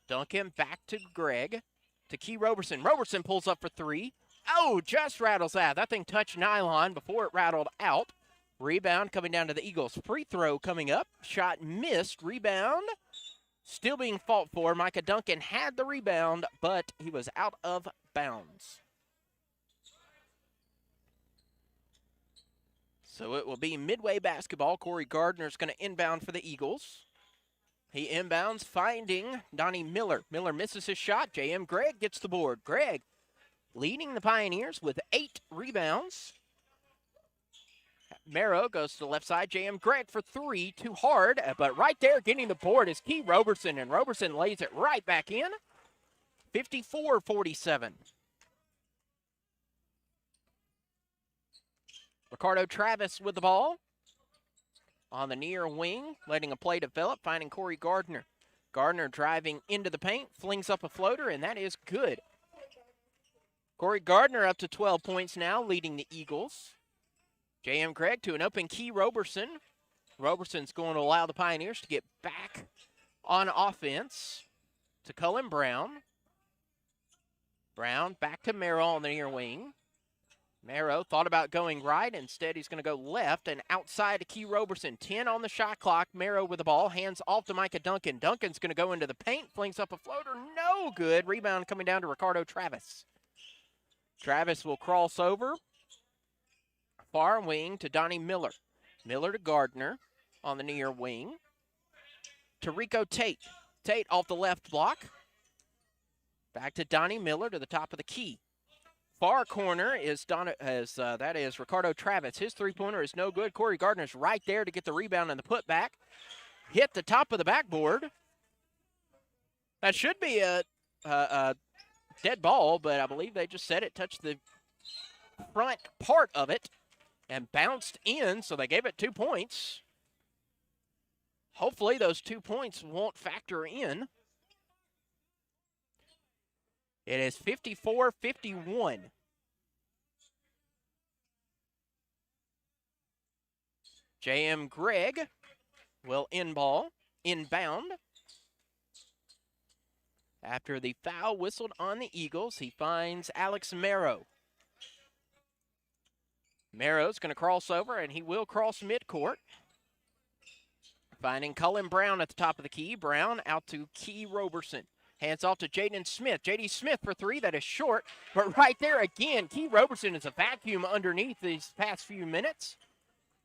Duncan back to Gregg. To Key Roberson. Roberson pulls up for three. Oh, just rattles out. That thing touched nylon before it rattled out. Rebound coming down to the Eagles. Free throw coming up. Shot missed. Rebound still being fought for. Micah Duncan had the rebound, but he was out of bounds. So it will be Midway basketball. Corey Gardner's going to inbound for the Eagles. He inbounds, finding Donnie Miller. Miller misses his shot. J.M. Gregg gets the board. Gregg leading the Pioneers with 8 rebounds. Merrow goes to the left side. J.M. Gregg for 3. Too hard, but right there getting the board is Key Roberson, and Roberson lays it right back in. 54-47. Ricardo Travis with the ball. on the near wing, letting a play develop, finding Corey Gardner. Gardner driving into the paint, flings up a floater, and that is good. Corey Gardner up to 12 points now, leading the Eagles. J.M. Gregg to an open Key Roberson. Roberson's going to allow the Pioneers to get back on offense to Cullen Brown. Brown back to Merrill on the near wing. Merrill thought about going right. Instead, he's going to go left and outside to Key Roberson. 10 on the shot clock. Merrill with the ball. Hands off to Micah Duncan. Duncan's going to go into the paint. Flings up a floater. No good. Rebound coming down to Ricardo Travis. Travis will cross over. Far wing to Donnie Miller. Miller to Gardner on the near wing. To Rico Tate. Tate off the left block. Back to Donnie Miller to the top of the key. Far corner is that is Ricardo Travis. His three-pointer is no good. Corey Gardner's right there to get the rebound and the putback. Hit the top of the backboard. That should be a dead ball, but I believe they just said it touched the front part of it and bounced in, so they gave it 2 points. Hopefully those 2 points won't factor in. It is 54-51. J.M. Gregg will inbound. After the foul whistled on the Eagles, he finds Alex Marrow. Marrow's going to cross over, and he will cross midcourt. Finding Cullen Brown at the top of the key. Brown out to Key Roberson. Hands off to Jaden Smith. J.D. Smith for three. That is short. But right there again, Key Roberson is a vacuum underneath these past few minutes.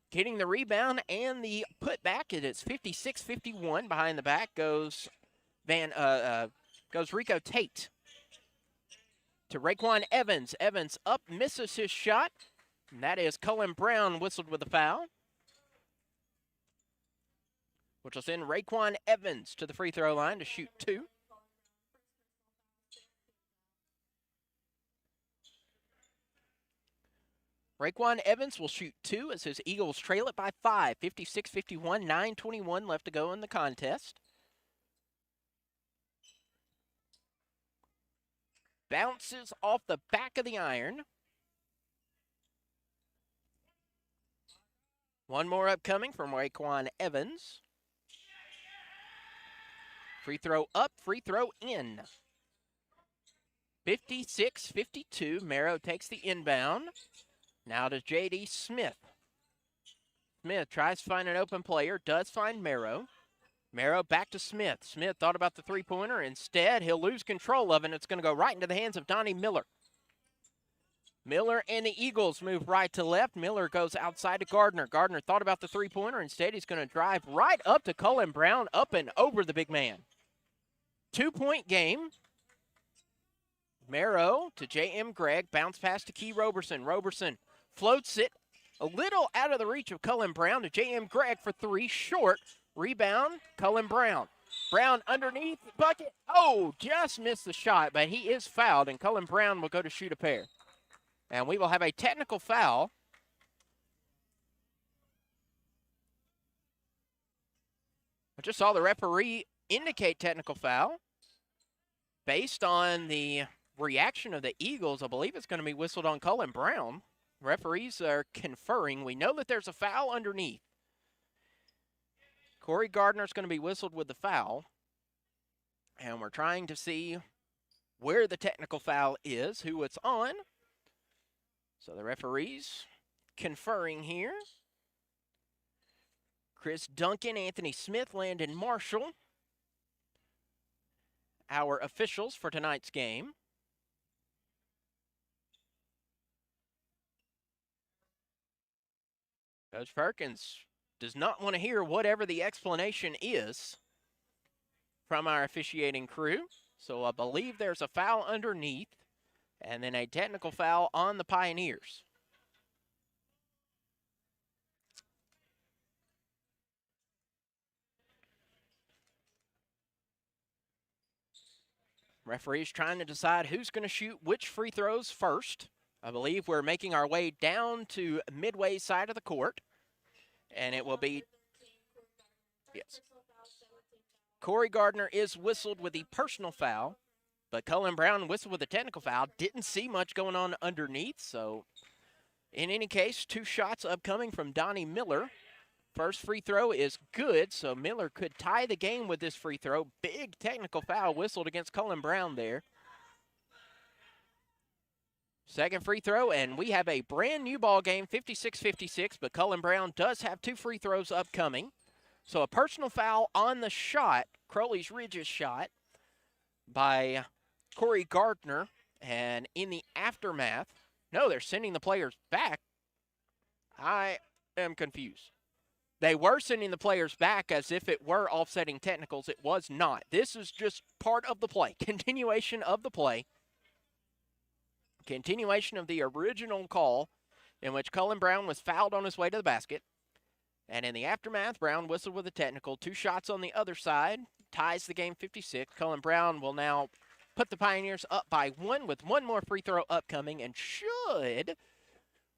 Getting the rebound and the putback. It is 56-51. Behind the back goes Rico Tate. To Raekwon Evans. Evans up, misses his shot. And that is Cullen Brown whistled with a foul. Which will send Raekwon Evans to the free throw line to shoot two. Raekwon Evans will shoot two as his Eagles trail it by 5. 56-51, 9:21 left to go in the contest. Bounces off the back of the iron. One more upcoming from Raekwon Evans. Free throw up, free throw in. 56-52, Marrow takes the inbound. Now to J.D. Smith. Smith tries to find an open player, does find Marrow. Marrow back to Smith. Smith thought about the three-pointer. Instead, he'll lose control of it, and it's going to go right into the hands of Donnie Miller. Miller and the Eagles move right to left. Miller goes outside to Gardner. Gardner thought about the three-pointer. Instead, he's going to drive right up to Cullen Brown, up and over the big man. 2-point game. Marrow to J.M. Gregg. Bounce pass to Key Roberson. Roberson floats it a little out of the reach of Cullen Brown to J.M. Gregg for three. Short. Rebound, Cullen Brown. Brown underneath, bucket. Oh, just missed the shot, but he is fouled, and Cullen Brown will go to shoot a pair. And we will have a technical foul. I just saw the referee indicate technical foul. Based on the reaction of the Eagles, I believe it's going to be whistled on Cullen Brown. Referees are conferring. We know that there's a foul underneath. Corey Gardner's going to be whistled with the foul. And we're trying to see where the technical foul is, who it's on. So the referees conferring here. Chris Duncan, Anthony Smith, Landon Marshall. Our officials for tonight's game. Coach Perkins does not want to hear whatever the explanation is from our officiating crew. So I believe there's a foul underneath and then a technical foul on the Pioneers. Referees trying to decide who's going to shoot which free throws first. I believe we're making our way down to Midway side of the court. And it will be Yes. Corey Gardner is whistled with the personal foul, but Cullen Brown whistled with a technical foul. Didn't see much going on underneath, so in any case, 2 shots upcoming from Donnie Miller. First free throw is good, so Miller could tie the game with this free throw. Big technical foul whistled against Cullen Brown there. Second free throw, and we have a brand new ball game, 56-56, but Cullen Brown does have 2 free throws upcoming. So a personal foul on the shot, Crowley's Ridge's shot, by Corey Gardner, and in the aftermath, no, they're sending the players back. I am confused. They were sending the players back as if it were offsetting technicals. It was not. This is just part of the play, continuation of the play. Continuation of the original call in which Cullen Brown was fouled on his way to the basket. And in the aftermath, Brown whistled with a technical. 2 shots on the other side. Ties the game 56. Cullen Brown will now put the Pioneers up by 1 with 1 more free throw upcoming and should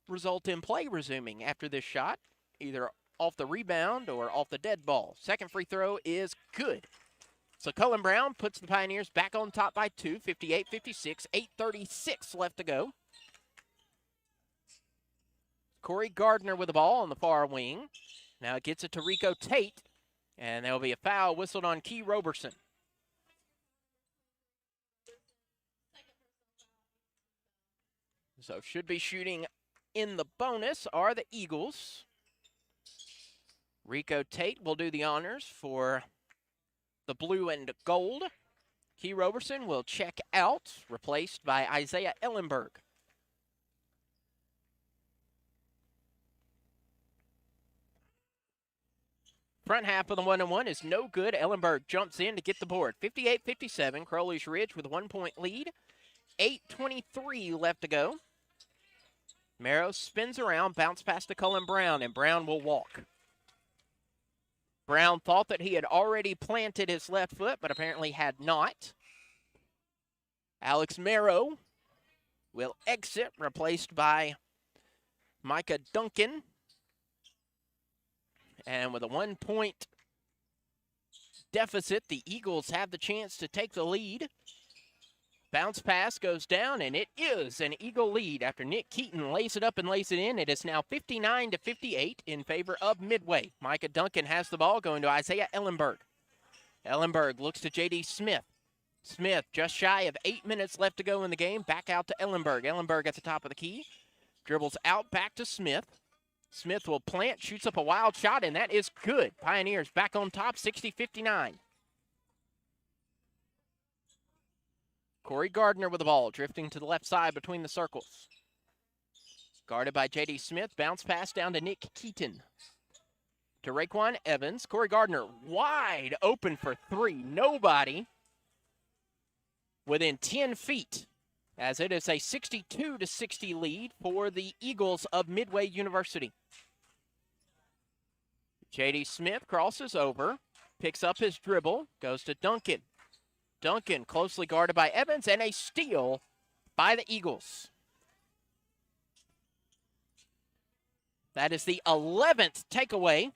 result in play resuming after this shot, either off the rebound or off the dead ball. Second free throw is good. So Cullen Brown puts the Pioneers back on top by 2, 58-56, 8:36 left to go. Corey Gardner with the ball on the far wing. Now it gets it to Rico Tate, and there will be a foul whistled on Key Roberson. So should be shooting in the bonus are the Eagles. Rico Tate will do the honors for the blue and gold. Key Roberson will check out, replaced by Isaiah Ellenberg. Front half of the 1-on-1 is no good. Ellenberg jumps in to get the board. 58-57, Crowley's Ridge with a 1-point lead. 8:23 left to go. Marrow spins around, bounce pass to Cullen Brown, and Brown will walk. Brown thought that he had already planted his left foot, but apparently had not. Alex Marrow will exit, replaced by Micah Duncan. And with a 1-point deficit, the Eagles have the chance to take the lead. Bounce pass goes down, and it is an Eagle lead after Nick Keaton lays it up and lays it in. It is now 59-58 in favor of Midway. Micah Duncan has the ball going to Isaiah Ellenberg. Ellenberg looks to J.D. Smith. Smith just shy of 8 minutes left to go in the game. Back out to Ellenberg. Ellenberg at the top of the key. Dribbles out back to Smith. Smith will plant, shoots up a wild shot, and that is good. Pioneers back on top, 60-59. Corey Gardner with the ball, drifting to the left side between the circles. Guarded by J.D. Smith, bounce pass down to Nick Keaton. To Raekwon Evans, Corey Gardner wide open for 3. Nobody within 10 feet, as it is a 62-60 lead for the Eagles of Midway University. J.D. Smith crosses over, picks up his dribble, goes to Duncan. Duncan closely guarded by Evans, and a steal by the Eagles. That is the 11th takeaway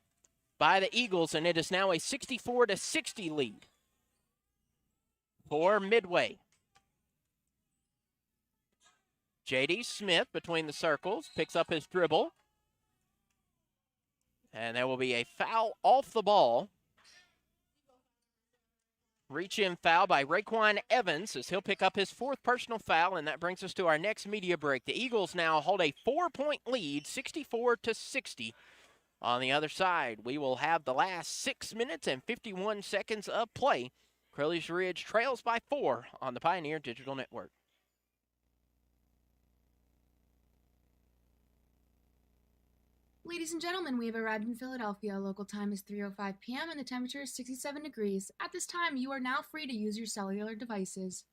by the Eagles, and it is now a 64-60 lead for Midway. J.D. Smith between the circles, picks up his dribble. And there will be a foul off the ball. Reach-in foul by Raekwon Evans as he'll pick up his 4th personal foul, and that brings us to our next media break. The Eagles now hold a 4-point lead, 64-60. On the other side, we will have the last 6 minutes and 51 seconds of play. Crowley's Ridge trails by 4 on the Pioneer Digital Network. Ladies and gentlemen, we have arrived in Philadelphia. Local time is 3:05 p.m. and the temperature is 67 degrees. At this time, you are now free to use your cellular devices.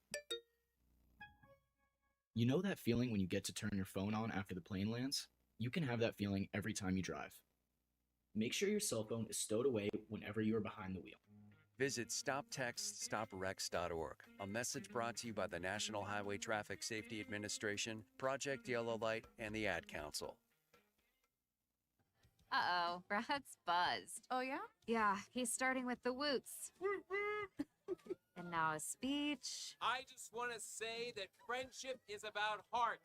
You know that feeling when you get to turn your phone on after the plane lands? You can have that feeling every time you drive. Make sure your cell phone is stowed away whenever you are behind the wheel. Visit StopTextStopWrecks.org, a message brought to you by the National Highway Traffic Safety Administration, Project Yellow Light, and the Ad Council. Uh-oh. Uh-oh, Brad's buzzed. Oh, yeah? Yeah, he's starting with the woots. And now a speech. I just want to say that friendship is about heart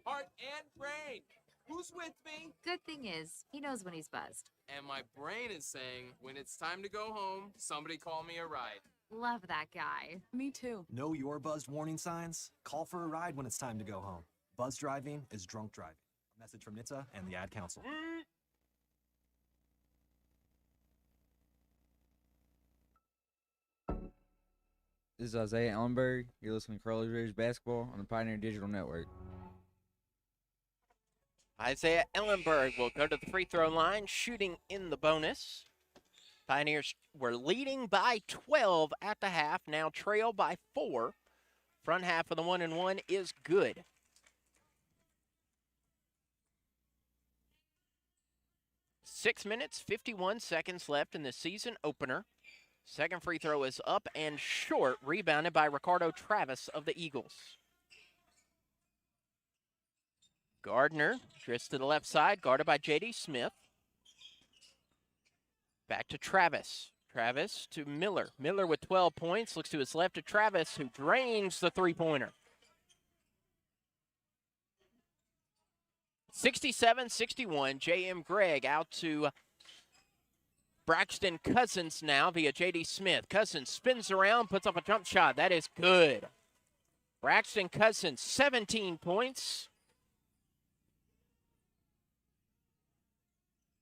and brain. Who's with me? Good thing is, he knows when he's buzzed. And my brain is saying, when it's time to go home, somebody call me a ride. Love that guy. Me too. Know your buzzed warning signs? Call for a ride when it's time to go home. Buzz driving is drunk driving. A message from NHTSA and the Ad Council. This is Isaiah Ellenberg. You're listening to Crowley Ridge Basketball on the Pioneer Digital Network. Isaiah Ellenberg will go to the free throw line, shooting in the bonus. Pioneers were leading by 12 at the half, now trail by 4. Front half of the 1-and-1 is good. Six minutes, 51 seconds left in the season opener. Second free throw is up and short, rebounded by Ricardo Travis of the Eagles. Gardner drifts to the left side, guarded by J.D. Smith. Back to Travis. Travis to Miller. Miller with 12 points, looks to his left to Travis, who drains the three-pointer. 67-61, J.M. Gregg out to Braxton Cousins now via J.D. Smith. Cousins spins around, puts up a jump shot. That is good. Braxton Cousins, 17 points.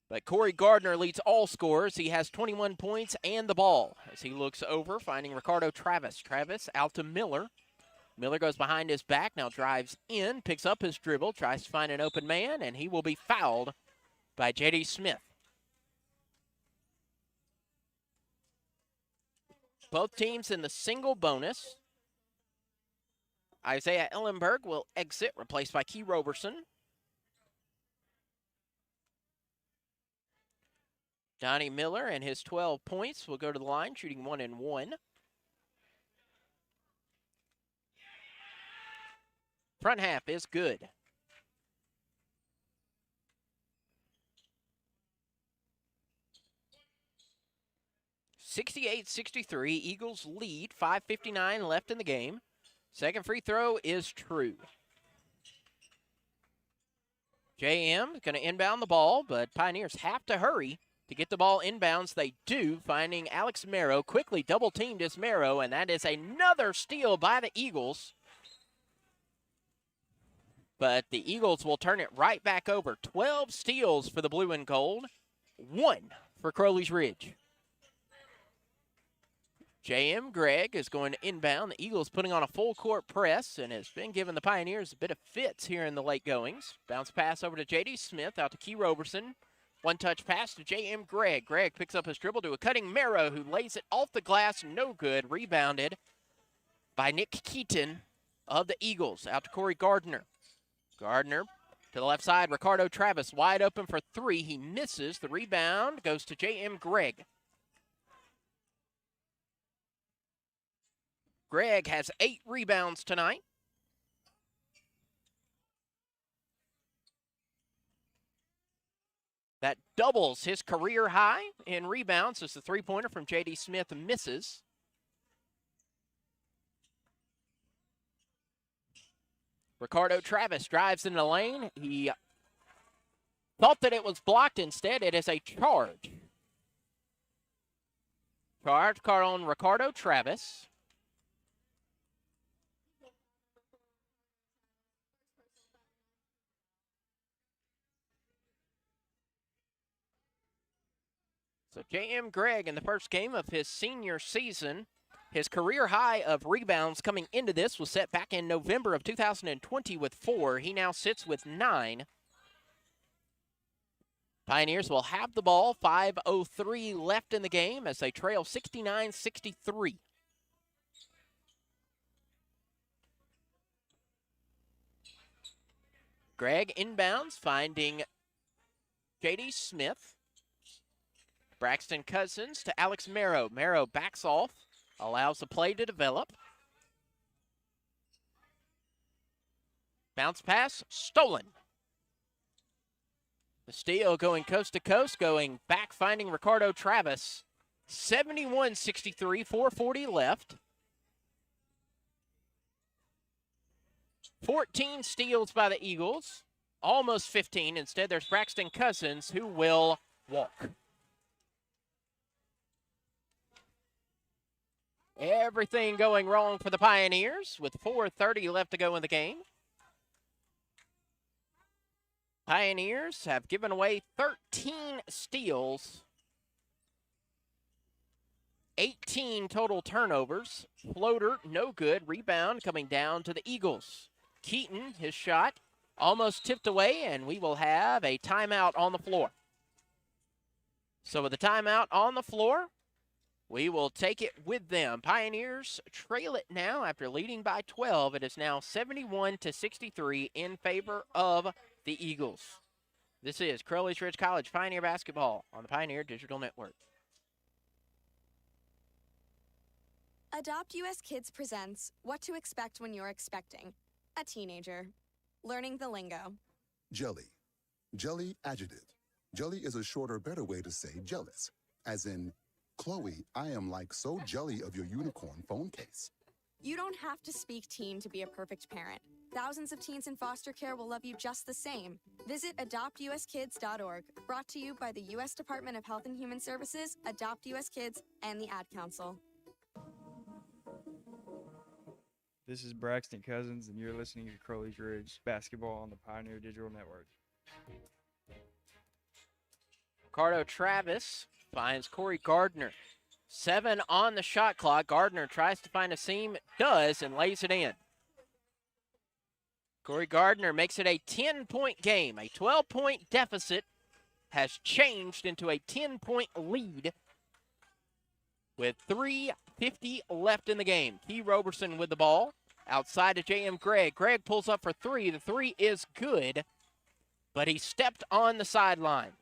But Corey Gardner leads all scorers. He has 21 points and the ball as he looks over, finding Ricardo Travis. Travis out to Miller. Miller goes behind his back, now drives in, picks up his dribble, tries to find an open man, and he will be fouled by J.D. Smith. Both teams in the single bonus. Isaiah Ellenberg will exit, replaced by Key Roberson. Donnie Miller and his 12 points will go to the line, shooting 1-and-1. Front half is good. (68-63), Eagles lead, 5:59 left in the game. Second free throw is true. JM is going to inbound the ball, but Pioneers have to hurry to get the ball inbounds. They do, finding Alex Marrow. Quickly double-teamed is Marrow, and that is another steal by the Eagles. But the Eagles will turn it right back over. 12 steals for the blue and gold, 1 for Crowley's Ridge. J.M. Gregg is going to inbound. The Eagles putting on a full-court press and has been giving the Pioneers a bit of fits here in the late goings. Bounce pass over to J.D. Smith, out to Key Roberson. One-touch pass to J.M. Gregg. Gregg picks up his dribble to a cutting Marrow, who lays it off the glass, no good. Rebounded by Nick Keaton of the Eagles, out to Corey Gardner. Gardner to the left side, Ricardo Travis wide open for three. He misses. The rebound goes to J.M. Gregg. Gregg has 8 rebounds tonight. That doubles his career high in rebounds as the three-pointer from J.D. Smith misses. Ricardo Travis drives in the lane. He thought that it was blocked. Instead, it is a charge. Charge card on Ricardo Travis. So J.M. Gregg in the first game of his senior season. His career high of rebounds coming into this was set back in November of 2020 with 4. He now sits with 9. Pioneers will have the ball. 5:03 left in the game as they trail 69-63. Gregg inbounds, finding J.D. Smith. Braxton Cousins to Alex Marrow. Marrow backs off, allows the play to develop. Bounce pass, stolen. The steal going coast to coast, going back, finding Ricardo Travis. 71-63, 4:40 left. 14 steals by the Eagles, almost 15. Instead, there's Braxton Cousins, who will walk. Everything going wrong for the Pioneers with 4:30 left to go in the game. Pioneers have given away 13 steals, 18 total turnovers. Floater, no good. Rebound coming down to the Eagles. Keaton, his shot, almost tipped away, and we will have a timeout on the floor. So with the timeout on the floor, we will take it with them. Pioneers trail it now after leading by 12. It is now 71-63 in favor of the Eagles. This is Crowley's Ridge College Pioneer Basketball on the Pioneer Digital Network. Adopt US Kids presents What to Expect When You're Expecting a Teenager. Learning the lingo. Jelly. Jelly adjective. Jelly is a shorter, better way to say jealous. As in, Chloe, I am like so jelly of your unicorn phone case. You don't have to speak teen to be a perfect parent. Thousands of teens in foster care will love you just the same. Visit adoptuskids.org, brought to you by the U.S. Department of Health and Human Services, Adopt US Kids, and the Ad Council. This is Braxton Cousins, and you're listening to Crowley's Ridge Basketball on the Pioneer Digital Network. Ricardo Travis finds Corey Gardner. 7 on the shot clock. Gardner tries to find a seam, does, and lays it in. Corey Gardner makes it a 10-point game. A 12-point deficit has changed into a 10-point lead with 3:50 left in the game. Key Roberson with the ball. Outside to J.M. Gregg. Gregg pulls up for three. The three is good, but he stepped on the sideline.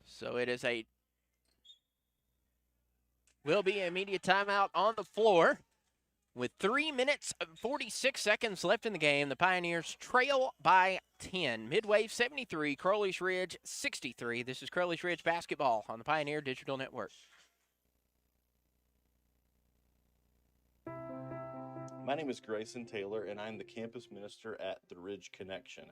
So it is will be an immediate timeout on the floor. With 3 minutes and 46 seconds left in the game, the Pioneers trail by 10. Midway 73, Crowley's Ridge 63. This is Crowley's Ridge Basketball on the Pioneer Digital Network. My name is Grayson Taylor, and I'm the campus minister at the Ridge Connection,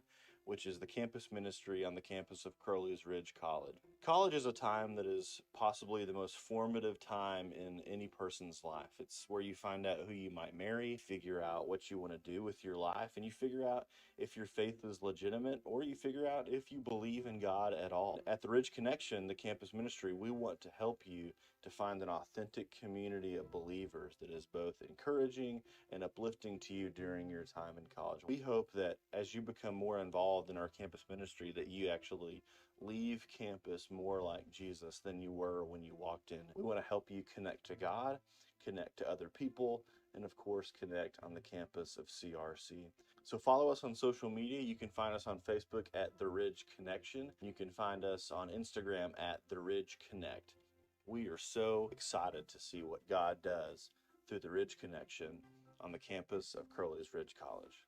which is the campus ministry on the campus of Crowley's Ridge College. College is a time that is possibly the most formative time in any person's life. It's where you find out who you might marry, figure out what you want to do with your life, and you figure out if your faith is legitimate, or you figure out if you believe in God at all. At the Ridge Connection, the campus ministry, we want to help you to find an authentic community of believers that is both encouraging and uplifting to you during your time in college. We hope that as you become more involved in our campus ministry, that you actually leave campus more like Jesus than you were when you walked in. We want to help you connect to God, connect to other people, and of course connect on the campus of CRC. So follow us on social media. You can find us on Facebook at The Ridge Connection. You can find us on Instagram at The Ridge Connect. We are so excited to see what God does through the Ridge Connection on the campus of Crowley's Ridge College.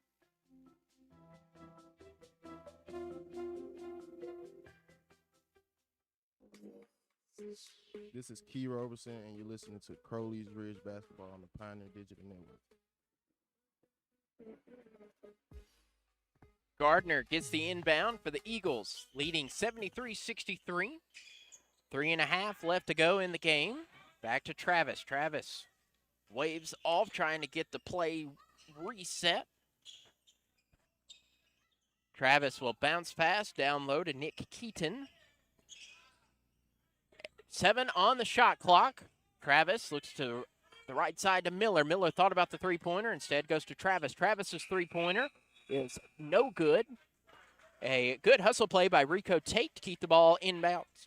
This is Key Roberson, and you're listening to Crowley's Ridge Basketball on the Pioneer Digital Network. Gardner gets the inbound for the Eagles, leading 73-63. 3.5 left to go in the game. Back to Travis. Travis waves off, trying to get the play reset. Travis will bounce pass down low to Nick Keaton. 7 on the shot clock. Travis looks to the right side to Miller. Miller thought about the three-pointer, instead goes to Travis. Travis's three-pointer is no good. A good hustle play by Rico Tate to keep the ball inbounds.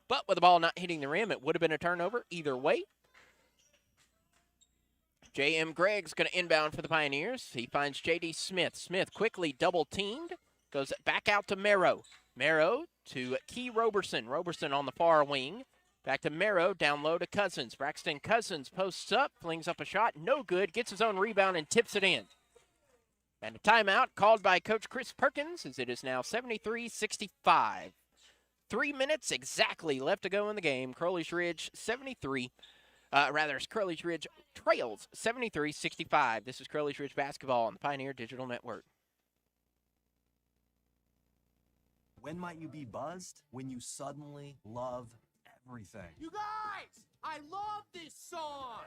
But with the ball not hitting the rim, it would have been a turnover either way. J.M. Gregg's going to inbound for the Pioneers. He finds J.D. Smith. Smith quickly double-teamed. Goes back out to Merrow. Merrow to Key Roberson. Roberson on the far wing. Back to Merrow, down low to Cousins. Braxton Cousins posts up, flings up a shot. No good. Gets his own rebound and tips it in. And a timeout called by Coach Chris Perkins, as it is now 73-65. 3 minutes exactly left to go in the game. Crowley's Ridge 73. Crowley's Ridge trails 73-65. This is Crowley's Ridge basketball on the Pioneer Digital Network. When might you be buzzed? When you suddenly love everything. You guys, I love this song.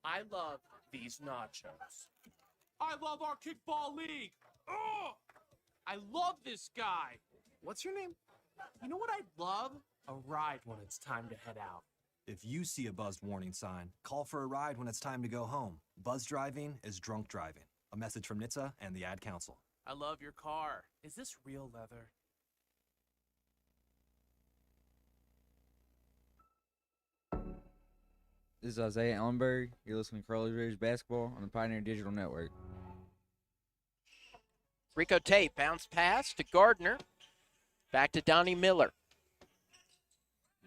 I love these nachos. I love our kickball league. Oh, I love this guy. What's your name? You know what I'd love? A ride when it's time to head out. If you see a buzzed warning sign, call for a ride when it's time to go home. Buzz driving is drunk driving. A message from NHTSA and the Ad Council. I love your car. Is this real leather? This is Isaiah Ellenberg. You're listening to Crowley's Ridge basketball on the Pioneer Digital Network. Rico Tate, bounce pass to Gardner. Back to Donnie Miller.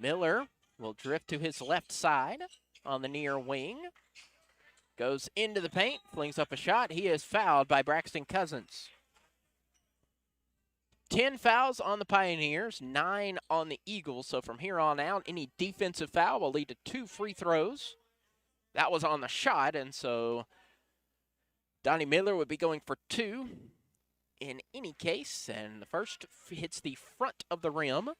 Miller will drift to his left side on the near wing. Goes into the paint, flings up a shot. He is fouled by Braxton Cousins. 10 fouls on the Pioneers, 9 on the Eagles. So from here on out, any defensive foul will lead to 2 free throws. That was on the shot, and so Donnie Miller would be going for 2 in any case. And the first hits the front of the rim.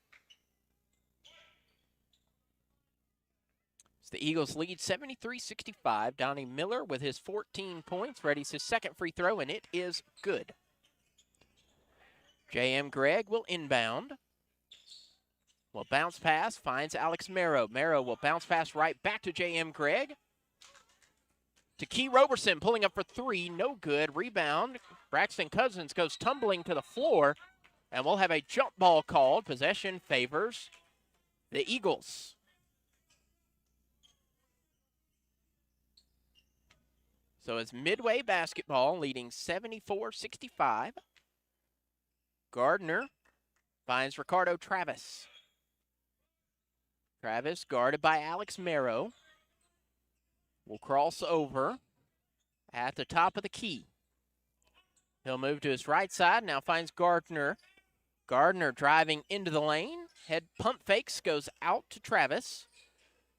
So the Eagles lead 73-65. Donnie Miller with his 14 points readies his second free throw, and it is good. J.M. Gregg will inbound. Will bounce pass, finds Alex Marrow. Marrow will bounce pass right back to J.M. Gregg. To Key Roberson, pulling up for 3, no good. Rebound, Braxton Cousins goes tumbling to the floor, and we'll have a jump ball called. Possession favors the Eagles. So it's Midway basketball leading 74-65. Gardner finds Ricardo Travis. Travis guarded by Alex Marrow. Will cross over at the top of the key. He'll move to his right side, now finds Gardner. Gardner driving into the lane. Head pump fakes, goes out to Travis.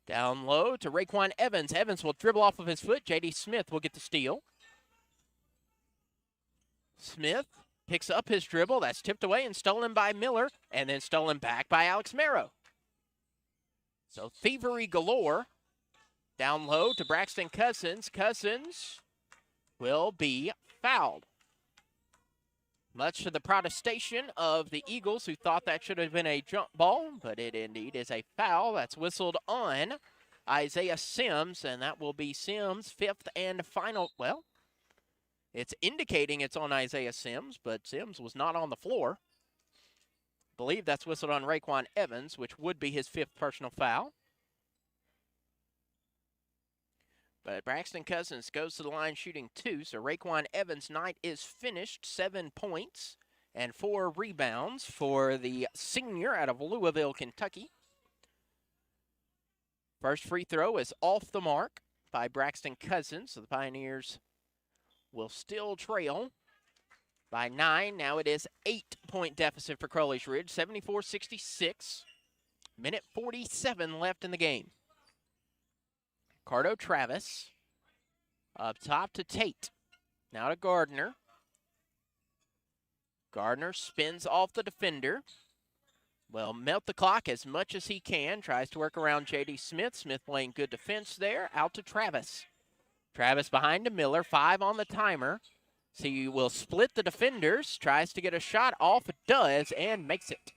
Down low to Raekwon Evans. Evans will dribble off of his foot. J.D. Smith will get the steal. Smith picks up his dribble. That's tipped away and stolen by Miller, and then stolen back by Alex Marrow. So thievery galore. Down low to Braxton Cousins. Cousins will be fouled. Much to the protestation of the Eagles, who thought that should have been a jump ball, but it indeed is a foul. That's whistled on Isaiah Sims, and that will be Sims' 5th and final. Well, it's indicating it's on Isaiah Sims, but Sims was not on the floor. I believe that's whistled on Raekwon Evans, which would be his 5th personal foul. But Braxton Cousins goes to the line shooting 2, so Raekwon Evans' night is finished. 7 points and 4 rebounds for the senior out of Louisville, Kentucky. First free throw is off the mark by Braxton Cousins, so the Pioneers will still trail by 9. Now it is 8-point deficit for Crowley's Ridge, 74-66. Minute 47 left in the game. Ricardo Travis up top to Tate. Now to Gardner. Gardner spins off the defender. Will melt the clock as much as he can. Tries to work around J.D. Smith. Smith playing good defense there. Out to Travis. Travis behind to Miller. 5 on the timer. So he will split the defenders. Tries to get a shot off. Does and makes it.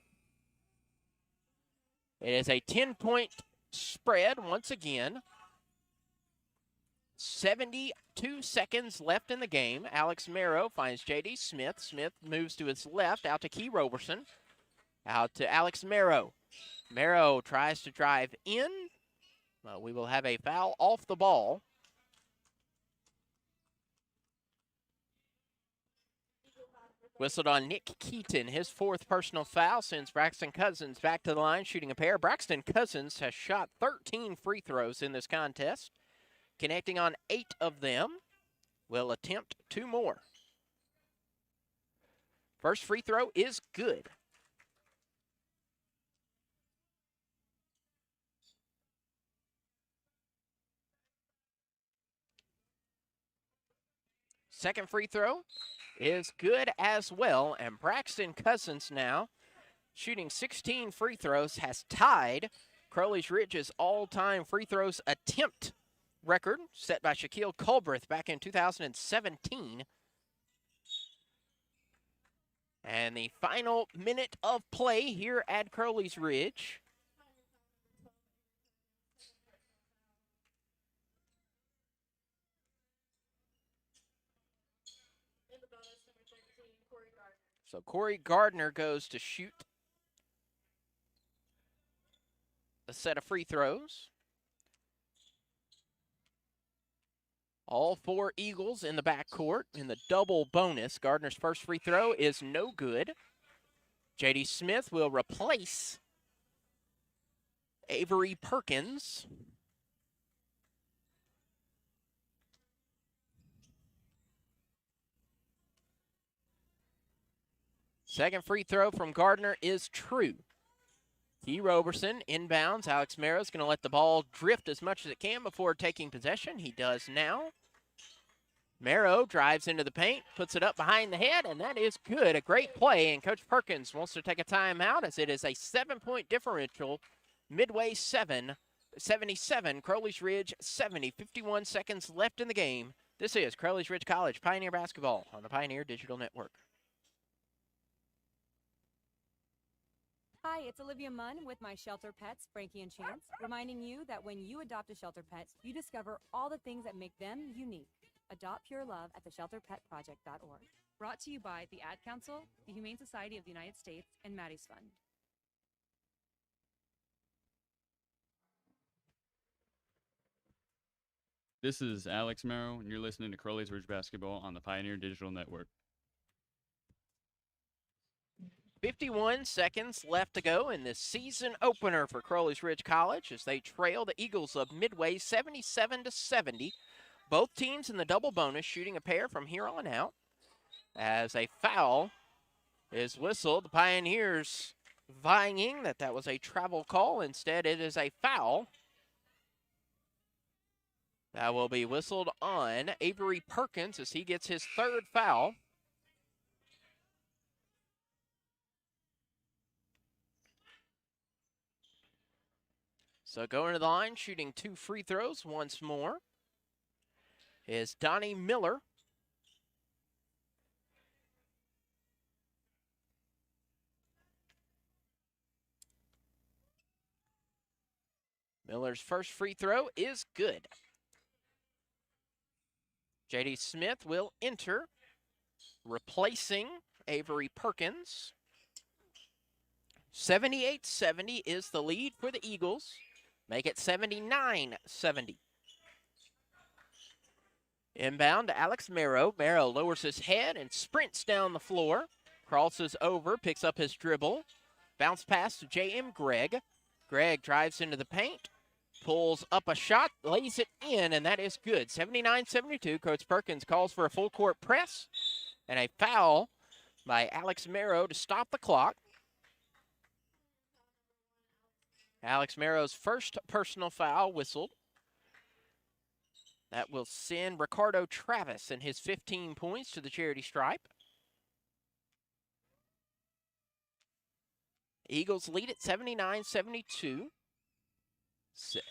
It is a 10-point spread once again. 72 seconds left in the game. Alex Marrow finds J.D. Smith. Smith moves to his left, out to Key Roberson. Out to Alex Marrow. Marrow tries to drive in. Well, we will have a foul off the ball. Whistled on Nick Keaton. His 4th personal foul sends Braxton Cousins back to the line, shooting a pair. Braxton Cousins has shot 13 free throws in this contest. Connecting on 8 of them, will attempt 2 more. First free throw is good. Second free throw is good as well, and Braxton Cousins now, shooting 16 free throws, has tied Crowley's Ridge's all-time free throws attempt record set by Shaquille Culbreth back in 2017. And the final minute of play here at Crowley's Ridge. So Corey Gardner goes to shoot a set of free throws. All four Eagles in the backcourt in the double bonus. Gardner's first free throw is no good. J.D. Smith will replace Avery Perkins. Second free throw from Gardner is true. Key Roberson inbounds. Alex Merrow's going to let the ball drift as much as it can before taking possession. He does now. Merrow drives into the paint, puts it up behind the head, and that is good. A great play, and Coach Perkins wants to take a timeout as it is a 7-point differential. Midway 77, Crowley's Ridge 70. 51 seconds left in the game. This is Crowley's Ridge College Pioneer Basketball on the Pioneer Digital Network. Hi, it's Olivia Munn with my shelter pets, Frankie and Chance, reminding you that when you adopt a shelter pet, you discover all the things that make them unique. Adopt pure love at theshelterpetproject.org. Brought to you by the Ad Council, the Humane Society of the United States, and Maddie's Fund. This is Alex Merrow, and you're listening to Crowley's Ridge Basketball on the Pioneer Digital Network. 51 seconds left to go in this season opener for Crowley's Ridge College as they trail the Eagles of Midway 77-70. Both teams in the double bonus shooting a pair from here on out. As a foul is whistled, the Pioneers vying that was a travel call. Instead, it is a foul. That will be whistled on Avery Perkins as he gets his third foul. So going to the line, shooting 2 free throws once more, is Donnie Miller. Miller's first free throw is good. J.D. Smith will enter, replacing Avery Perkins. 78-70 is the lead for the Eagles. Make it 79-70. Inbound to Alex Merrow. Merrow lowers his head and sprints down the floor. Crosses over, picks up his dribble. Bounce pass to J.M. Gregg. Gregg drives into the paint, pulls up a shot, lays it in, and that is good. 79-72. Coach Perkins calls for a full court press and a foul by Alex Merrow to stop the clock. Alex Merrow's first personal foul whistled. That will send Ricardo Travis and his 15 points to the charity stripe. Eagles lead at 79-72.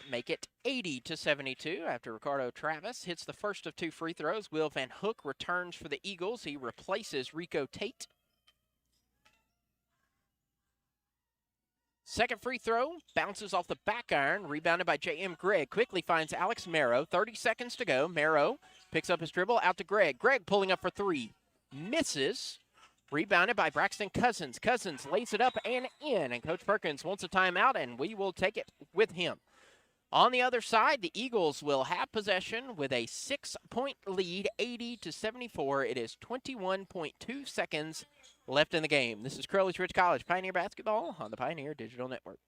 Make it 80-72 after Ricardo Travis hits the first of 2 free throws. Will Van Hook returns for the Eagles. He replaces Rico Tate. Second free throw, bounces off the back iron, rebounded by J.M. Gregg. Quickly finds Alex Merrow. 30 seconds to go. Merrow picks up his dribble out to Gregg. Gregg pulling up for 3. Misses. Rebounded by Braxton Cousins. Cousins lays it up and in, and Coach Perkins wants a timeout, and we will take it with him. On the other side, the Eagles will have possession with a 6-point lead, 80-74. It is 21.2 seconds left in the game. This is Crowley's Ridge College Pioneer Basketball on the Pioneer Digital Network.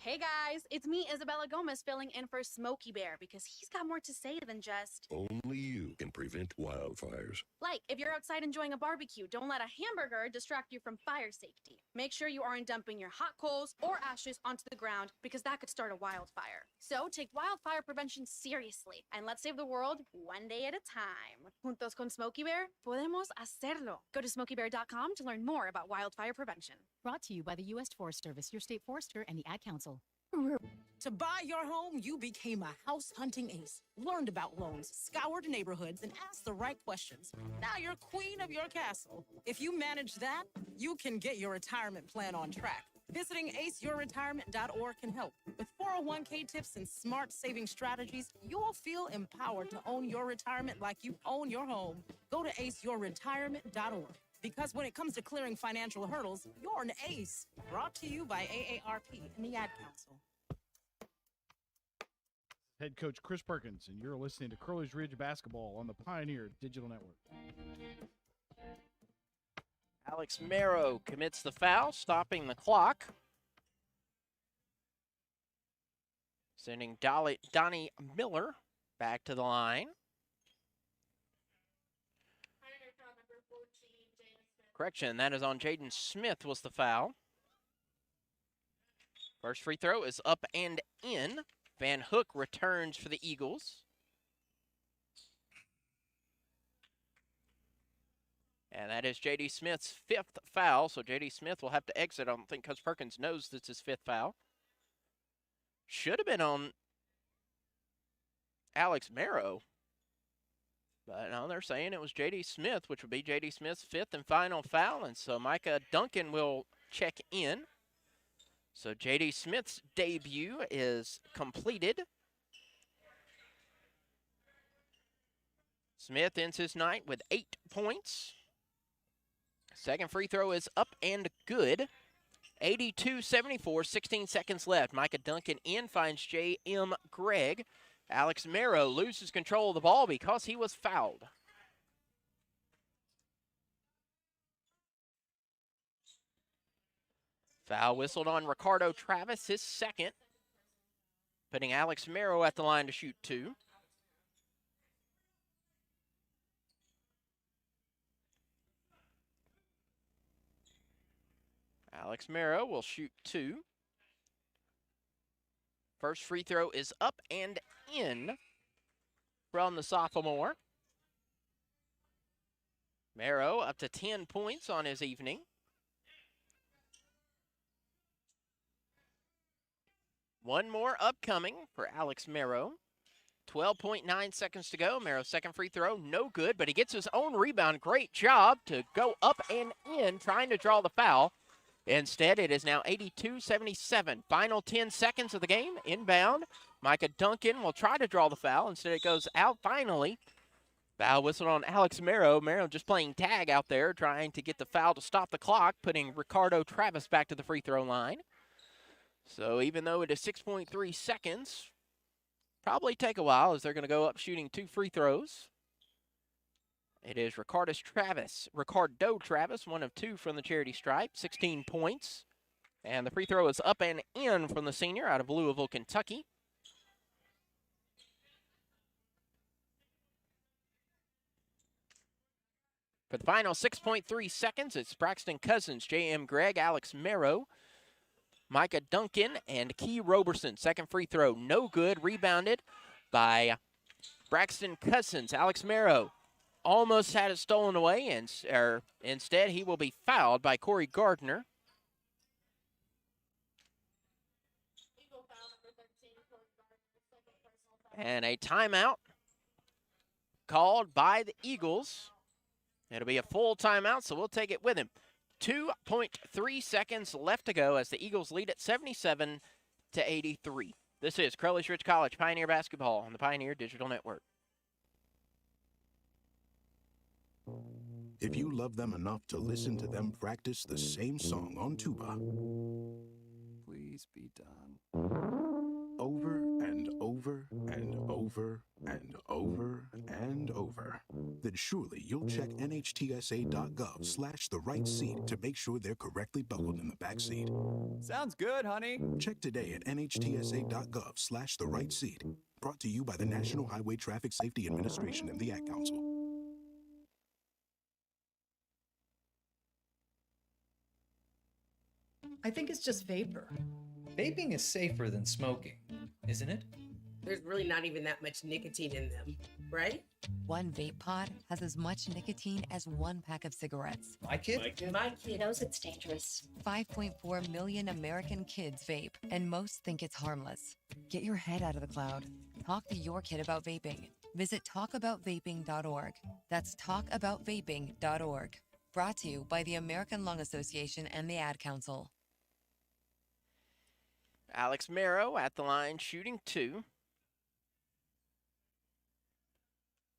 Hey guys, it's me, Isabella Gomez, filling in for Smokey Bear because he's got more to say than just. Only you can prevent wildfires. Like, if you're outside enjoying a barbecue, don't let a hamburger distract you from fire safety. Make sure you aren't dumping your hot coals or ashes onto the ground because that could start a wildfire. So take wildfire prevention seriously and let's save the world one day at a time. Juntos con Smokey Bear, podemos hacerlo. Go to smokeybear.com to learn more about wildfire prevention. Brought to you by the U.S. Forest Service, your state forester, and the Ad Council. To buy your home, you became a house hunting ace, learned about loans, scoured neighborhoods, and asked the right questions. Now you're queen of your castle. If you manage that, you can get your retirement plan on track. Visiting aceyourretirement.org can help. With 401k tips and smart saving strategies, you'll feel empowered to own your retirement like you own your home. Go to aceyourretirement.org. Because when it comes to clearing financial hurdles, you're an ace. Brought to you by AARP and the Ad Council. Head coach Chris Perkins, and you're listening to Crowley's Ridge Basketball on the Pioneer Digital Network. Alex Marrow commits the foul, stopping the clock. Sending Donnie Miller back to the line. Correction, that is on Jaden Smith was the foul. First free throw is up and in. Van Hook returns for the Eagles. And that is J.D. Smith's fifth foul, so J.D. Smith will have to exit. I don't think Coach Perkins knows this is his fifth foul. Should have been on Alex Marrow. But no, they're saying it was J.D. Smith, which would be J.D. Smith's fifth and final foul. And so Micah Duncan will check in. So J.D. Smith's debut is completed. Smith ends his night with 8 points. Second free throw is up and good. 82-74, 16 seconds left. Micah Duncan in, finds J.M. Gregg. Alex Marrow loses control of the ball because he was fouled. Foul whistled on Ricardo Travis, his second, putting Alex Marrow at the line to shoot 2. Alex Marrow will shoot 2. First free throw is up and in from the sophomore. Marrow up to 10 points on his evening. One more upcoming for Alex Marrow. 12.9 seconds to go. Marrow's second free throw, no good, but he gets his own rebound. Great job to go up and in, trying to draw the foul. Instead, it is now 82-77. Final 10 seconds of the game. Inbound. Micah Duncan will try to draw the foul. Instead, it goes out finally. Foul whistled on Alex Marrow. Marrow just playing tag out there, trying to get the foul to stop the clock, putting Ricardo Travis back to the free throw line. So even though it is 6.3 seconds, probably take a while as they're going to go up shooting 2 free throws. It is Ricardo Travis, 1 of 2 from the charity stripe, 16 points. And the free throw is up and in from the senior out of Louisville, Kentucky. For the final 6.3 seconds, it's Braxton Cousins, J.M. Gregg, Alex Marrow, Micah Duncan, and Key Roberson. Second free throw, no good. Rebounded by Braxton Cousins. Alex Marrow almost had it stolen away, and instead he will be fouled by Corey Gardner. And a timeout called by the Eagles. It'll be a full timeout, so we'll take it with him. 2.3 seconds left to go as the Eagles lead at 77-83. This is Crowley's Ridge College Pioneer Basketball on the Pioneer Digital Network. If you love them enough to listen to them practice the same song on tuba, please be done. Over and over and over and over and over, then surely you'll check nhtsa.gov/the right seat to make sure they're correctly buckled in the back seat. Sounds good, honey. Check today at nhtsa.gov/the right seat. Brought to you by the National Highway Traffic Safety Administration and the Ad Council. I think it's just vapor. Vaping is safer than smoking, isn't it? There's really not even that much nicotine in them, right? One vape pod has as much nicotine as one pack of cigarettes. My kid? My kid knows it's dangerous. 5.4 million American kids vape, and most think it's harmless. Get your head out of the cloud. Talk to your kid about vaping. Visit talkaboutvaping.org. That's talkaboutvaping.org. Brought to you by the American Lung Association and the Ad Council. Alex Marrow at the line shooting 2.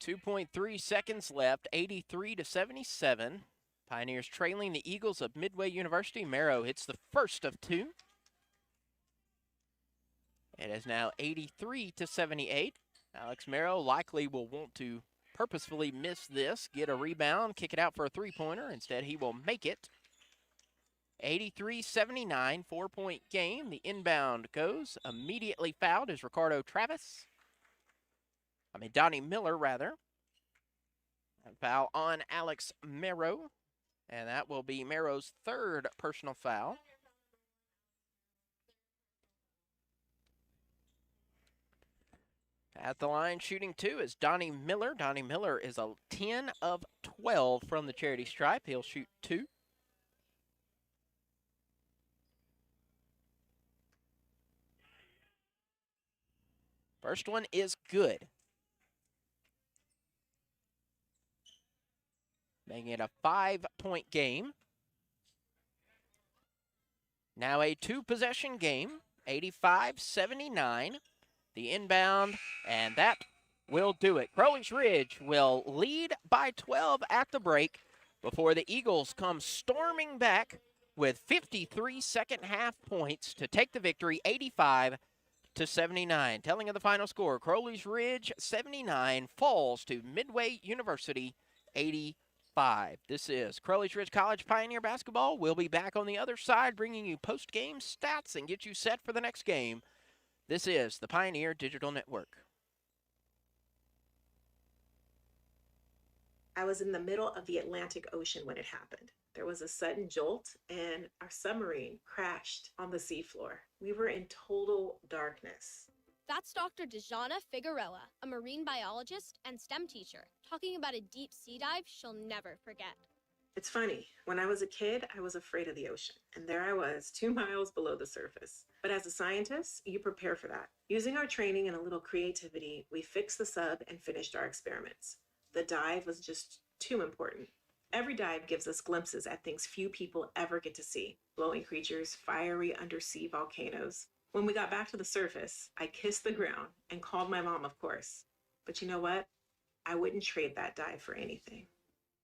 2.3 seconds left, 83-77. Pioneers trailing the Eagles of Midway University. Marrow hits the first of 2. It is now 83-78. Alex Marrow likely will want to purposefully miss this, get a rebound, kick it out for a three-pointer. Instead, he will make it. 83-79, 4-point game. The inbound goes. Immediately fouled is Donnie Miller, rather. A foul on Alex Marrow, and that will be Marrow's third personal foul. At the line shooting 2 is Donnie Miller. Donnie Miller is a 10 of 12 from the charity stripe. He'll shoot 2. First one is good. Making it a 5-point game. Now a 2-possession game, 85-79. The inbound, and that will do it. Crowley's Ridge will lead by 12 at the break before the Eagles come storming back with 53 second-half points to take the victory, 85-79. Telling of the final score, Crowley's Ridge 79 falls to Midway University 85. This is Crowley's Ridge College Pioneer Basketball. We'll be back on the other side bringing you post-game stats and get you set for the next game. This is the Pioneer Digital Network. I was in the middle of the Atlantic Ocean when it happened. There was a sudden jolt and our submarine crashed on the seafloor. We were in total darkness. That's Dr. Dejana Figueroa, a marine biologist and STEM teacher, talking about a deep sea dive she'll never forget. It's funny, when I was a kid, I was afraid of the ocean, and there I was, 2 miles below the surface. But as a scientist, you prepare for that. Using our training and a little creativity, we fixed the sub and finished our experiments. The dive was just too important. Every dive gives us glimpses at things few people ever get to see. Glowing creatures, fiery undersea volcanoes. When we got back to the surface, I kissed the ground and called my mom, of course. But you know what? I wouldn't trade that dive for anything.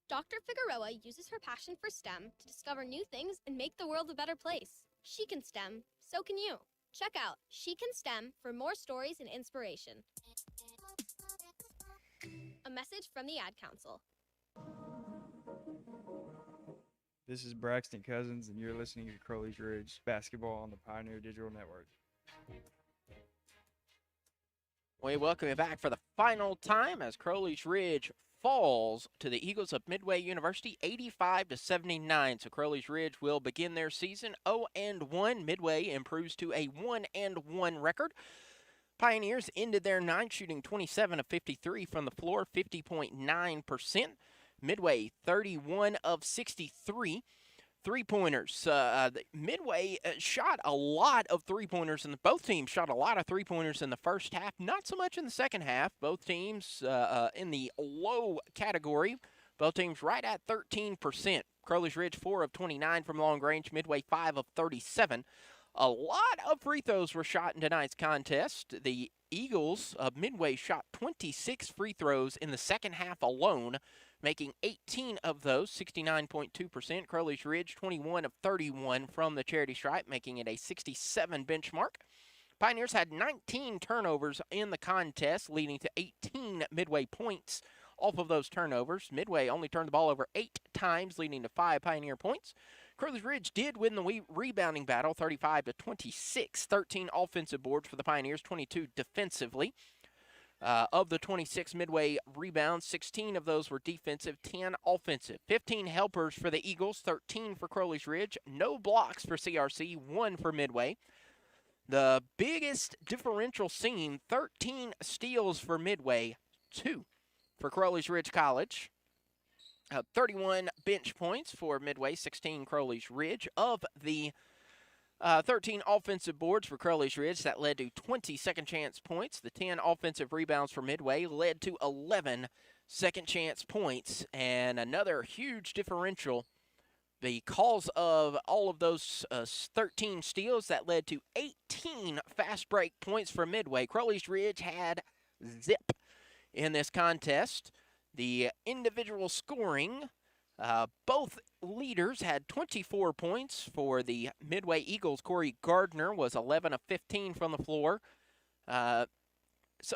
Dr. Figueroa uses her passion for STEM to discover new things and make the world a better place. She can STEM, so can you. Check out She Can STEM for more stories and inspiration. A message from the Ad Council. This is Braxton Cousins, and you're listening to Crowley's Ridge Basketball on the Pioneer Digital Network. We welcome you back for the final time as Crowley's Ridge falls to the Eagles of Midway University, 85-79. So Crowley's Ridge will begin their season 0-1. Midway improves to a 1-1 record. Pioneers ended their night shooting 27 of 53 from the floor, 50.9%. Midway 31 of 63. Three-pointers. Midway shot a lot of three-pointers, and both teams shot a lot of three-pointers in the first half, not so much in the second half. Both teams in the low category. Both teams right at 13%. Crowley's Ridge 4 of 29 from long range. Midway 5 of 37. A lot of free throws were shot in tonight's contest. The Eagles of Midway shot 26 free throws in the second half alone, making 18 of those, 69.2%. Crowley's Ridge, 21 of 31 from the charity stripe, making it a 67 benchmark. Pioneers had 19 turnovers in the contest, leading to 18 Midway points off of those turnovers. Midway only turned the ball over 8 times, leading to 5 Pioneer points. Crowley's Ridge did win the rebounding battle, 35-26. 13 offensive boards for the Pioneers, 22 defensively. Of the 26 Midway rebounds, 16 of those were defensive, 10 offensive. 15 helpers for the Eagles, 13 for Crowley's Ridge. No blocks for CRC, 1 for Midway. The biggest differential seen, 13 steals for Midway, 2 for Crowley's Ridge College. 31 bench points for Midway, 16 Crowley's Ridge. Of the 13 offensive boards for Crowley's Ridge, that led to 20 second chance points. The 10 offensive rebounds for Midway led to 11 second chance points. And another huge differential, because of all of those 13 steals, that led to 18 fast break points for Midway. Crowley's Ridge had zip in this contest. The individual scoring, both leaders had 24 points. For the Midway Eagles, Corey Gardner was 11 of 15 from the floor. So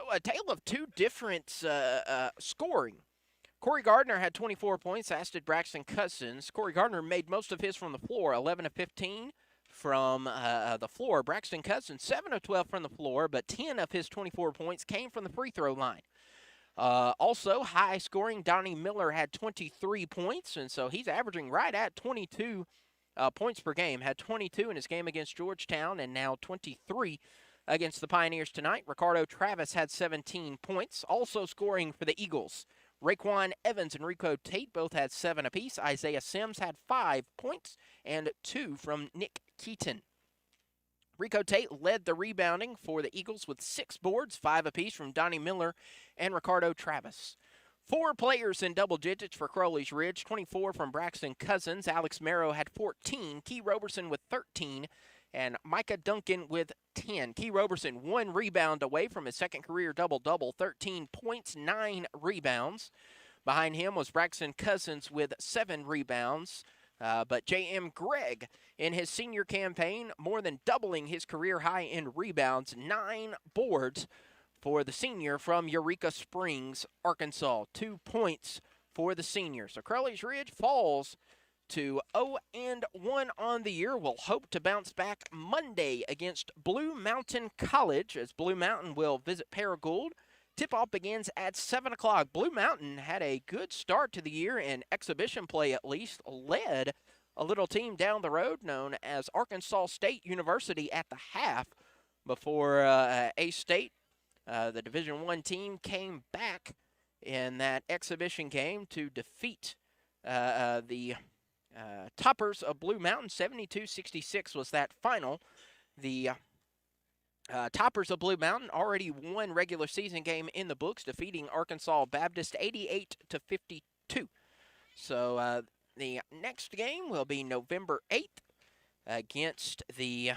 a tale of two different scoring. Corey Gardner had 24 points, as did Braxton Cousins. Corey Gardner made most of his from the floor, 11 of 15 from the floor. Braxton Cousins, 7 of 12 from the floor, but 10 of his 24 points came from the free throw line. Also, high scoring, Donnie Miller had 23 points, and so he's averaging right at 22 points per game. Had 22 in his game against Georgetown, and now 23 against the Pioneers tonight. Ricardo Travis had 17 points. Also scoring for the Eagles, Raekwon Evans and Rico Tate both had 7 apiece. Isaiah Sims had 5 points, and 2 from Nick Keaton. Rico Tate led the rebounding for the Eagles with 6 boards, 5 apiece from Donnie Miller and Ricardo Travis. 4 players in double digits for Crowley's Ridge, 24 from Braxton Cousins. Alex Marrow had 14, Key Roberson with 13, and Micah Duncan with 10. Key Roberson 1 rebound away from his second career double-double, 13 points, 9 rebounds. Behind him was Braxton Cousins with 7 rebounds. But J.M. Gregg, in his senior campaign, more than doubling his career high in rebounds, 9 boards for the senior from Eureka Springs, Arkansas. 2 points for the senior. So Crowley's Ridge falls to 0-1 on the year. We'll hope to bounce back Monday against Blue Mountain College, as Blue Mountain will visit Paragould. Tip-off begins at 7 o'clock. Blue Mountain had a good start to the year in exhibition play, at least, led a little team down the road known as Arkansas State University at the half before A-State, the Division I team, came back in that exhibition game to defeat the Toppers of Blue Mountain. 72-66 was that final. The Toppers of Blue Mountain already won regular season game in the books, defeating Arkansas Baptist 88-52. So the next game will be November 8th against the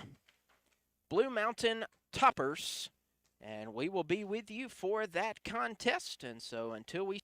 Blue Mountain Toppers, and we will be with you for that contest. And so until we